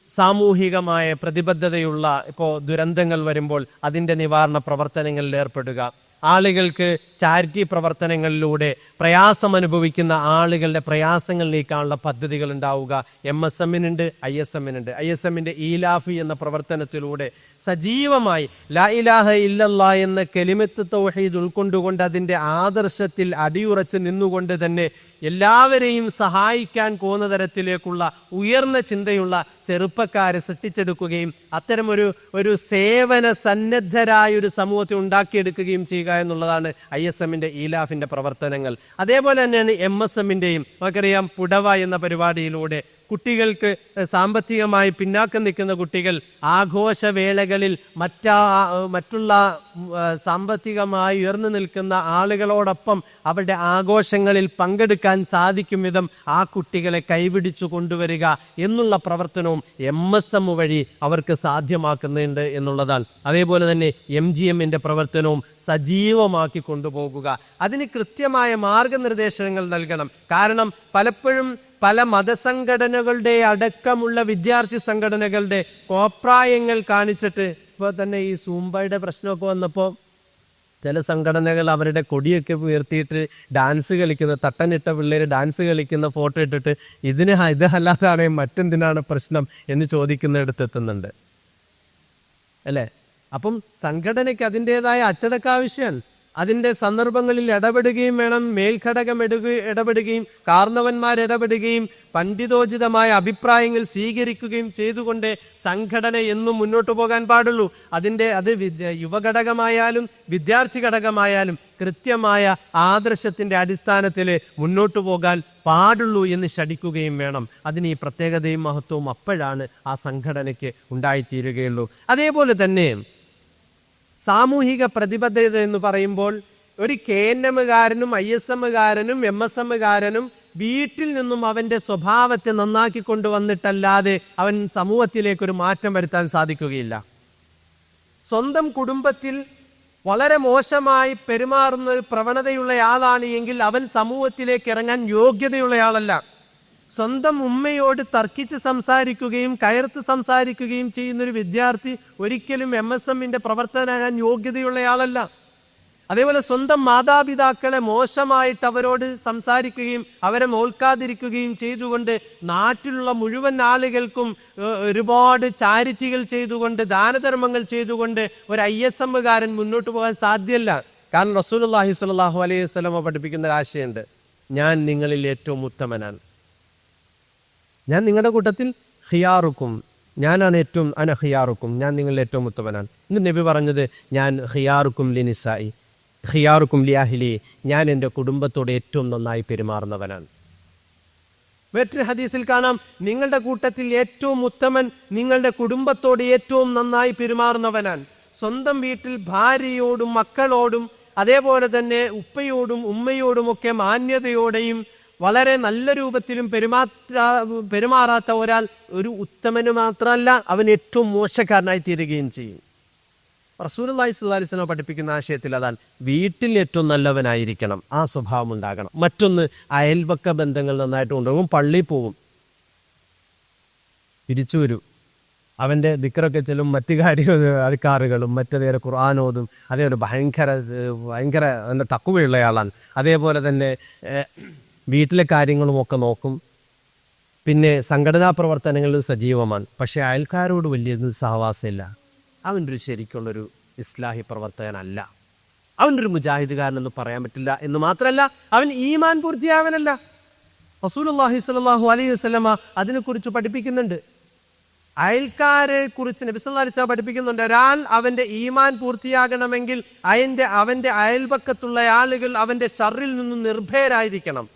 സാമൂഹികമായ പ്രതിബദ്ധതയുള്ള ഇപ്പോൾ ദുരന്തങ്ങൾ വരുമ്പോൾ അതിൻ്റെ നിവാരണ പ്രവർത്തനങ്ങളിൽ ഏർപ്പെടുക, ആളുകൾക്ക് ചാരിറ്റി പ്രവർത്തനങ്ങളിലൂടെ പ്രയാസം അനുഭവിക്കുന്ന ആളുകളുടെ പ്രയാസങ്ങൾ നീക്കാനുള്ള പദ്ധതികൾ ഉണ്ടാവുക. MSMനുണ്ട്, ISMനുണ്ട്. ISMന്റെ ഈലാഫി എന്ന പ്രവർത്തനത്തിലൂടെ സജീവമായി ലാ ഇലാഹ ഇല്ലല്ലാ എന്ന കലിമത്ത് തൗഹീദ് ഉൾക്കൊണ്ടുകൊണ്ട് അതിൻ്റെ ആദർശത്തിൽ അടിയുറച്ച് നിന്നുകൊണ്ട് തന്നെ എല്ലാവരെയും സഹായിക്കാൻ പോകുന്ന തരത്തിലേക്കുള്ള ഉയർന്ന ചിന്തയുള്ള ചെറുപ്പക്കാരെ സൃഷ്ടിച്ചെടുക്കുകയും അത്തരമൊരു സേവന സന്നദ്ധരായ ഒരു സമൂഹത്തെ ഉണ്ടാക്കിയെടുക്കുകയും ചെയ്യുക എന്നുള്ളതാണ് ISMന്റെ ഈലാഫിന്റെ പ്രവർത്തനങ്ങൾ. അതേപോലെ തന്നെയാണ് MSMന്റെയും. നമുക്കറിയാം പുടവ എന്ന പരിപാടിയിലൂടെ കുട്ടികൾക്ക് സാമ്പത്തികമായി പിന്നാക്കം നിൽക്കുന്ന കുട്ടികൾ ആഘോഷവേളകളിൽ മറ്റുള്ള സാമ്പത്തികമായി ഉയർന്നു നിൽക്കുന്ന ആളുകളോടൊപ്പം അവരുടെ ആഘോഷങ്ങളിൽ പങ്കെടുക്കാൻ സാധിക്കും വിധം ആ കുട്ടികളെ കൈപിടിച്ചു കൊണ്ടുവരിക എന്നുള്ള പ്രവർത്തനവും MSM വഴി അവർക്ക് സാധ്യമാക്കുന്നുണ്ട് എന്നുള്ളതാണ്. അതേപോലെ തന്നെ MGMന്റെ പ്രവർത്തനവും സജീവമാക്കി കൊണ്ടുപോകുക. അതിന് കൃത്യമായ മാർഗനിർദ്ദേശങ്ങൾ നൽകണം. കാരണം പലപ്പോഴും പല മതസംഘടനകളുടെ അടക്കമുള്ള വിദ്യാർത്ഥി സംഘടനകളുടെ കോപ്രായങ്ങൾ കാണിച്ചിട്ട് ഇപ്പോൾ തന്നെ ഈ സൂംബയുടെ പ്രശ്നമൊക്കെ വന്നപ്പോൾ ചില സംഘടനകൾ അവരുടെ കൊടിയൊക്കെ ഉയർത്തിയിട്ട് ഡാൻസ് കളിക്കുന്ന തട്ടനിട്ട പിള്ളേർ ഡാൻസ് കളിക്കുന്ന ഫോട്ടോ ഇട്ടിട്ട് ഇതല്ലാതാണ് മറ്റെന്തിനാണ് പ്രശ്നം എന്ന് ചോദിക്കുന്നിടത്തെത്തുന്നുണ്ട് അല്ലേ. അപ്പം സംഘടനയ്ക്ക് അതിൻ്റെതായ അച്ചടക്ക ആവശ്യമാണ്. അതിൻ്റെ സന്ദർഭങ്ങളിൽ ഇടപെടുകയും വേണം. മേൽഘടകം ഇടപെടുകയും കാർന്നവന്മാർ ഇടപെടുകയും പണ്ഡിതോചിതമായ അഭിപ്രായങ്ങൾ സ്വീകരിക്കുകയും ചെയ്തുകൊണ്ട് സംഘടന എന്നും മുന്നോട്ട് പോകാൻ പാടുള്ളൂ. അത് യുവഘടകമായാലും വിദ്യാർത്ഥി ഘടകമായാലും കൃത്യമായ ആദർശത്തിൻ്റെ അടിസ്ഥാനത്തിൽ മുന്നോട്ട് പോകാൻ പാടുള്ളൂ എന്ന് ശഠിക്കുകയും വേണം. അതിന് ഈ പ്രത്യേകതയും മഹത്വവും അപ്പോഴാണ് ആ സംഘടനയ്ക്ക് ഉണ്ടായിത്തീരുകയുള്ളൂ. അതേപോലെ തന്നെ സാമൂഹിക പ്രതിബദ്ധത എന്ന് പറയുമ്പോൾ ഒരു KNMകാരനും ISMകാരനും MSMകാരനും വീട്ടിൽ നിന്നും അവൻ്റെ സ്വഭാവത്തെ നന്നാക്കി കൊണ്ടുവന്നിട്ടല്ലാതെ അവൻ സമൂഹത്തിലേക്കൊരു മാറ്റം വരുത്താൻ സാധിക്കുകയില്ല. സ്വന്തം കുടുംബത്തിൽ വളരെ മോശമായി പെരുമാറുന്ന ഒരു പ്രവണതയുള്ളയാളാണ് എങ്കിൽ അവൻ സമൂഹത്തിലേക്ക് ഇറങ്ങാൻ യോഗ്യതയുള്ളയാളല്ല. സ്വന്തം ഉമ്മയോട് തർക്കിച്ച് സംസാരിക്കുകയും കയർത്ത് സംസാരിക്കുകയും ചെയ്യുന്നൊരു വിദ്യാർത്ഥി ഒരിക്കലും MSMന്റെ പ്രവർത്തകനാകാൻ യോഗ്യതയുള്ളയാളല്ല. അതേപോലെ സ്വന്തം മാതാപിതാക്കളെ മോശമായിട്ട് അവരോട് സംസാരിക്കുകയും അവരെ മോൾക്കാതിരിക്കുകയും ചെയ്തുകൊണ്ട് നാട്ടിലുള്ള മുഴുവൻ ആളുകൾക്കും ഒരുപാട് ചാരിറ്റികൾ ചെയ്തുകൊണ്ട് ദാനധർമ്മങ്ങൾ ചെയ്തുകൊണ്ട് ഒരു ISMകാരൻ മുന്നോട്ട് പോകാൻ സാധ്യമല്ല. കാരണം റസൂലുള്ളാഹി സ്വല്ലല്ലാഹു അലൈഹി വസല്ലം പഠിപ്പിക്കുന്ന ഒരു ആശയമുണ്ട്, ഞാൻ നിങ്ങളിൽ ഏറ്റവും ഉത്തമനാണ്, ഞാൻ നിങ്ങളുടെ കൂട്ടത്തിൽ ഖിയാറുക്കും, ഞാനാണ് ഏറ്റവും ഖിയാറുക്കും, ഞാൻ നിങ്ങളിൽ ഏറ്റവും ഉത്തമനാണ്. ഇന്ന് നബി പറഞ്ഞത് ഞാൻ ഖിയാറുക്കും ലിനിസായി ഖിയാറുക്കും ലിയാഹിലി, ഞാൻ എൻ്റെ കുടുംബത്തോട് ഏറ്റവും നന്നായി പെരുമാറുന്നവനാണ്. മറ്റൊരു ഹദീസിൽ കാണാം, നിങ്ങളുടെ കൂട്ടത്തിൽ ഏറ്റവും ഉത്തമൻ നിങ്ങളുടെ കുടുംബത്തോട് ഏറ്റവും നന്നായി പെരുമാറുന്നവനാണ്. സ്വന്തം വീട്ടിൽ ഭാര്യയോടും മക്കളോടും അതേപോലെ തന്നെ ഉപ്പയോടും ഉമ്മയോടുമൊക്കെ മാന്യതയോടെയും വളരെ നല്ല രൂപത്തിലും പെരുമാറാത്ത ഒരാൾ ഒരു ഉത്തമന് മാത്രമല്ല, അവൻ ഏറ്റവും മോശക്കാരനായി തീരുകയും ചെയ്യും. റസൂലുള്ളാഹി സ്വല്ലല്ലാഹി അലൈഹി വസല്ലം പഠിപ്പിക്കുന്ന ആശയത്തിൽ അതാണ്, വീട്ടിൽ ഏറ്റവും നല്ലവനായിരിക്കണം, ആ സ്വഭാവം ഉണ്ടാകണം. മറ്റൊന്ന്, അയൽപക്ക ബന്ധങ്ങൾ നന്നായിട്ട് ഉണ്ടാകും. പള്ളിയിൽ പോകും, തിരിച്ചു വരും, അവൻ്റെ ദിക്റൊക്കെ ചെല്ലും, മറ്റു കാര്യക്കാറുകളും മറ്റു നേരെ ഖുർആാനോതും. അതേപോലെ ഭയങ്കര തഖ്വയുള്ളയാളാണ്. അതേപോലെ തന്നെ വീട്ടിലെ കാര്യങ്ങളും ഒക്കെ നോക്കും. പിന്നെ സംഘടനാ പ്രവർത്തനങ്ങളിൽ സജീവമാണ്. പക്ഷെ അയൽക്കാരോട് വലിയ സഹവാസമില്ല. അവനൊരു ശരിക്കുള്ളൊരു ഇസ്ലാഹി പ്രവർത്തകനല്ല, അവനൊരു മുജാഹിദുകാരനെന്ന് പറയാൻ പറ്റില്ല. എന്ന് മാത്രമല്ല, അവൻ ഈമാൻ പൂർത്തിയാവനല്ല. റസൂലുള്ളാഹി സ്വല്ലല്ലാഹു അലൈഹി വസല്ലമ അതിനെക്കുറിച്ച് പഠിപ്പിക്കുന്നുണ്ട്. അയൽക്കാരെ കുറിച്ച് നബി സല്ലല്ലാഹു അലൈഹി വസല്ലം പഠിപ്പിക്കുന്നുണ്ട്. ഒരാൾ അവന്റെ ഈമാൻ പൂർത്തിയാകണമെങ്കിൽ അവന്റെ അയൽപക്കത്തുള്ള ആളുകൾ അവന്റെ ശർറിൽ നിന്നും നിർഭയരായിരിക്കണം.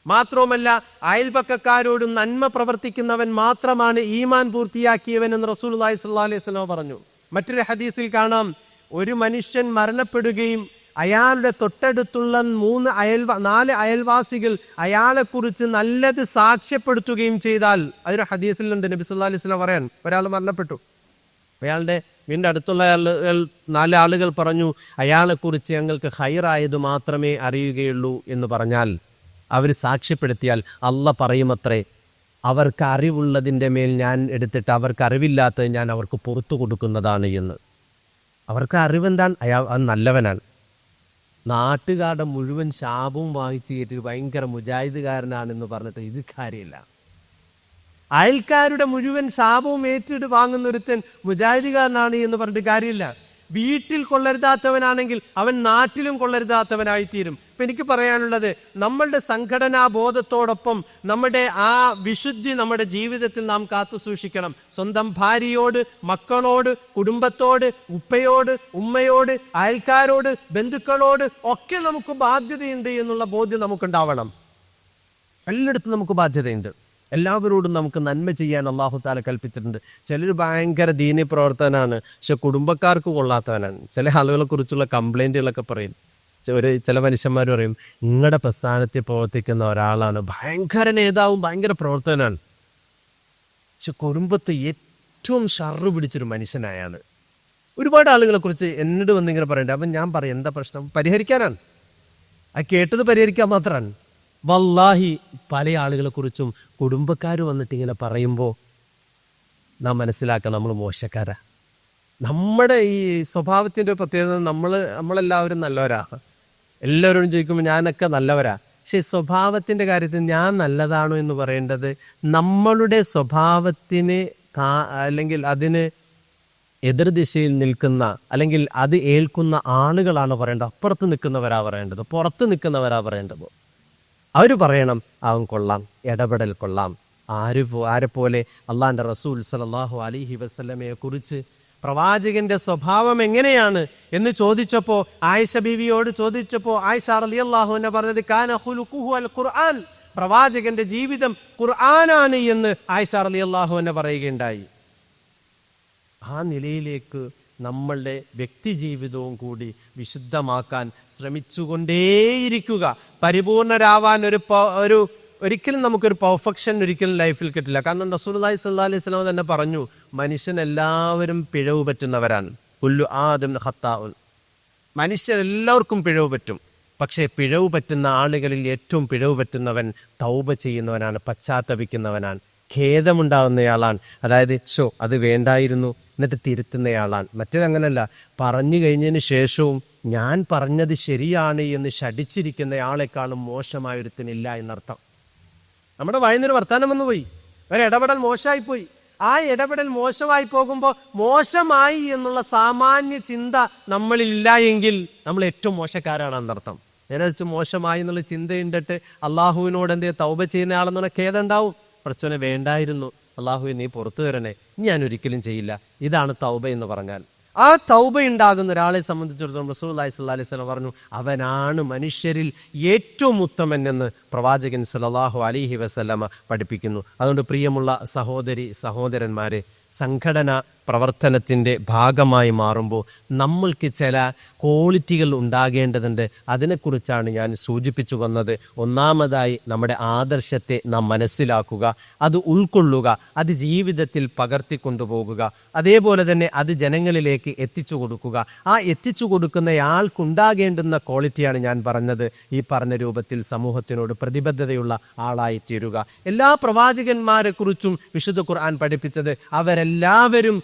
മാത്രവുമല്ല, അയൽപക്കക്കാരോടും നന്മ പ്രവർത്തിക്കുന്നവൻ മാത്രമാണ് ഈമാൻ പൂർത്തിയാക്കിയവൻ എന്ന് റസൂലുള്ളാഹി സ്വല്ലല്ലാഹു അലൈഹി വസല്ലം പറഞ്ഞു. മറ്റൊരു ഹദീസിൽ കാണാം, ഒരു മനുഷ്യൻ മരണപ്പെടുകയും അയാളുടെ തൊട്ടടുത്തുള്ള 4 അയൽവാസികൾ അയാളെക്കുറിച്ച് നല്ലത് സാക്ഷ്യപ്പെടുത്തുകയും ചെയ്താൽ, അതൊരു ഹദീസിലുണ്ട്. നബി സല്ലല്ലാഹു അലൈഹി വസല്ലം പറയാൻ, ഒരാൾ മരണപ്പെട്ടു, അയാളുടെ വീടിൻ്റെ അടുത്തുള്ള 4 ആളുകൾ പറഞ്ഞു, അയാളെക്കുറിച്ച് ഞങ്ങൾക്ക് ഖൈറായത് മാത്രമേ അറിയുകയുള്ളൂ എന്ന് പറഞ്ഞാൽ, അവർ സാക്ഷ്യപ്പെടുത്തിയാൽ അള്ളാഹ് പറയുമത്രേ, അവർക്ക് അറിവുള്ളതിൻ്റെ മേൽ ഞാൻ എടുത്തിട്ട് അവർക്ക് അറിവില്ലാത്തത് ഞാൻ അവർക്ക് പുറത്തു കൊടുക്കുന്നതാണ് എന്ന്. അവർക്ക് അറിവെന്താണ്? അയാൾ നല്ലവനാണ്. നാട്ടുകാരുടെ മുഴുവൻ ശാപവും വാങ്ങിച്ച് കയറ്റി ഭയങ്കര മുജാഹിദുകാരനാണെന്ന് പറഞ്ഞിട്ട് ഇത് കാര്യമില്ല. അയൽക്കാരുടെ മുഴുവൻ ശാപവും ഏറ്റിട്ട് വാങ്ങുന്ന ഒരുത്തൻ മുജാഹിദുകാരനാണ് എന്ന് പറഞ്ഞിട്ട് കാര്യമില്ല. വീട്ടിൽ കൊള്ളരുതാത്തവനാണെങ്കിൽ അവൻ നാട്ടിലും കൊള്ളരുതാത്തവനായിത്തീരും. ഇപ്പം എനിക്ക് പറയാനുള്ളത്, നമ്മളുടെ സംഘടനാ ബോധത്തോടൊപ്പം നമ്മുടെ ആ വിശുദ്ധി നമ്മുടെ ജീവിതത്തിൽ നാം കാത്തു സൂക്ഷിക്കണം. സ്വന്തം ഭാര്യയോട്, മക്കളോട്, കുടുംബത്തോട്, ഉപ്പയോട്, ഉമ്മയോട്, അയൽക്കാരോട്, ബന്ധുക്കളോട് ഒക്കെ നമുക്ക് ബാധ്യതയുണ്ട് എന്നുള്ള ബോധ്യം നമുക്കുണ്ടാവണം. എല്ലായിടത്തും നമുക്ക് ബാധ്യതയുണ്ട്. എല്ലാവരോടും നമുക്ക് നന്മ ചെയ്യാൻ അല്ലാഹു തആല കൽപ്പിച്ചിട്ടുണ്ട്. ചിലർ ഭയങ്കര ദീനി പ്രവർത്തനാണ്, പക്ഷെ കുടുംബക്കാർക്ക് കൊള്ളാത്തവനാണ്. ചില ആളുകളെ കുറിച്ചുള്ള കംപ്ലൈൻറ്റുകളൊക്കെ പറയും. ചില മനുഷ്യന്മാർ പറയും, നിങ്ങളുടെ പ്രസ്ഥാനത്തിൽ പ്രവർത്തിക്കുന്ന ഒരാളാണ്, ഭയങ്കര നേതാവും ഭയങ്കര പ്രവർത്തനാണ്, പക്ഷെ കുടുംബത്തെ ഏറ്റവും ഷർറ് പിടിച്ചൊരു മനുഷ്യനായാണ്. ഒരുപാട് ആളുകളെ കുറിച്ച് എന്നോട് വന്നിങ്ങനെ പറയണ്ടേ. അപ്പം ഞാൻ പറയും, എന്താ പ്രശ്നം? പരിഹരിക്കാനാണ്. ആ കേട്ടത് പരിഹരിക്കാൻ മാത്രമാണ്. വല്ലാഹി പല ആളുകളെ കുറിച്ചും കുടുംബക്കാർ വന്നിട്ട് ഇങ്ങനെ പറയുമ്പോൾ നാം മനസ്സിലാക്കാം നമ്മൾ മോശക്കാരാ. നമ്മുടെ ഈ സ്വഭാവത്തിൻ്റെ പ്രത്യേകത, നമ്മളെല്ലാവരും നല്ലവരാണ്. എല്ലാവരോടും ചോദിക്കുമ്പോൾ ഞാനൊക്കെ നല്ലവരാ. പക്ഷെ സ്വഭാവത്തിൻ്റെ കാര്യത്തിൽ ഞാൻ നല്ലതാണോ എന്ന് പറയേണ്ടത് നമ്മളുടെ സ്വഭാവത്തിന് അല്ലെങ്കിൽ അതിന് എതിർദിശയിൽ നിൽക്കുന്ന അല്ലെങ്കിൽ അത് ഏൽക്കുന്ന ആളുകളാണ് പറയേണ്ടത്. അപ്പുറത്ത് നിൽക്കുന്നവരാ പറയേണ്ടത്, പുറത്ത് നിൽക്കുന്നവരാ പറയേണ്ടത്. അവർ പറയണം, അവൻ കൊള്ളാം, ഇടപെടൽ കൊള്ളാം. ആരെപ്പോലെ അള്ളാഹിൻ്റെ റസൂൽ സല്ലല്ലാഹു അലൈഹി വസല്ലമയെ കുറിച്ച് പ്രവാചകന്റെ സ്വഭാവം എങ്ങനെയാണ് എന്ന് ചോദിച്ചപ്പോൾ, ആയിഷ ബീവിയോട് ചോദിച്ചപ്പോൾ ആയിഷ റളിയല്ലാഹു അൻഹ പറഞ്ഞത്, കാന ഖുലുഖുഹു അൽ ഖുർആൻ, പ്രവാചകന്റെ ജീവിതം ഖുർആനാണ് എന്ന് ആയിഷ റളിയല്ലാഹു അൻഹ പറയുകയുണ്ടായി. ആ നിലയിലേക്ക് നമ്മളുടെ വ്യക്തി ജീവിതവും കൂടി വിശുദ്ധമാക്കാൻ ശ്രമിച്ചുകൊണ്ടേയിരിക്കുക. പരിപൂർണരാവാൻ ഒരിക്കലും നമുക്കൊരു പെർഫെക്ഷൻ ഒരിക്കലും ലൈഫിൽ കിട്ടില്ല. കാരണം റസൂലുള്ളാഹി സ്വല്ലല്ലാഹി അലൈഹി വസല്ലം തന്നെ പറഞ്ഞു, മനുഷ്യനെല്ലാവരും പിഴവ് പറ്റുന്നവരാണ്. കുല്ലു ആദം ഖത്താഉൻ, മനുഷ്യരെല്ലാവർക്കും പിഴവ് പറ്റും. പക്ഷേ പിഴവ് പറ്റുന്ന ആളുകളിൽ ഏറ്റവും പിഴവ് പറ്റുന്നവൻ തൗബ ചെയ്യുന്നവനാണ്, പശ്ചാത്തപിക്കുന്നവനാണ്, ഖേദമുണ്ടാവുന്നയാളാണ്. അതായത് അത് വേണ്ടായിരുന്നു എന്നിട്ട് തിരുത്തുന്നയാളാണ്. മറ്റേതങ്ങനല്ല, പറഞ്ഞു കഴിഞ്ഞതിന് ശേഷവും ഞാൻ പറഞ്ഞത് ശരിയാണ് എന്ന് ശഠിച്ചിരിക്കുന്നയാളെക്കാളും മോശമായൊരുത്തനില്ല എന്നർത്ഥം. നമ്മുടെ വായനൊരു വർത്താനം വന്നു പോയി, ഒരിടപെടൽ മോശമായിപ്പോയി. ആ ഇടപെടൽ മോശമായി പോകുമ്പോൾ മോശമായി എന്നുള്ള സാമാന്യ ചിന്ത നമ്മളില്ല എങ്കിൽ നമ്മൾ ഏറ്റവും മോശക്കാരാണ് എന്നർത്ഥം. നേരെ വെച്ച് മോശമായി എന്നുള്ള ചിന്തയുണ്ടിട്ട് അള്ളാഹുവിനോട് തൗബ ചെയ്യുന്ന ആളെന്നുള്ള ഖേദമുണ്ടാവും. പ്രശ്നം വേണ്ടായിരുന്നു, അള്ളാഹുവെ നീ പുറത്തു തരണേ, ഞാൻ ഒരിക്കലും ചെയ്യില്ല. ഇതാണ് തൗബ എന്ന് പറഞ്ഞാൽ. ആ തൗബ ഉണ്ടാകുന്ന ഒരാളെ സംബന്ധിച്ചിടത്തോളം റസൂലുള്ളാഹി സ്വല്ലല്ലാഹി അലൈഹി വസല്ലം പറഞ്ഞു, അവനാണ് മനുഷ്യരിൽ ഏറ്റവും ഉത്തമൻ എന്ന് പ്രവാചകൻ സ്വല്ലല്ലാഹു അലൈഹി വസല്ലമ പഠിപ്പിക്കുന്നു. അതുകൊണ്ട് പ്രിയമുള്ള സഹോദരന്മാരെ, സംഘടന പ്രവർത്തനത്തിൻ്റെ ഭാഗമായി മാറുമ്പോൾ നമ്മൾക്ക് ചില ക്വാളിറ്റികൾ ഉണ്ടാകേണ്ടതുണ്ട്. അതിനെക്കുറിച്ചാണ് ഞാൻ സൂചിപ്പിച്ചു വന്നത്. ഒന്നാമതായി നമ്മുടെ ആദർശത്തെ നാം മനസ്സിലാക്കുക, അത് ഉൾക്കൊള്ളുക, അത് ജീവിതത്തിൽ പകർത്തിക്കൊണ്ടുപോകുക. അതേപോലെ തന്നെ അത് ജനങ്ങളിലേക്ക് എത്തിച്ചു കൊടുക്കുക. ആ എത്തിച്ചു കൊടുക്കുന്നയാൾക്കുണ്ടാകേണ്ടുന്ന ക്വാളിറ്റിയാണ് ഞാൻ പറഞ്ഞത്. ഈ പറഞ്ഞ രൂപത്തിൽ സമൂഹത്തിനോട് പ്രതിബദ്ധതയുള്ള ആളായിത്തീരുക. എല്ലാ പ്രവാചകന്മാരെ കുറിച്ചും വിശുദ്ധ ഖുർആൻ പഠിപ്പിച്ചത് അവരെല്ലാവരും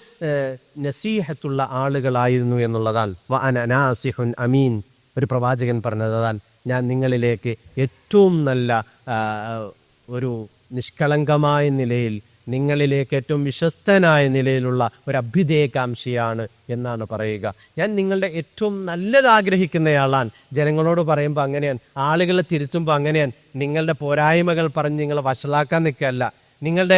നസീഹത്തുള്ള ആളുകളായിരുന്നു എന്നുള്ളതാണ്. വഅന നാസിഹുൻ അമീൻ, ഒരു പ്രവാചകൻ പറഞ്ഞതാൽ ഞാൻ നിങ്ങളിലേക്ക് ഏറ്റവും നല്ല ഒരു നിഷ്കളങ്കമായ നിലയിൽ, നിങ്ങളിലേക്ക് ഏറ്റവും വിശ്വസ്തനായ നിലയിലുള്ള ഒരു അഭ്യുദയകാംക്ഷിയാണ് എന്നാണ് പറയുക. ഞാൻ നിങ്ങളുടെ ഏറ്റവും നല്ലത് ആഗ്രഹിക്കുന്നയാളാണ്. ജനങ്ങളോട് പറയുമ്പോൾ അങ്ങനെയാണ്, ആളുകളെ തിരുത്തുമ്പോൾ അങ്ങനെയാണ്. നിങ്ങളുടെ പോരായ്മകൾ പറഞ്ഞ് നിങ്ങളെ വഷളാക്കാൻ നിൽക്കുകയല്ല, നിങ്ങളുടെ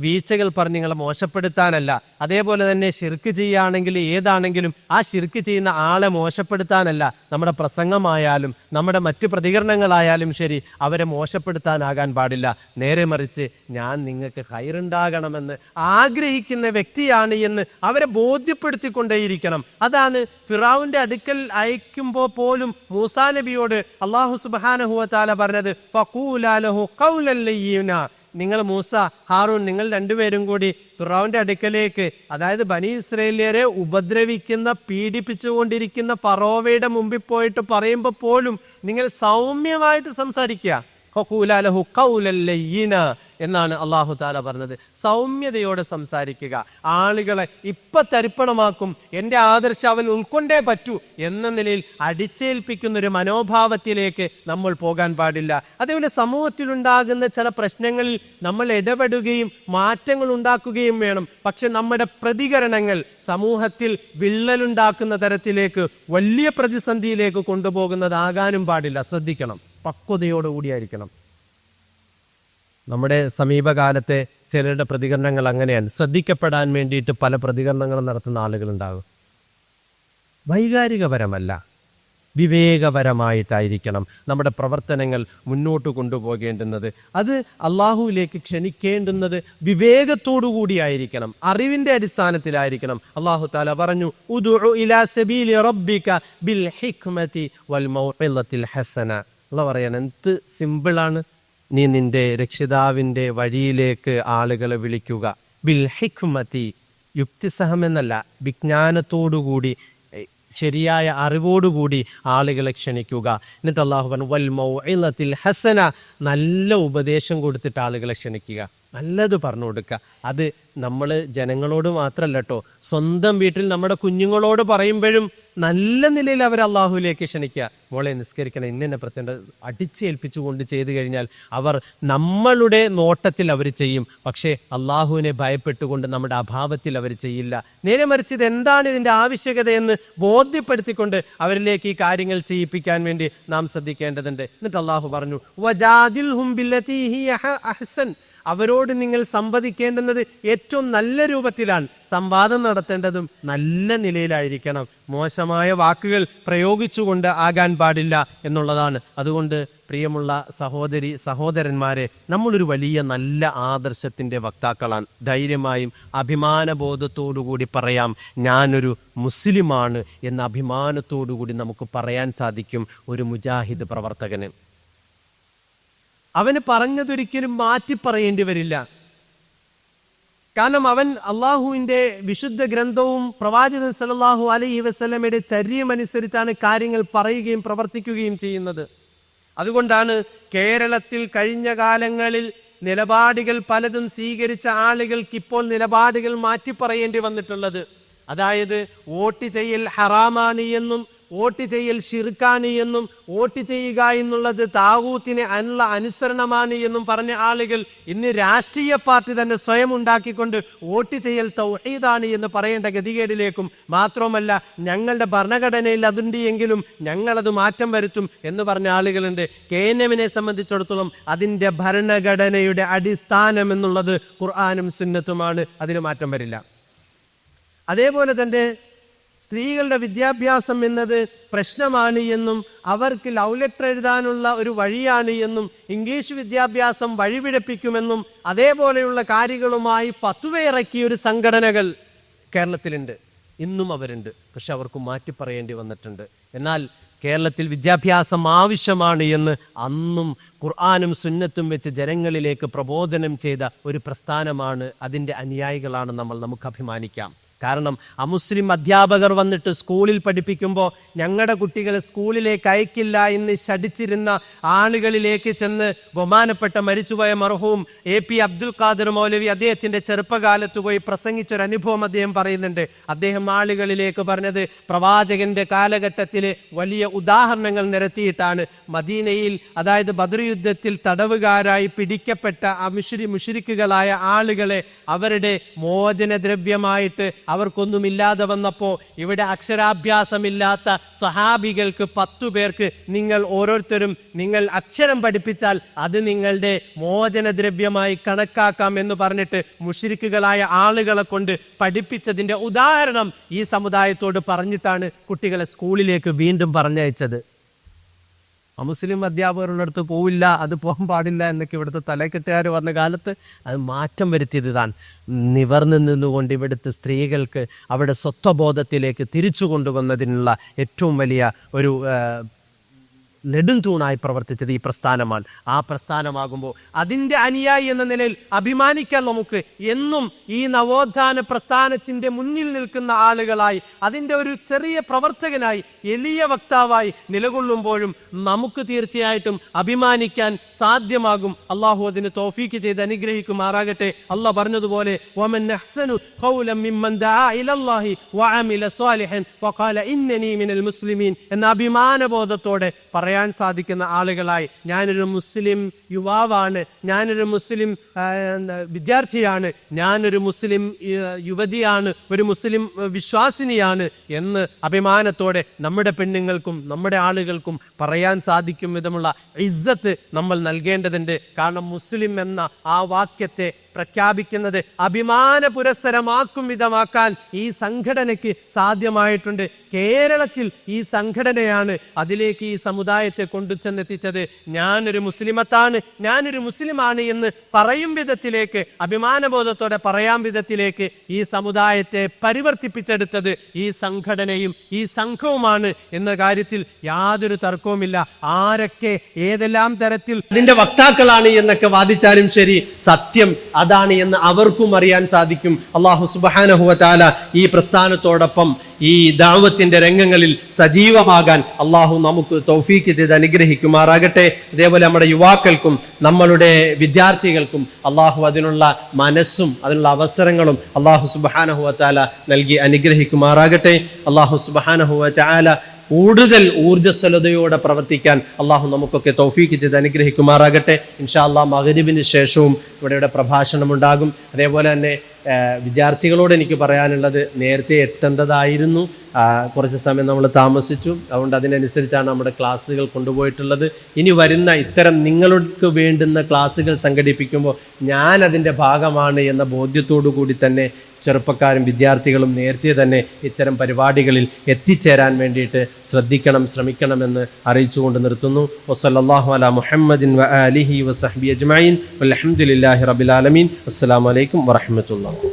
വീഴ്ചകൾ പറഞ്ഞ് നിങ്ങളെ മോശപ്പെടുത്താനല്ല. അതേപോലെ തന്നെ ശിർക്ക് ചെയ്യുകയാണെങ്കിൽ ഏതാണെങ്കിലും ആ ശിർക്ക് ചെയ്യുന്ന ആളെ മോശപ്പെടുത്താനല്ല. നമ്മുടെ പ്രസംഗമായാലും നമ്മുടെ മറ്റു പ്രതികരണങ്ങളായാലും ശരി, അവരെ മോശപ്പെടുത്താനാകാൻ പാടില്ല. നേരെ മറിച്ച് ഞാൻ നിങ്ങൾക്ക് ഖൈറുണ്ടാകണമെന്ന് ആഗ്രഹിക്കുന്ന വ്യക്തിയാണ് എന്ന് അവരെ ബോധ്യപ്പെടുത്തിക്കൊണ്ടേയിരിക്കണം. അതാണ് ഫിറഔന്റെ അടുക്കൽ അയക്കുമ്പോൾ പോലും മൂസാ നബിയോട് അല്ലാഹു സുബ്ഹാനഹു വ തആല പറഞ്ഞത്, ഫഖൂലാ ലഹു ഖൗലൻ ലയ്യിനാ. നിങ്ങൾ മൂസ, ഹാറൂൻ, നിങ്ങൾ രണ്ടുപേരും കൂടി ഫിറഔന്റെ അടുക്കലേക്ക്, അതായത് ബനി ഇസ്രായേലിയരെ ഉപദ്രവിക്കുന്ന, പീഡിപ്പിച്ചുകൊണ്ടിരിക്കുന്ന ഫറോവയുടെ മുമ്പിൽ പോയിട്ട് പറയുമ്പോൾ പോലും നിങ്ങൾ സൗമ്യമായിട്ട് സംസാരിക്കുക. ഫഖൂലാ ലഹു ഖൗലൻ ലയ്യിനാ എന്നാണ് അല്ലാഹു തആല പറഞ്ഞത്. സൗമ്യതയോടെ സംസാരിക്കുക. ആളുകളെ തരിപ്പണമാക്കും, എൻ്റെ ആദർശം അവൻ ഉൾക്കൊണ്ടേ പറ്റൂ എന്ന നിലയിൽ അടിച്ചേൽപ്പിക്കുന്ന ഒരു മനോഭാവത്തിലേക്ക് നമ്മൾ പോകാൻ പാടില്ല. അതേപോലെ സമൂഹത്തിലുണ്ടാകുന്ന ചില പ്രശ്നങ്ങളിൽ നമ്മൾ ഇടപെടുകയും മാറ്റങ്ങൾ ഉണ്ടാക്കുകയും വേണം. പക്ഷെ നമ്മുടെ പ്രതികരണങ്ങൾ സമൂഹത്തിൽ വിള്ളലുണ്ടാക്കുന്ന തരത്തിലേക്ക്, വലിയ പ്രതിസന്ധിയിലേക്ക് കൊണ്ടുപോകുന്നതാകാനും പാടില്ല. ശ്രദ്ധിക്കണം, പക്വതയോടുകൂടിയായിരിക്കണം. നമ്മുടെ സമീപകാലത്തെ ചിലരുടെ പ്രതികരണങ്ങൾ അങ്ങനെയാണ്. ശ്രദ്ധിക്കപ്പെടാൻ വേണ്ടിയിട്ട് പല പ്രതികരണങ്ങളും നടത്തുന്ന ആളുകളുണ്ടാകും. വൈകാരികപരമല്ല, വിവേകപരമായിട്ടായിരിക്കണം നമ്മുടെ പ്രവർത്തനങ്ങൾ മുന്നോട്ട് കൊണ്ടുപോകേണ്ടുന്നത്. അത് അള്ളാഹുവിലേക്ക് ക്ഷണിക്കേണ്ടുന്നത് വിവേകത്തോടു കൂടിയായിരിക്കണം, അറിവിന്റെ അടിസ്ഥാനത്തിലായിരിക്കണം. അള്ളാഹു തആല പറഞ്ഞു, ഉദ്ഉ ഇലാ സബീലി റബ്ബിക ബിൽ ഹിക്മതി വൽ മൗഇളത്തിൽ ഹസന. അള്ളാഹു പറയാണ്, എന്ത് സിമ്പിളാണ്. നീ നിന്റെ രക്ഷിതാവിൻ്റെ വഴിയിലേക്ക് ആളുകളെ വിളിക്കുക. ബിൽ ഹിക്മതി, യുക്തിസഹമെന്നല്ല, വിജ്ഞാനത്തോടുകൂടി, ശരിയായ അറിവോടുകൂടി ആളുകളെ ക്ഷണിക്കുക. എന്നിട്ട് അല്ലാഹു പറഞ്ഞു, വൽ മൗഇളത്തിൽ ഹസന, നല്ല ഉപദേശം കൊടുത്തിട്ട് ആളുകളെ ക്ഷണിക്കുക, നല്ലത് പറഞ്ഞു കൊടുക്കുക. അത് നമ്മൾ ജനങ്ങളോട് മാത്രമല്ല കേട്ടോ, സ്വന്തം വീട്ടിൽ നമ്മുടെ കുഞ്ഞുങ്ങളോട് പറയുമ്പോഴും നല്ല നിലയിൽ അവർ അള്ളാഹുവിലേക്ക് ക്ഷണിക്കുക. മോളെ നിസ്കരിക്കണം, ഇന്നെ പ്രത്യേക അടിച്ചേൽപ്പിച്ചുകൊണ്ട് ചെയ്തു കഴിഞ്ഞാൽ അവർ നമ്മളുടെ നോട്ടത്തിൽ അവർ ചെയ്യും, പക്ഷേ അള്ളാഹുവിനെ ഭയപ്പെട്ടുകൊണ്ട് നമ്മുടെ അഭാവത്തിൽ അവർ ചെയ്യില്ല. നേരെ മറിച്ച് ഇതെന്താണ് ഇതിൻ്റെ ആവശ്യകതയെന്ന് ബോധ്യപ്പെടുത്തിക്കൊണ്ട് അവരിലേക്ക് ഈ കാര്യങ്ങൾ ചെയ്യിപ്പിക്കാൻ വേണ്ടി നാം ശ്രദ്ധിക്കേണ്ടതുണ്ട്. എന്നിട്ട് അള്ളാഹു പറഞ്ഞു, വജാദിൽഹും ബില്ലതീ ഹിയ അഹ്സൻ, അവരോട് നിങ്ങൾ സംവദിക്കേണ്ടുന്നത് ഏറ്റവും നല്ല രൂപത്തിലാണ്. സംവാദം നടത്തേണ്ടതും നല്ല നിലയിലായിരിക്കണം. മോശമായ വാക്കുകൾ പ്രയോഗിച്ചുകൊണ്ട് ആകാൻ പാടില്ല എന്നുള്ളതാണ്. അതുകൊണ്ട് പ്രിയമുള്ള സഹോദരി സഹോദരന്മാരെ, നമ്മളൊരു വലിയ നല്ല ആദർശത്തിൻ്റെ വക്താക്കളാണ്. ധൈര്യമായും അഭിമാനബോധത്തോടുകൂടി പറയാം, ഞാനൊരു മുസ്ലിമാണ് എന്ന അഭിമാനത്തോടുകൂടി നമുക്ക് പറയാൻ സാധിക്കും ഒരു മുജാഹിദ് പ്രവർത്തകന്. അവന് പറഞ്ഞതൊരിക്കലും മാറ്റി പറയേണ്ടി വരില്ല. കാരണം അവൻ അള്ളാഹുവിൻ്റെ വിശുദ്ധ ഗ്രന്ഥവും പ്രവാചകൻ സല്ലല്ലാഹു അലൈഹി വസല്ലമയുടെ ചര്യമനുസരിച്ചാണ് കാര്യങ്ങൾ പറയുകയും പ്രവർത്തിക്കുകയും ചെയ്യുന്നത്. അതുകൊണ്ടാണ് കേരളത്തിൽ കഴിഞ്ഞ കാലങ്ങളിൽ നിലപാടുകൾ പലതും സ്വീകരിച്ച ആളുകൾക്ക് ഇപ്പോൾ നിലപാടുകൾ മാറ്റി പറയേണ്ടി വന്നിട്ടുള്ളത്. അതായത് വോട്ട് ചെയ്യൽ ഹറാമാണ് എന്നും വോട്ട് ചെയ്യൽ ഷിർക്കാണ് എന്നും വോട്ട് ചെയ്യുക എന്നുള്ളത് താഗൂത്തിനെ അനുസരണമാണ് എന്നും പറഞ്ഞ ആളുകൾ ഇന്ന് രാഷ്ട്രീയ പാർട്ടി തന്നെ സ്വയം ഉണ്ടാക്കിക്കൊണ്ട് വോട്ട് ചെയ്യൽ തൗഹീദാണ് എന്ന് പറയേണ്ട ഗതികേടിലേക്കും, മാത്രമല്ല ഞങ്ങളുടെ ഭരണഘടനയിൽ അതുണ്ട് എങ്കിലും ഞങ്ങളത് മാറ്റം വരുത്തും എന്ന് പറഞ്ഞ ആളുകളുണ്ട്. KNMനെ സംബന്ധിച്ചിടത്തോളം അതിൻ്റെ ഭരണഘടനയുടെ അടിസ്ഥാനം എന്നുള്ളത് ഖുർആനും സുന്നത്തുമാണ്, അതിന് മാറ്റം വരില്ല. അതേപോലെ തന്നെ സ്ത്രീകളുടെ വിദ്യാഭ്യാസം എന്നത് പ്രശ്നമാണ് എന്നും അവർക്ക് ലവ് ലെറ്റർ എഴുതാനുള്ള ഒരു വഴിയാണ് എന്നും ഇംഗ്ലീഷ് വിദ്യാഭ്യാസം വഴിപിഴപ്പിക്കുമെന്നും അതേപോലെയുള്ള കാര്യങ്ങളുമായി ഫത്വയിറക്കിയ ഒരു സംഘടനകൾ കേരളത്തിലുണ്ട്. ഇന്നും അവരുണ്ട്. പക്ഷെ അവർക്ക് മാറ്റി പറയേണ്ടി വന്നിട്ടുണ്ട്. എന്നാൽ കേരളത്തിൽ വിദ്യാഭ്യാസം ആവശ്യമാണ് എന്ന് അന്നും ഖുർആനും സുന്നത്തും വെച്ച് ജനങ്ങളിലേക്ക് പ്രബോധനം ചെയ്ത ഒരു പ്രസ്ഥാനമാണ്. അതിൻ്റെ അനുയായികളാണ് നമ്മൾ. നമുക്ക് അഭിമാനിക്കാം. കാരണം അമുസ്ലിം അധ്യാപകർ വന്നിട്ട് സ്കൂളിൽ പഠിപ്പിക്കുമ്പോൾ ഞങ്ങളുടെ കുട്ടികളെ സ്കൂളിലേക്ക് അയക്കില്ല എന്ന് ശഠിച്ചിരുന്ന ആളുകളിലേക്ക് ചെന്ന് ബഹുമാനപ്പെട്ട മരിച്ചുപോയ മർഹൂം AP അബ്ദുൽ ഖാദർ മൗലവി അദ്ദേഹത്തിൻ്റെ ചെറുപ്പകാലത്ത് പോയി പ്രസംഗിച്ചൊരനുഭവം അദ്ദേഹം പറയുന്നുണ്ട്. അദ്ദേഹം ആളുകളിലേക്ക് പറഞ്ഞത് പ്രവാചകന്റെ കാലഘട്ടത്തിൽ വലിയ ഉദാഹരണങ്ങൾ നിരത്തിയിട്ടാണ്. മദീനയിൽ, അതായത് ബദർ യുദ്ധത്തിൽ തടവുകാരായി പിടിക്കപ്പെട്ട മുശ്രിക്കുകളായ ആളുകളെ അവരുടെ മോചനദ്രവ്യമായിട്ട് അവർക്കൊന്നുമില്ലാതെ വന്നപ്പോൾ ഇവിടെ അക്ഷരാഭ്യാസമില്ലാത്ത സഹാബികൾക്ക് 10 പേർക്ക് നിങ്ങൾ ഓരോരുത്തരും നിങ്ങൾ അക്ഷരം പഠിപ്പിച്ചാൽ അത് നിങ്ങളുടെ മോചനദ്രവ്യമായി കണക്കാക്കാം എന്ന് പറഞ്ഞിട്ട് മുശ്രിക്കുകളായ ആളുകളെ കൊണ്ട് പഠിപ്പിച്ചതിൻ്റെ ഉദാഹരണം ഈ സമുദായത്തോട് പറഞ്ഞിട്ടാണ് കുട്ടികളെ സ്കൂളിലേക്ക് വീണ്ടും പറഞ്ഞയച്ചത്. മുസ്ലിം അധ്യാപകരുടെ അടുത്ത് പോവില്ല, അത് പോകാൻ പാടില്ല എന്നൊക്കെ ഇവിടുത്തെ തലക്കെട്ടുകാർ പറഞ്ഞ കാലത്ത് അത് മാറ്റം വരുത്തിയത് താൻ നിവർന്നു നിന്നുകൊണ്ട് ഇവിടുത്തെ സ്ത്രീകൾക്ക് അവരുടെ സ്വത്വബോധത്തിലേക്ക് തിരിച്ചു കൊണ്ടുവന്നതിനുള്ള ഏറ്റവും വലിയ ഒരു നെടുംതൂണായി പ്രവർത്തിച്ചത് ഈ പ്രസ്ഥാനമാണ്. ആ പ്രസ്ഥാനമാകുമ്പോൾ അതിൻ്റെ അനുയായി എന്ന നിലയിൽ അഭിമാനിക്കാൻ നമുക്ക് എന്നും ഈ നവോത്ഥാന പ്രസ്ഥാനത്തിൻ്റെ മുന്നിൽ നിൽക്കുന്ന ആളുകളായി, അതിൻ്റെ ഒരു ചെറിയ പ്രവർത്തകനായി, എളിയ വക്താവായി നിലകൊള്ളുമ്പോഴും നമുക്ക് തീർച്ചയായിട്ടും അഭിമാനിക്കാൻ സാധ്യമാകും. അള്ളാഹു അതിന് തൗഫീക്ക് ചെയ്ത് അനുഗ്രഹിക്കുമാറാകട്ടെ. അള്ളാഹ് പറഞ്ഞതുപോലെ വമൻ അഹ്സനു ഖൗലൻ മിമ്മൻ ദഅ ഇലല്ലാഹി വഅമില സ്വാലിഹൻ വഖാല ഇന്നനി മിനൽ മുസ്ലിമീൻ എന്ന അഭിമാനബോധത്തോടെ പറയാൻ സാധിക്കുന്ന ആളുകളായി, ഞാനൊരു മുസ്ലിം യുവാവാണ്, ഞാനൊരു മുസ്ലിം വിദ്യാർത്ഥിയാണ്, ഞാനൊരു മുസ്ലിം യുവതിയാണ്, ഒരു മുസ്ലിം വിശ്വാസിനിയാണ് എന്ന് അഭിമാനത്തോടെ നമ്മുടെ പെണ്ണുങ്ങൾക്കും നമ്മുടെ ആളുകൾക്കും പറയാൻ സാധിക്കും വിധമുള്ള ഇസ്സത്ത് നമ്മൾ നൽകേണ്ടതുണ്ട്. കാരണം മുസ്ലിം എന്ന ആ വാക്യത്തെ പ്രഖ്യാപിക്കുന്നത് അഭിമാന പുരസ്സരമാക്കും വിധമാക്കാൻ ഈ സംഘടനയ്ക്ക് സാധ്യമായിട്ടുണ്ട്. കേരളത്തിൽ ഈ സംഘടനയാണ് അതിലേക്ക് ഈ സമുദായത്തെ കൊണ്ടുചെന്നെത്തിച്ചത്. ഞാനൊരു മുസ്ലിമത്താണ്, ഞാനൊരു മുസ്ലിമാണ് എന്ന് പറയും വിധത്തിലേക്ക്, അഭിമാനബോധത്തോടെ പറയാൻ വിധത്തിലേക്ക് ഈ സമുദായത്തെ പരിവർത്തിപ്പിച്ചെടുത്തത് ഈ സംഘടനയും ഈ സംഘവുമാണ് എന്ന കാര്യത്തിൽ യാതൊരു തർക്കവുമില്ല. ആരൊക്കെ ഏതെല്ലാം തരത്തിൽ അതിന്റെ വക്താക്കളാണ് എന്നൊക്കെ വാദിച്ചാലും ശരി, സത്യം അതാണ് എന്ന് അവർക്കും അറിയാൻ സാധിക്കും. അല്ലാഹു സുബ്ഹാനഹു വ തആല ഈ പ്രസ്ഥാനത്തോടൊപ്പം ഈ ദഅവത്തിന്റെ രംഗങ്ങളിൽ സജീവമാകാൻ അള്ളാഹു നമുക്ക് തൗഫീക്ക് ചെയ്ത് അനുഗ്രഹിക്കുമാറാകട്ടെ. അതേപോലെ നമ്മുടെ യുവാക്കൾക്കും നമ്മളുടെ വിദ്യാർത്ഥികൾക്കും അള്ളാഹു അതിനുള്ള മനസ്സും അതിനുള്ള അവസരങ്ങളും അള്ളാഹു സുബ്ഹാനഹു വ തആല നൽകി അനുഗ്രഹിക്കുമാറാകട്ടെ. അള്ളാഹു സുബ്ഹാനഹു വ തആല കൂടുതൽ ഊർജ്ജസ്വലതയോടെ പ്രവർത്തിക്കാൻ അള്ളാഹു നമുക്കൊക്കെ തൗഫീക്ക് ചെയ്ത് അനുഗ്രഹിക്കുമാറാകട്ടെ. ഇൻഷാ അല്ലാഹ് മഗ്രിബിന് ശേഷവും ഇവിടെ പ്രഭാഷണം ഉണ്ടാകും. അതേപോലെ തന്നെ വിദ്യാർത്ഥികളോട് എനിക്ക് പറയാനുള്ളത്, നേരത്തെ എത്തേണ്ടതായിരുന്നു, കുറച്ച് സമയം നമ്മൾ താമസിച്ചു, അതുകൊണ്ട് അതിനനുസരിച്ചാണ് നമ്മുടെ ക്ലാസ്സുകൾ കൊണ്ടുപോയിട്ടുള്ളത്. ഇനി വരുന്ന ഇത്തരം നിങ്ങൾക്ക് വേണ്ടുന്ന ക്ലാസ്സുകൾ സംഘടിപ്പിക്കുമ്പോൾ ഞാൻ അതിൻ്റെ ഭാഗമാണ് എന്ന ബോധ്യത്തോടു കൂടി തന്നെ ചെറുപ്പക്കാരും വിദ്യാർത്ഥികളും നേരത്തെ തന്നെ ഇത്തരം പരിപാടികളിൽ എത്തിച്ചേരാൻ വേണ്ടിയിട്ട് ശ്രമിക്കണമെന്ന് അറിയിച്ചുകൊണ്ട് നിർത്തുന്നു. വസല്ലല്ലാഹു അലാ മുഹമ്മദിൻ വ ആലിഹി വസഹ്ബി അജ്മഈൻ വൽഹംദുലില്ലാഹി റബ്ബിൽ ആലമീൻ. അസ്സലാമു അലൈക്കും വറഹ്മത്തുള്ളാഹി.